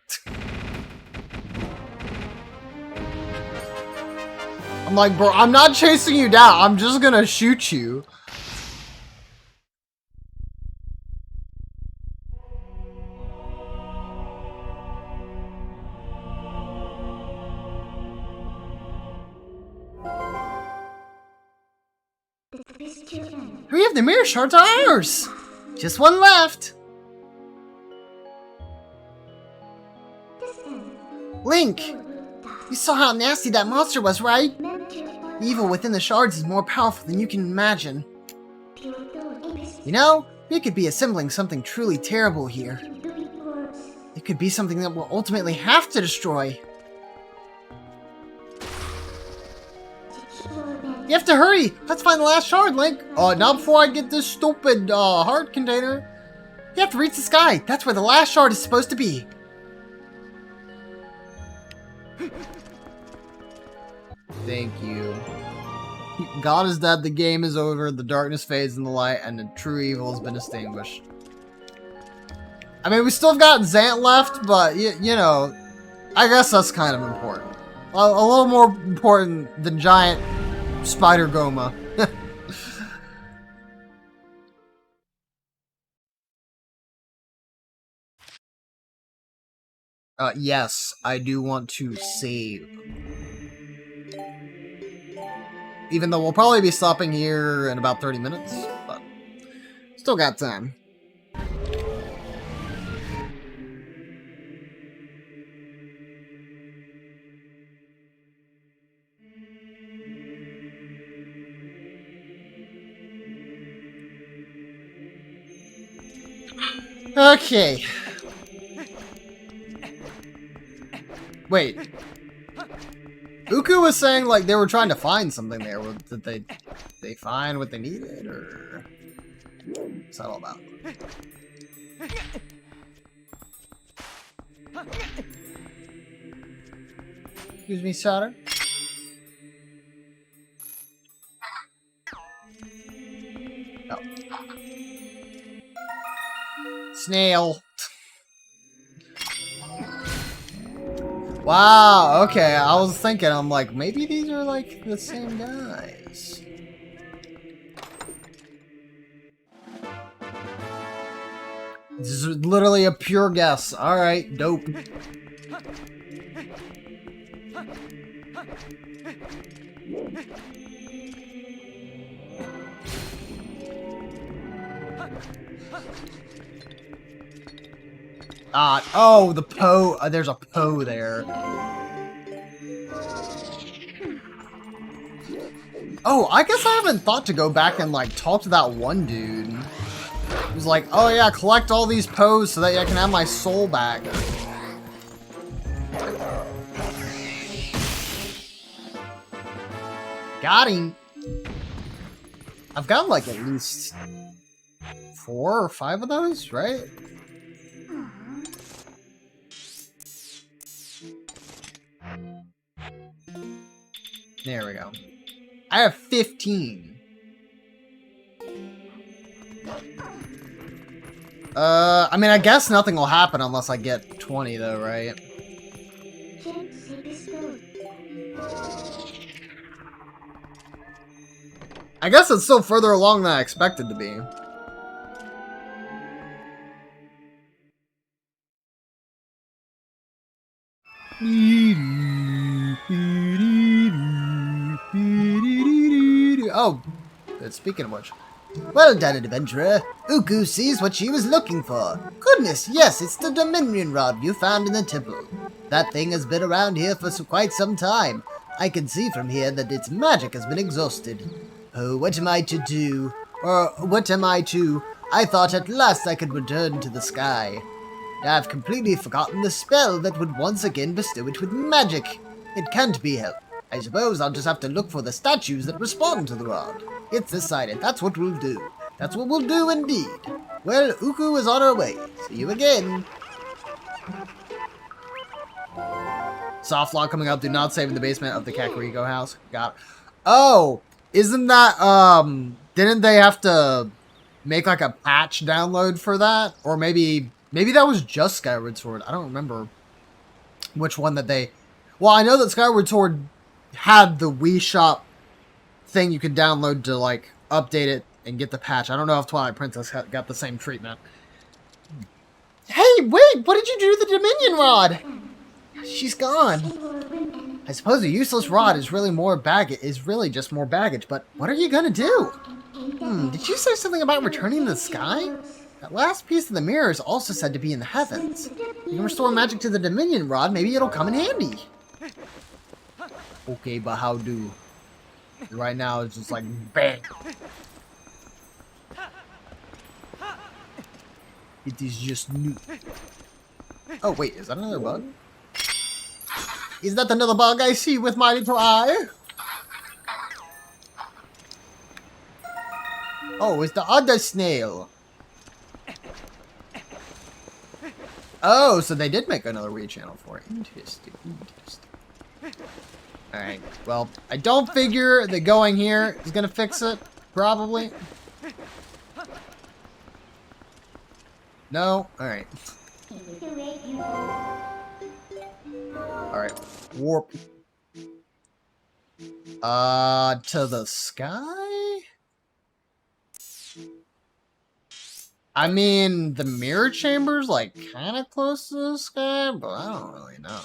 I'm like, bro, I'm not chasing you down. I'm just gonna shoot you. We have the mirror shards are ours. Just one left. Link, you saw how nasty that monster was, right? The evil within the shards is more powerful than you can imagine. You know, we could be assembling something truly terrible here. It could be something that we'll ultimately have to destroy. You have to hurry! Let's find the last shard, Link! Not before I get this stupid, heart container. You have to reach the sky. That's where the last shard is supposed to be. Thank you. God is dead, the game is over, the darkness fades in the light, and the true evil has been extinguished. I mean, we still have got Zant left, but, you know, I guess that's kind of important. A little more important than giant Spider Goma. Yes, I do want to save. Even though we'll probably be stopping here in about 30 minutes, but still got time. Okay. Wait. Uku was saying like they were trying to find something there. Did they find what they needed, or what's that all about? Excuse me, sir. Oh. Snail. Wow, okay, I was thinking, I'm like, maybe these are like the same guys. This is literally a pure guess. Alright, dope. Oh, the Poe. There's a Poe there. Oh, I guess I haven't thought to go back and, like, talk to that one dude. He was like, oh yeah, collect all these Poes so that I can have my soul back. Got him. I've got, like, at least 4 or 5 of those, right? There we go. I have 15. I mean, I guess nothing will happen unless I get 20, though, right? I guess it's still further along than I expected to be. Oh, speaking of which. Well done, adventurer. Uku sees what she was looking for. Goodness, yes, it's the Dominion Rod you found in the temple. That thing has been around here for quite some time. I can see from here that its magic has been exhausted. Oh, what am I to do? Or, what am I to... I thought at last I could return to the sky. I've completely forgotten the spell that would once again bestow it with magic. It can't be helped. I suppose I'll just have to look for the statues that respond to the rod. It's decided. That's what we'll do. That's what we'll do indeed. Well, Uku is on her way. See you again. Soft lock coming up. Do not save in the basement of the Kakariko house. Got it. Oh, isn't that, didn't they have to make like a patch download for that? Or maybe that was just Skyward Sword. I don't remember which one that they... Well, I know that Skyward Sword had the Wii Shop thing you could download to, like, update it and get the patch. I don't know if Twilight Princess got the same treatment. Hey, wait! What did you do to the Dominion Rod? She's gone. I suppose a useless rod is really just more baggage, but what are you gonna do? Did you say something about returning to the sky? That last piece of the mirror is also said to be in the heavens. You can restore magic to the Dominion Rod, maybe it'll come in handy. Okay, but how do? Right now it's just like bang. It is just new. Oh wait, is that another bug? Is that another bug I see with my little eye? Oh, it's the other snail. Oh, so they did make another Wii channel for it. Interesting. Alright, well, I don't figure that going here is gonna fix it. Probably. No? Alright. Alright. Warp. To the sky? I mean, the mirror chamber's like kind of close to the sky, but I don't really know.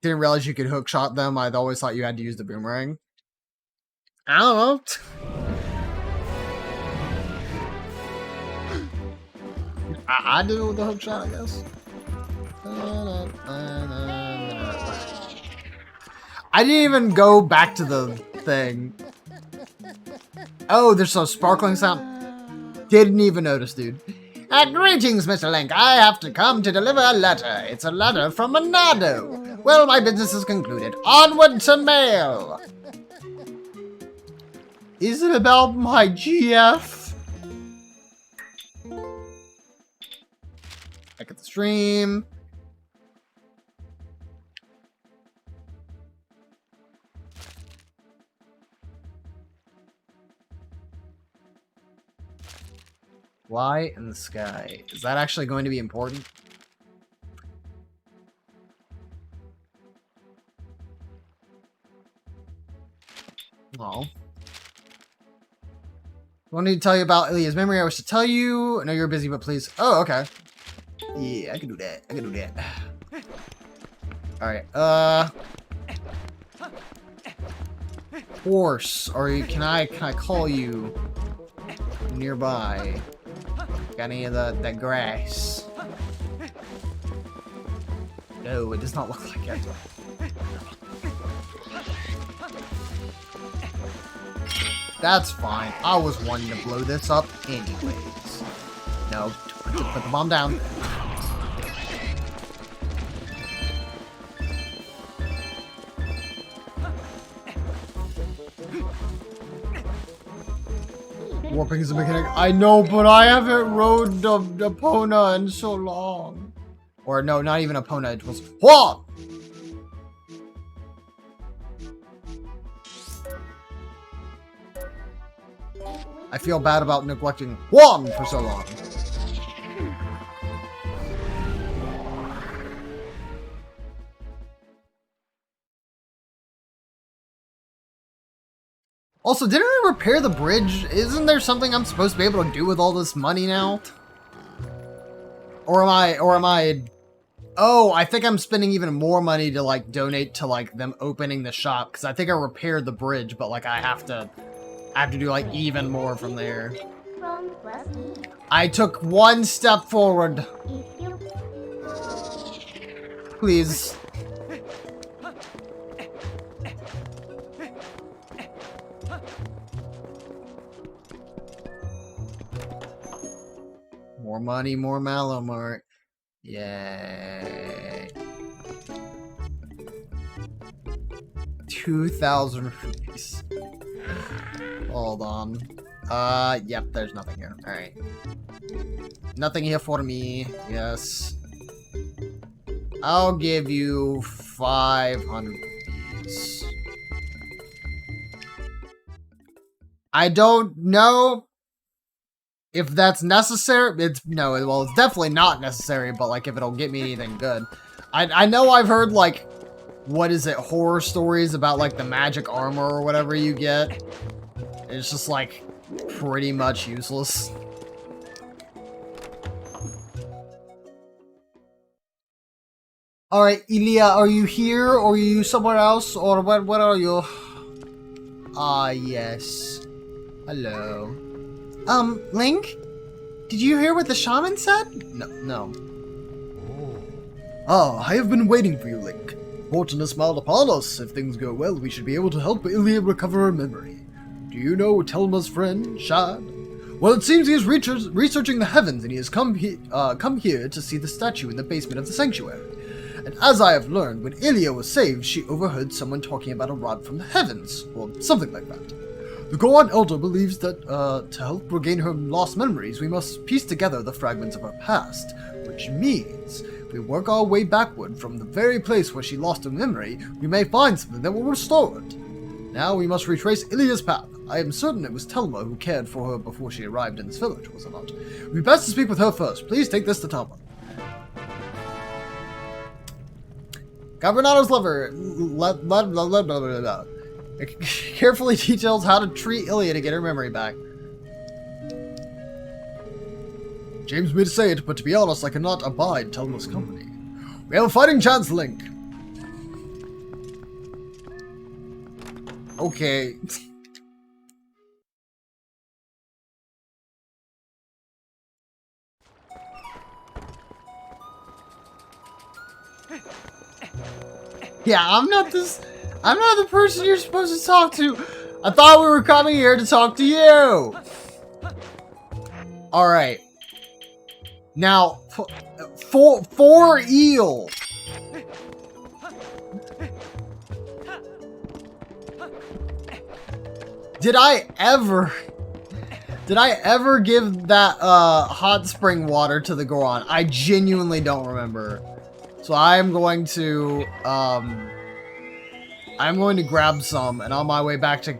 Didn't realize you could hookshot them. I'd always thought you had to use the boomerang. I don't know. I do it with the hookshot, I guess. I didn't even go back to the thing. Oh, there's a sparkling sound. Didn't even notice, dude. Greetings, Mr. Link. I have to come to deliver a letter. It's a letter from Monado. Well, my business is concluded. Onward to mail. Is it about my GF? Back at the stream. Fly in the sky. Is that actually going to be important? Oh. I wanted to tell you about Ilya's memory. I wish to tell you. I know you're busy, but please. Oh, okay. Yeah, I can do that. I can do that. Alright, horse, or can I call you nearby? Got any of that grass? No, it does not look like it. That's fine. I was wanting to blow this up anyways. No, put the bomb down. Warping is a mechanic. I know, but I haven't rode the Epona in so long. Or no, not even Epona. It was Hua! I feel bad about neglecting Juan for so long. Also, didn't I repair the bridge? Isn't there something I'm supposed to be able to do with all this money now? Or am I... Oh, I think I'm spending even more money to, like, donate to, like, them opening the shop. Because I think I repaired the bridge, but, like, I have to do, like, even more from there. I took one step forward. Please. More money, more Malomart. Yay. 2,000 rupees. Hold on. Yep, there's nothing here. Alright. Nothing here for me. Yes. I'll give you 500 rupees. I don't know if that's necessary. It's definitely not necessary, but like if it'll get me anything good. I know I've heard like, what is it, horror stories about like the magic armor or whatever you get. It's just like pretty much useless. Alright, Ilya, are you here or are you somewhere else or what are you? Ah, yes. Hello. Link? Did you hear what the shaman said? No. Ah, I have been waiting for you, Link. Fortune has smiled upon us. If things go well, we should be able to help Ilya recover her memory. Do you know Telma's friend, Shad? Well, it seems he is researching the heavens, and he has come here to see the statue in the basement of the sanctuary. And as I have learned, when Ilya was saved, she overheard someone talking about a rod from the heavens, or something like that. The Goron Elder believes that, to help regain her lost memories, we must piece together the fragments of her past, which means, if we work our way backward from the very place where she lost her memory, we may find something that will restore it. Now we must retrace Ilya's path. I am certain it was Telma who cared for her before she arrived in this village, was it not? It would be best to speak with her first. Please take this to Telma. Gobernato's lover carefully details how to treat Ilya to get her memory back. James may say it, but to be honest, I cannot abide Telma's company. We have a fighting chance, Link. Okay. Yeah, I'm not the person you're supposed to talk to. I thought we were coming here to talk to you. All right. Now, for eel. Did I ever give that hot spring water to the Goron? I genuinely don't remember. So I'm going to grab some, and on my way back to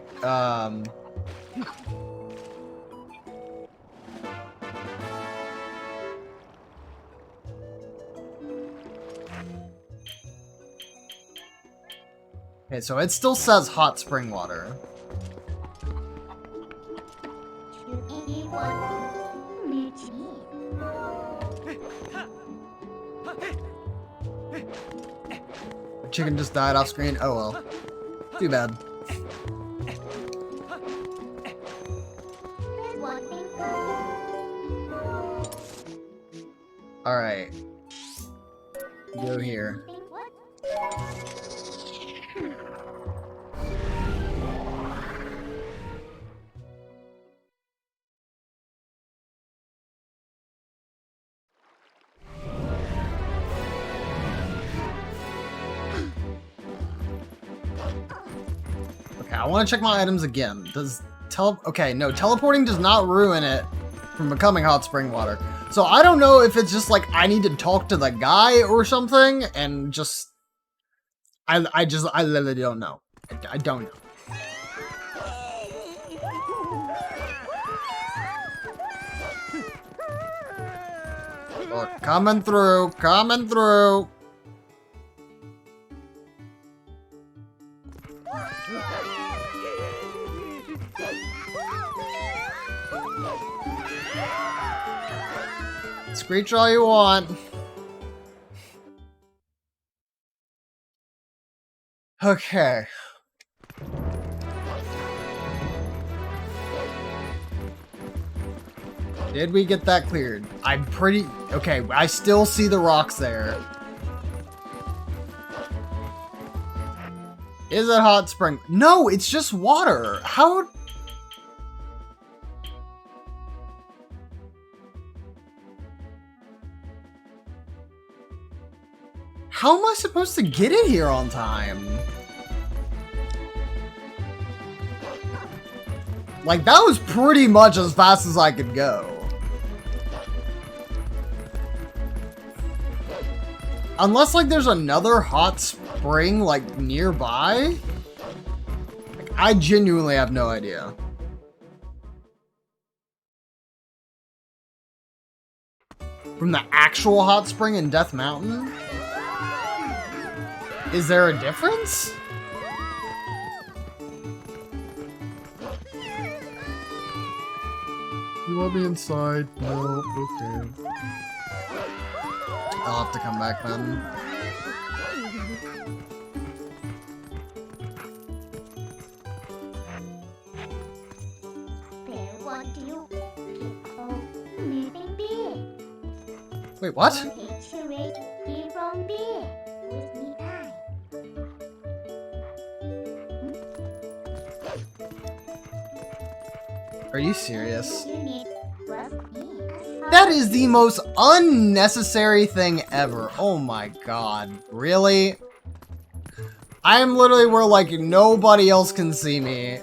okay, so it still says hot spring water. The chicken just died off screen. Oh well. Too bad. Alright. Go here. Okay, I want to check my items again. Okay, no, teleporting does not ruin it from becoming hot spring water. So I don't know if it's just like I need to talk to the guy or something, and just I literally don't know. I don't know. Oh, coming through, coming through. Screech all you want. Okay. Did we get that cleared? I'm pretty... Okay, I still see the rocks there. Is it hot spring? No, it's just water. How... How am I supposed to get it here on time? Like, that was pretty much as fast as I could go. Unless, like, there's another hot spring, like, nearby? Like, I genuinely have no idea. From the actual hot spring in Death Mountain? Is there a difference? You want me inside? No, okay. I'll have to come back then. Wait, what? Are you serious? That is the most unnecessary thing ever. Oh my god. Really? I am literally where, like, nobody else can see me.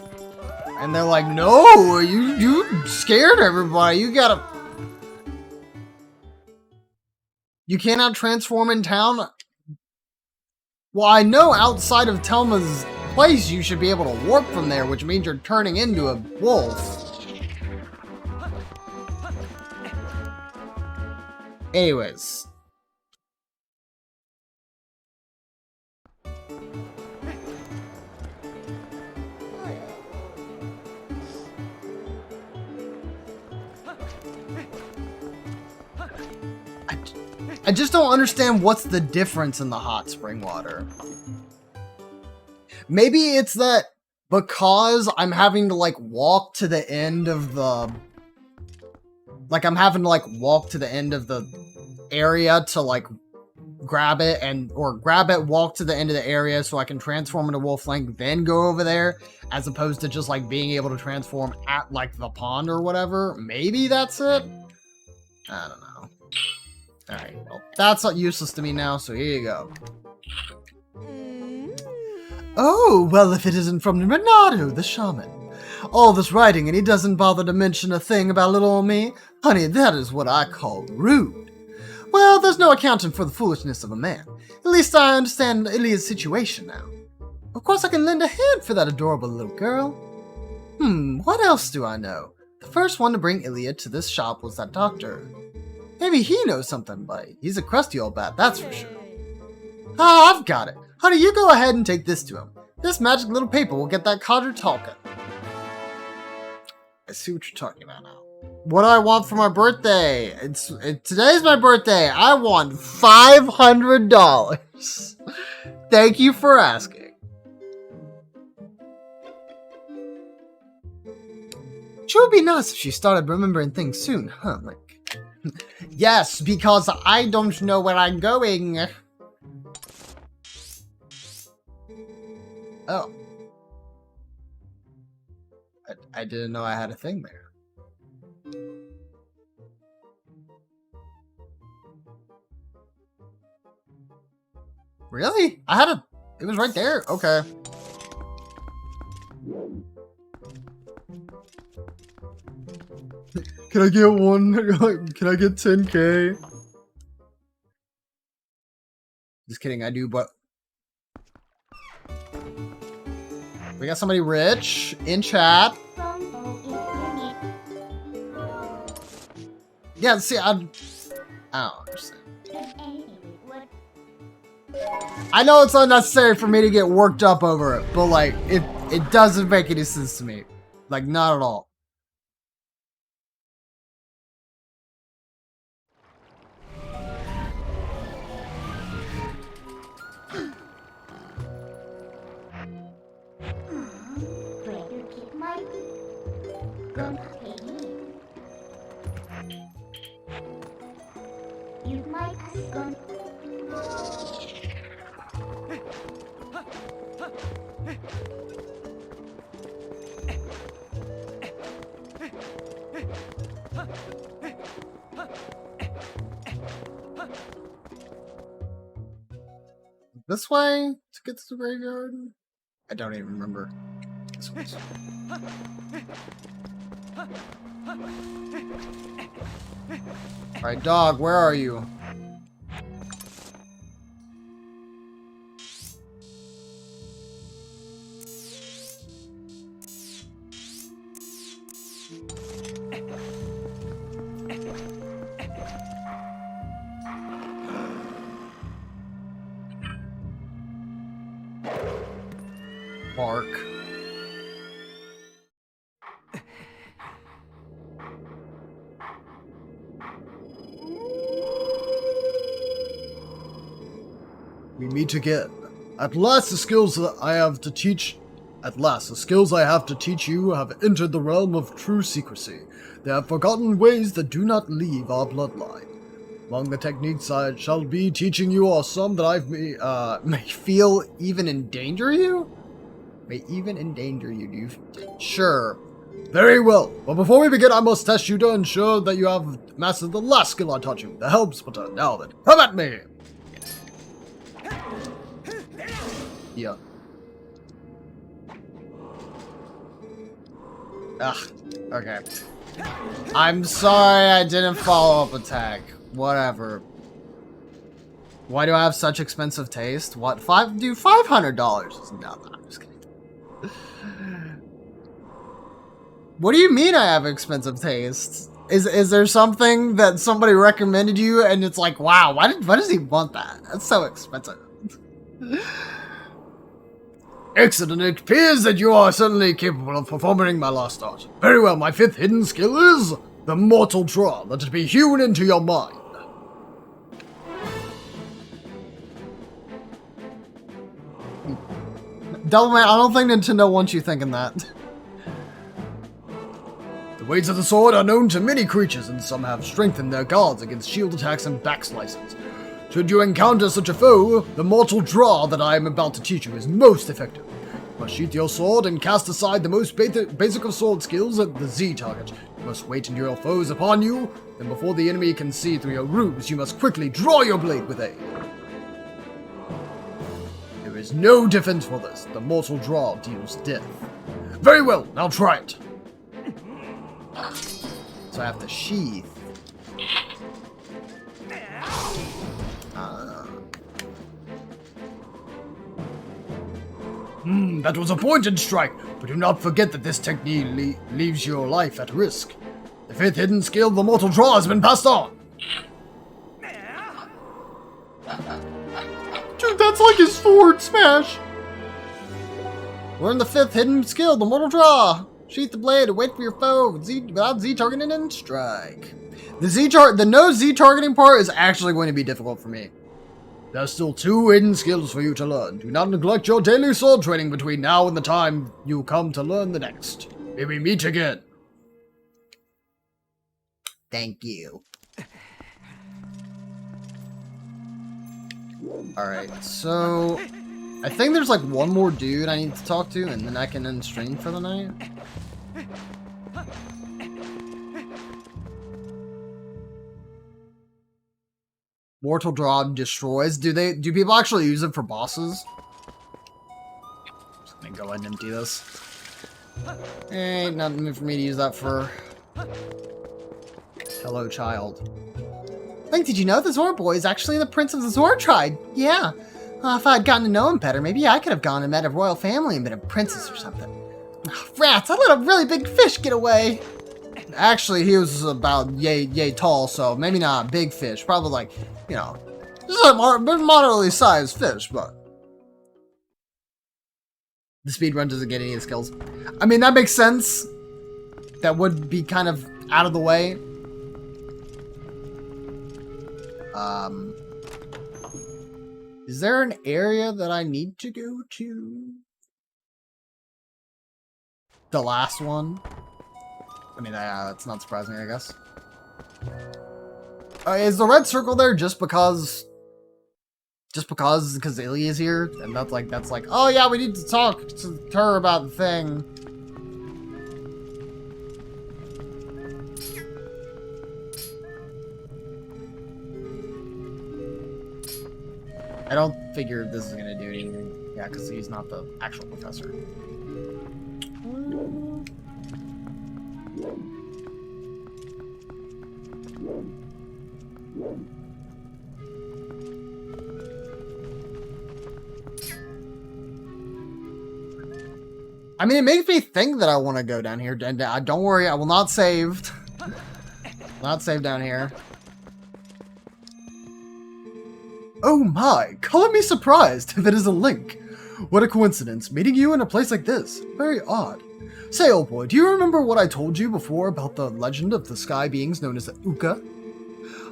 And they're like, no, you scared everybody. You gotta... You cannot transform in town? Well, I know outside of Telma's place you should be able to warp from there, which means you're turning into a wolf. Anyways. I just don't understand what's the difference in the hot spring water. Maybe it's that because I'm having to, like, walk to the end of the... Like, I'm having to, like, walk to the end of the area to, like, grab it, or grab it, walk to the end of the area so I can transform into Wolf Link, then go over there, as opposed to just, like, being able to transform at, like, the pond or whatever. Maybe that's it? I don't know. Alright, well, that's not useless to me now, so here you go. Oh, well, if it isn't from Renato, the shaman. All this writing and he doesn't bother to mention a thing about little old me? Honey, that is what I call rude. Well, there's no accounting for the foolishness of a man. At least I understand Ilia's situation now. Of course I can lend a hand for that adorable little girl. What else do I know? The first one to bring Ilia to this shop was that doctor. Maybe he knows something, but he's a crusty old bat, that's for sure. Ah, I've got it. Honey, you go ahead and take this to him. This magic little paper will get that codger talking. I see what you're talking about now. What do I want for my birthday? Today's my birthday. I want $500. Thank you for asking. Sure would be nice if she started remembering things soon, huh? Like, yes, because I don't know where I'm going. Oh. I didn't know I had a thing there. Really? I had a... It was right there? Okay. Can I get one? Can I get 10K? Just kidding, I do, but... We got somebody rich in chat. Yeah, see, I don't understand. I know it's unnecessary for me to get worked up over it, but, like, it doesn't make any sense to me. Like, not at all. This way to get to the graveyard? I don't even remember. This way. Alright, dog, where are you? Bark. We meet again. At last the skills that I have to teach... At last, the skills I have to teach you have entered the realm of true secrecy. They have forgotten ways that do not leave our bloodline. Among the techniques I shall be teaching you are some that I may feel even endanger you? May even endanger you, Sure. Very well. But before we begin, I must test you to ensure that you have mastered the last skill I taught you, the help splitter. Now then, come at me! Yeah. Ugh. Okay. I'm sorry I didn't follow up attack. Whatever. Why do I have such expensive taste? What? $500? No, I'm just kidding. What do you mean I have expensive taste? Is there something that somebody recommended you and it's like, wow, why does he want that? That's so expensive. Excellent. It appears that you are certainly capable of performing my last art. Very well. My 5th hidden skill is the mortal draw. Let it be hewn into your mind. Devilman, I don't think Nintendo wants you thinking that. The weights of the sword are known to many creatures, and some have strengthened their guards against shield attacks and back slices. Should you encounter such a foe, the mortal draw that I am about to teach you is most effective. You must sheath your sword and cast aside the most basic of sword skills at the Z target. You must wait until your foe is upon you, then before the enemy can see through your ruse, you must quickly draw your blade with aid. There is no defense for this. The mortal draw deals death. Very well, now try it. So I have to sheath. That was a pointed strike, but do not forget that this technique leaves your life at risk. The 5th hidden skill, the mortal draw, has been passed on. Dude, that's like his forward smash. Learn the 5th hidden skill, the mortal draw. Sheath the blade and wait for your foe without Z targeting and strike. The no Z targeting part is actually going to be difficult for me. There are still 2 hidden skills for you to learn. Do not neglect your daily sword training between now and the time you come to learn the next. May we meet again. Thank you. Alright, so I think there's like one more dude I need to talk to and then I can end stream for the night. Mortal Draw destroys. Do people actually use it for bosses? Just gonna go ahead and empty this. Ain't nothing for me to use that for. Hello, child. Like, did you know the Zora boy is actually the prince of the Zora tribe? Yeah. If I'd gotten to know him better, maybe I could have gone and met a royal family and been a princess or something. Rats, I let a really big fish get away. Actually, he was about yay tall, so maybe not a big fish. Probably like, you know, just a moderately sized fish, but the speedrun doesn't get any skills. I mean, that makes sense. That would be kind of out of the way. Is there an area that I need to go to? The last one? I mean, that's not surprising, I guess. Is the red circle there just because Illy is here? And that's like, oh yeah, we need to talk to her about the thing. I don't figure this is gonna do anything. Yeah, because he's not the actual professor. I mean, it makes me think that I want to go down here. And don't worry, I will not save. Not save down here. Oh my, color me surprised if it is a Link. What a coincidence, meeting you in a place like this. Very odd. Say, old boy, do you remember what I told you before about the legend of the sky beings known as the Uka?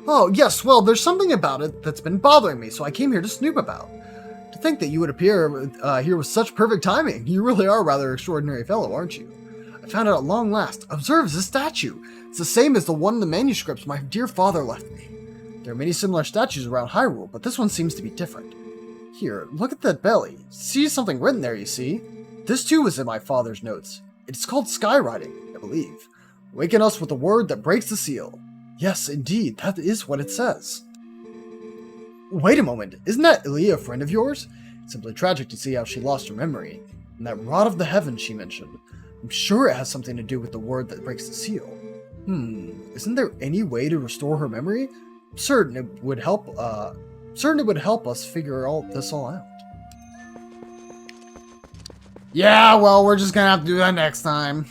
Oh, yes, well, there's something about it that's been bothering me, so I came here to snoop about. To think that you would appear here with such perfect timing. You really are a rather extraordinary fellow, aren't you? I found out at long last. Observe this statue. It's the same as the one in the manuscripts my dear father left me. There are many similar statues around Hyrule, but this one seems to be different. Here, look at that belly. See something written there, you see? This too was in my father's notes. It's called skywriting. believe. Awaken us with the word that breaks the seal. Yes, indeed, that is what it says. Wait a moment, isn't that Ilya a friend of yours? It's simply tragic to see how she lost her memory. And that rod of the heavens she mentioned. I'm sure it has something to do with the word that breaks the seal. Isn't there any way to restore her memory? I'm certain it would help us figure all this out. Yeah, well, we're just gonna have to do that next time.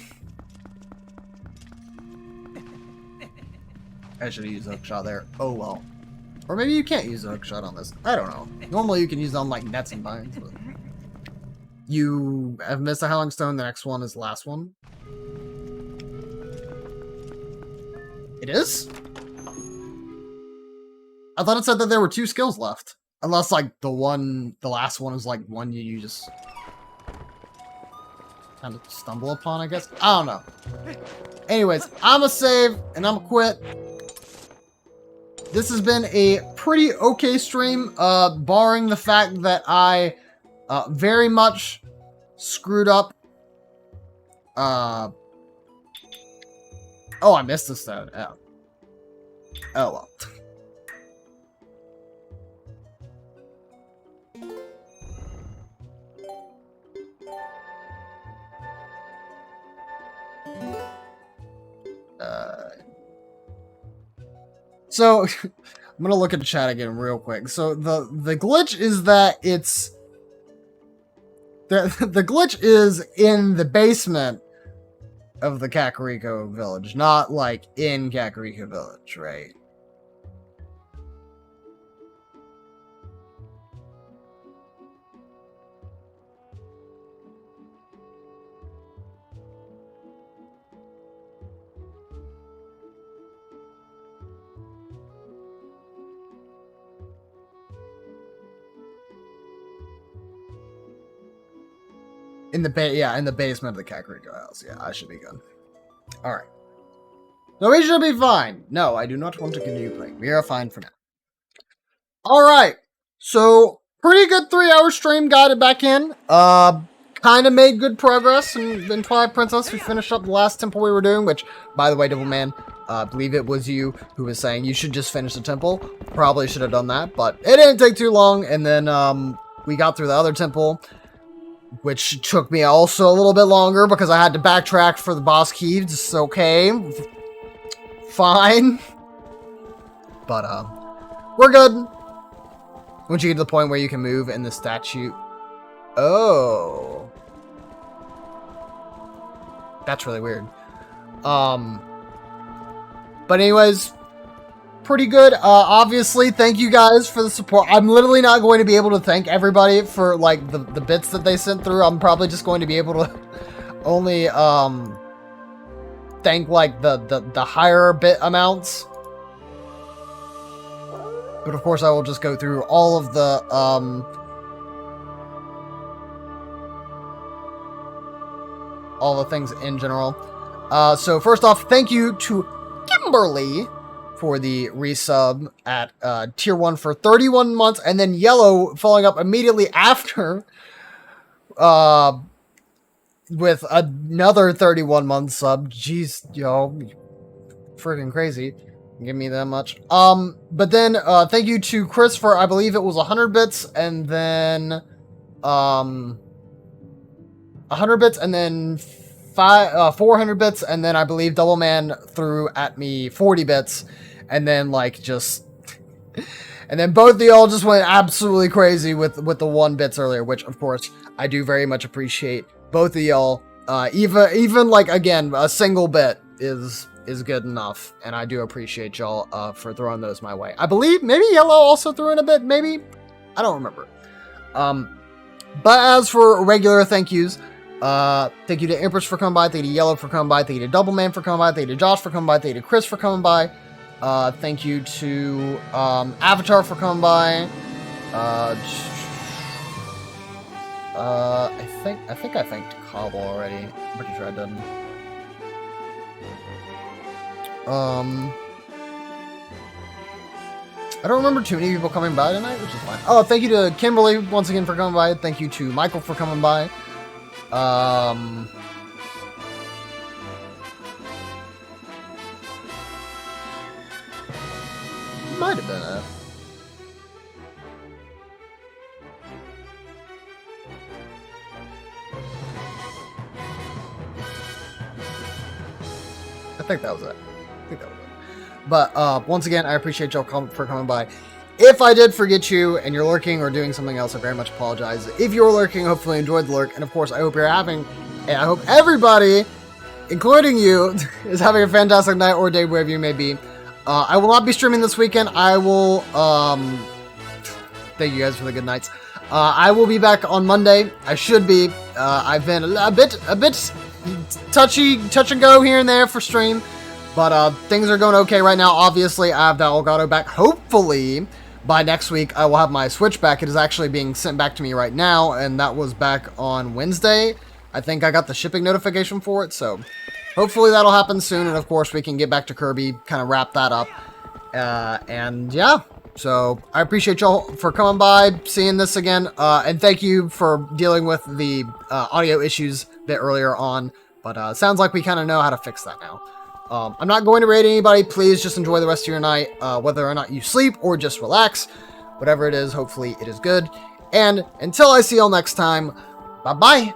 I should have used a hookshot there. Oh well. Or maybe you can't use a hookshot on this. I don't know. Normally you can use it on like nets and vines, but you have missed a Howling Stone. The next one is the last one. It is? I thought it said that there were 2 skills left. Unless like the last one is like one you just kind of stumble upon, I guess. I don't know. Anyways, I'm a save and I'm a quit. This has been a pretty okay stream, barring the fact that I very much screwed up. Oh, I missed this though. Oh well. So, I'm gonna look at the chat again real quick. So, the glitch is that it's... The glitch is in the basement of the Kakariko village, not, like, in Kakariko village, right? In the basement of the Kakariko house. Yeah, I should be good. Alright. So we should be fine. No, I do not want to continue playing. We are fine for now. Alright. So, pretty good 3-hour stream. Got it back in. Kind of made good progress in Twilight Princess. We finished up the last temple we were doing, which, by the way, Devilman, I believe it was you who was saying you should just finish the temple. Probably should have done that, but it didn't take too long, and then, we got through the other temple, which took me also a little bit longer because I had to backtrack for the boss key. It's okay. Fine. But, we're good. Once you get to the point where you can move in the statue. Oh. That's really weird. But anyways, pretty good. Obviously, thank you guys for the support. I'm literally not going to be able to thank everybody for, like, the bits that they sent through. I'm probably just going to be able to only, thank, like, the higher bit amounts. But, of course, I will just go through all of the, all the things in general. So, first off, thank you to Kimberly for the resub at tier 1 for 31 months, and then Yellow following up immediately after with another 31-month sub. Jeez, yo, freaking crazy. Give me that much. But then thank you to Chris for, I believe it was 100 bits, and then 100 bits, and then 400 bits, and then I believe Double Man threw at me 40 bits. And then, like, just... and then both of y'all just went absolutely crazy with the 1 bits earlier, which, of course, I do very much appreciate both of y'all. Even, like, again, a single bit is good enough, and I do appreciate y'all for throwing those my way. I believe maybe Yellow also threw in a bit, maybe? I don't remember. But as for regular thank yous, thank you to Empress for coming by, thank you to Yellow for coming by, thank you to Double Man for coming by, thank you to Josh for coming by, thank you to Chris for coming by. Thank you to Avatar for coming by. I think I thanked Cobble already. I'm pretty sure I did. I don't remember too many people coming by tonight, which is fine. Oh, thank you to Kimberly once again for coming by. Thank you to Michael for coming by. might have been it. I think that was it. But once again, I appreciate y'all for coming by. If I did forget you and you're lurking or doing something else, I very much apologize. If you're lurking, hopefully you enjoyed the lurk. And of course, I hope you're having, and I hope everybody, including you, is having a fantastic night or day wherever you may be. I will not be streaming this weekend. I will, thank you guys for the good nights. I will be back on Monday. I should be. I've been a bit touch and go here and there for stream. But things are going okay right now. Obviously, I have that Elgato back. Hopefully, by next week, I will have my Switch back. It is actually being sent back to me right now, and that was back on Wednesday. I think I got the shipping notification for it, so hopefully that'll happen soon. And of course, we can get back to Kirby, kind of wrap that up. And yeah, so I appreciate y'all for coming by, seeing this again, and thank you for dealing with the audio issues a bit earlier on. But sounds like we kind of know how to fix that now. I'm not going to raid anybody. Please just enjoy the rest of your night, whether or not you sleep or just relax. Whatever it is, hopefully it is good. And until I see y'all next time, bye-bye.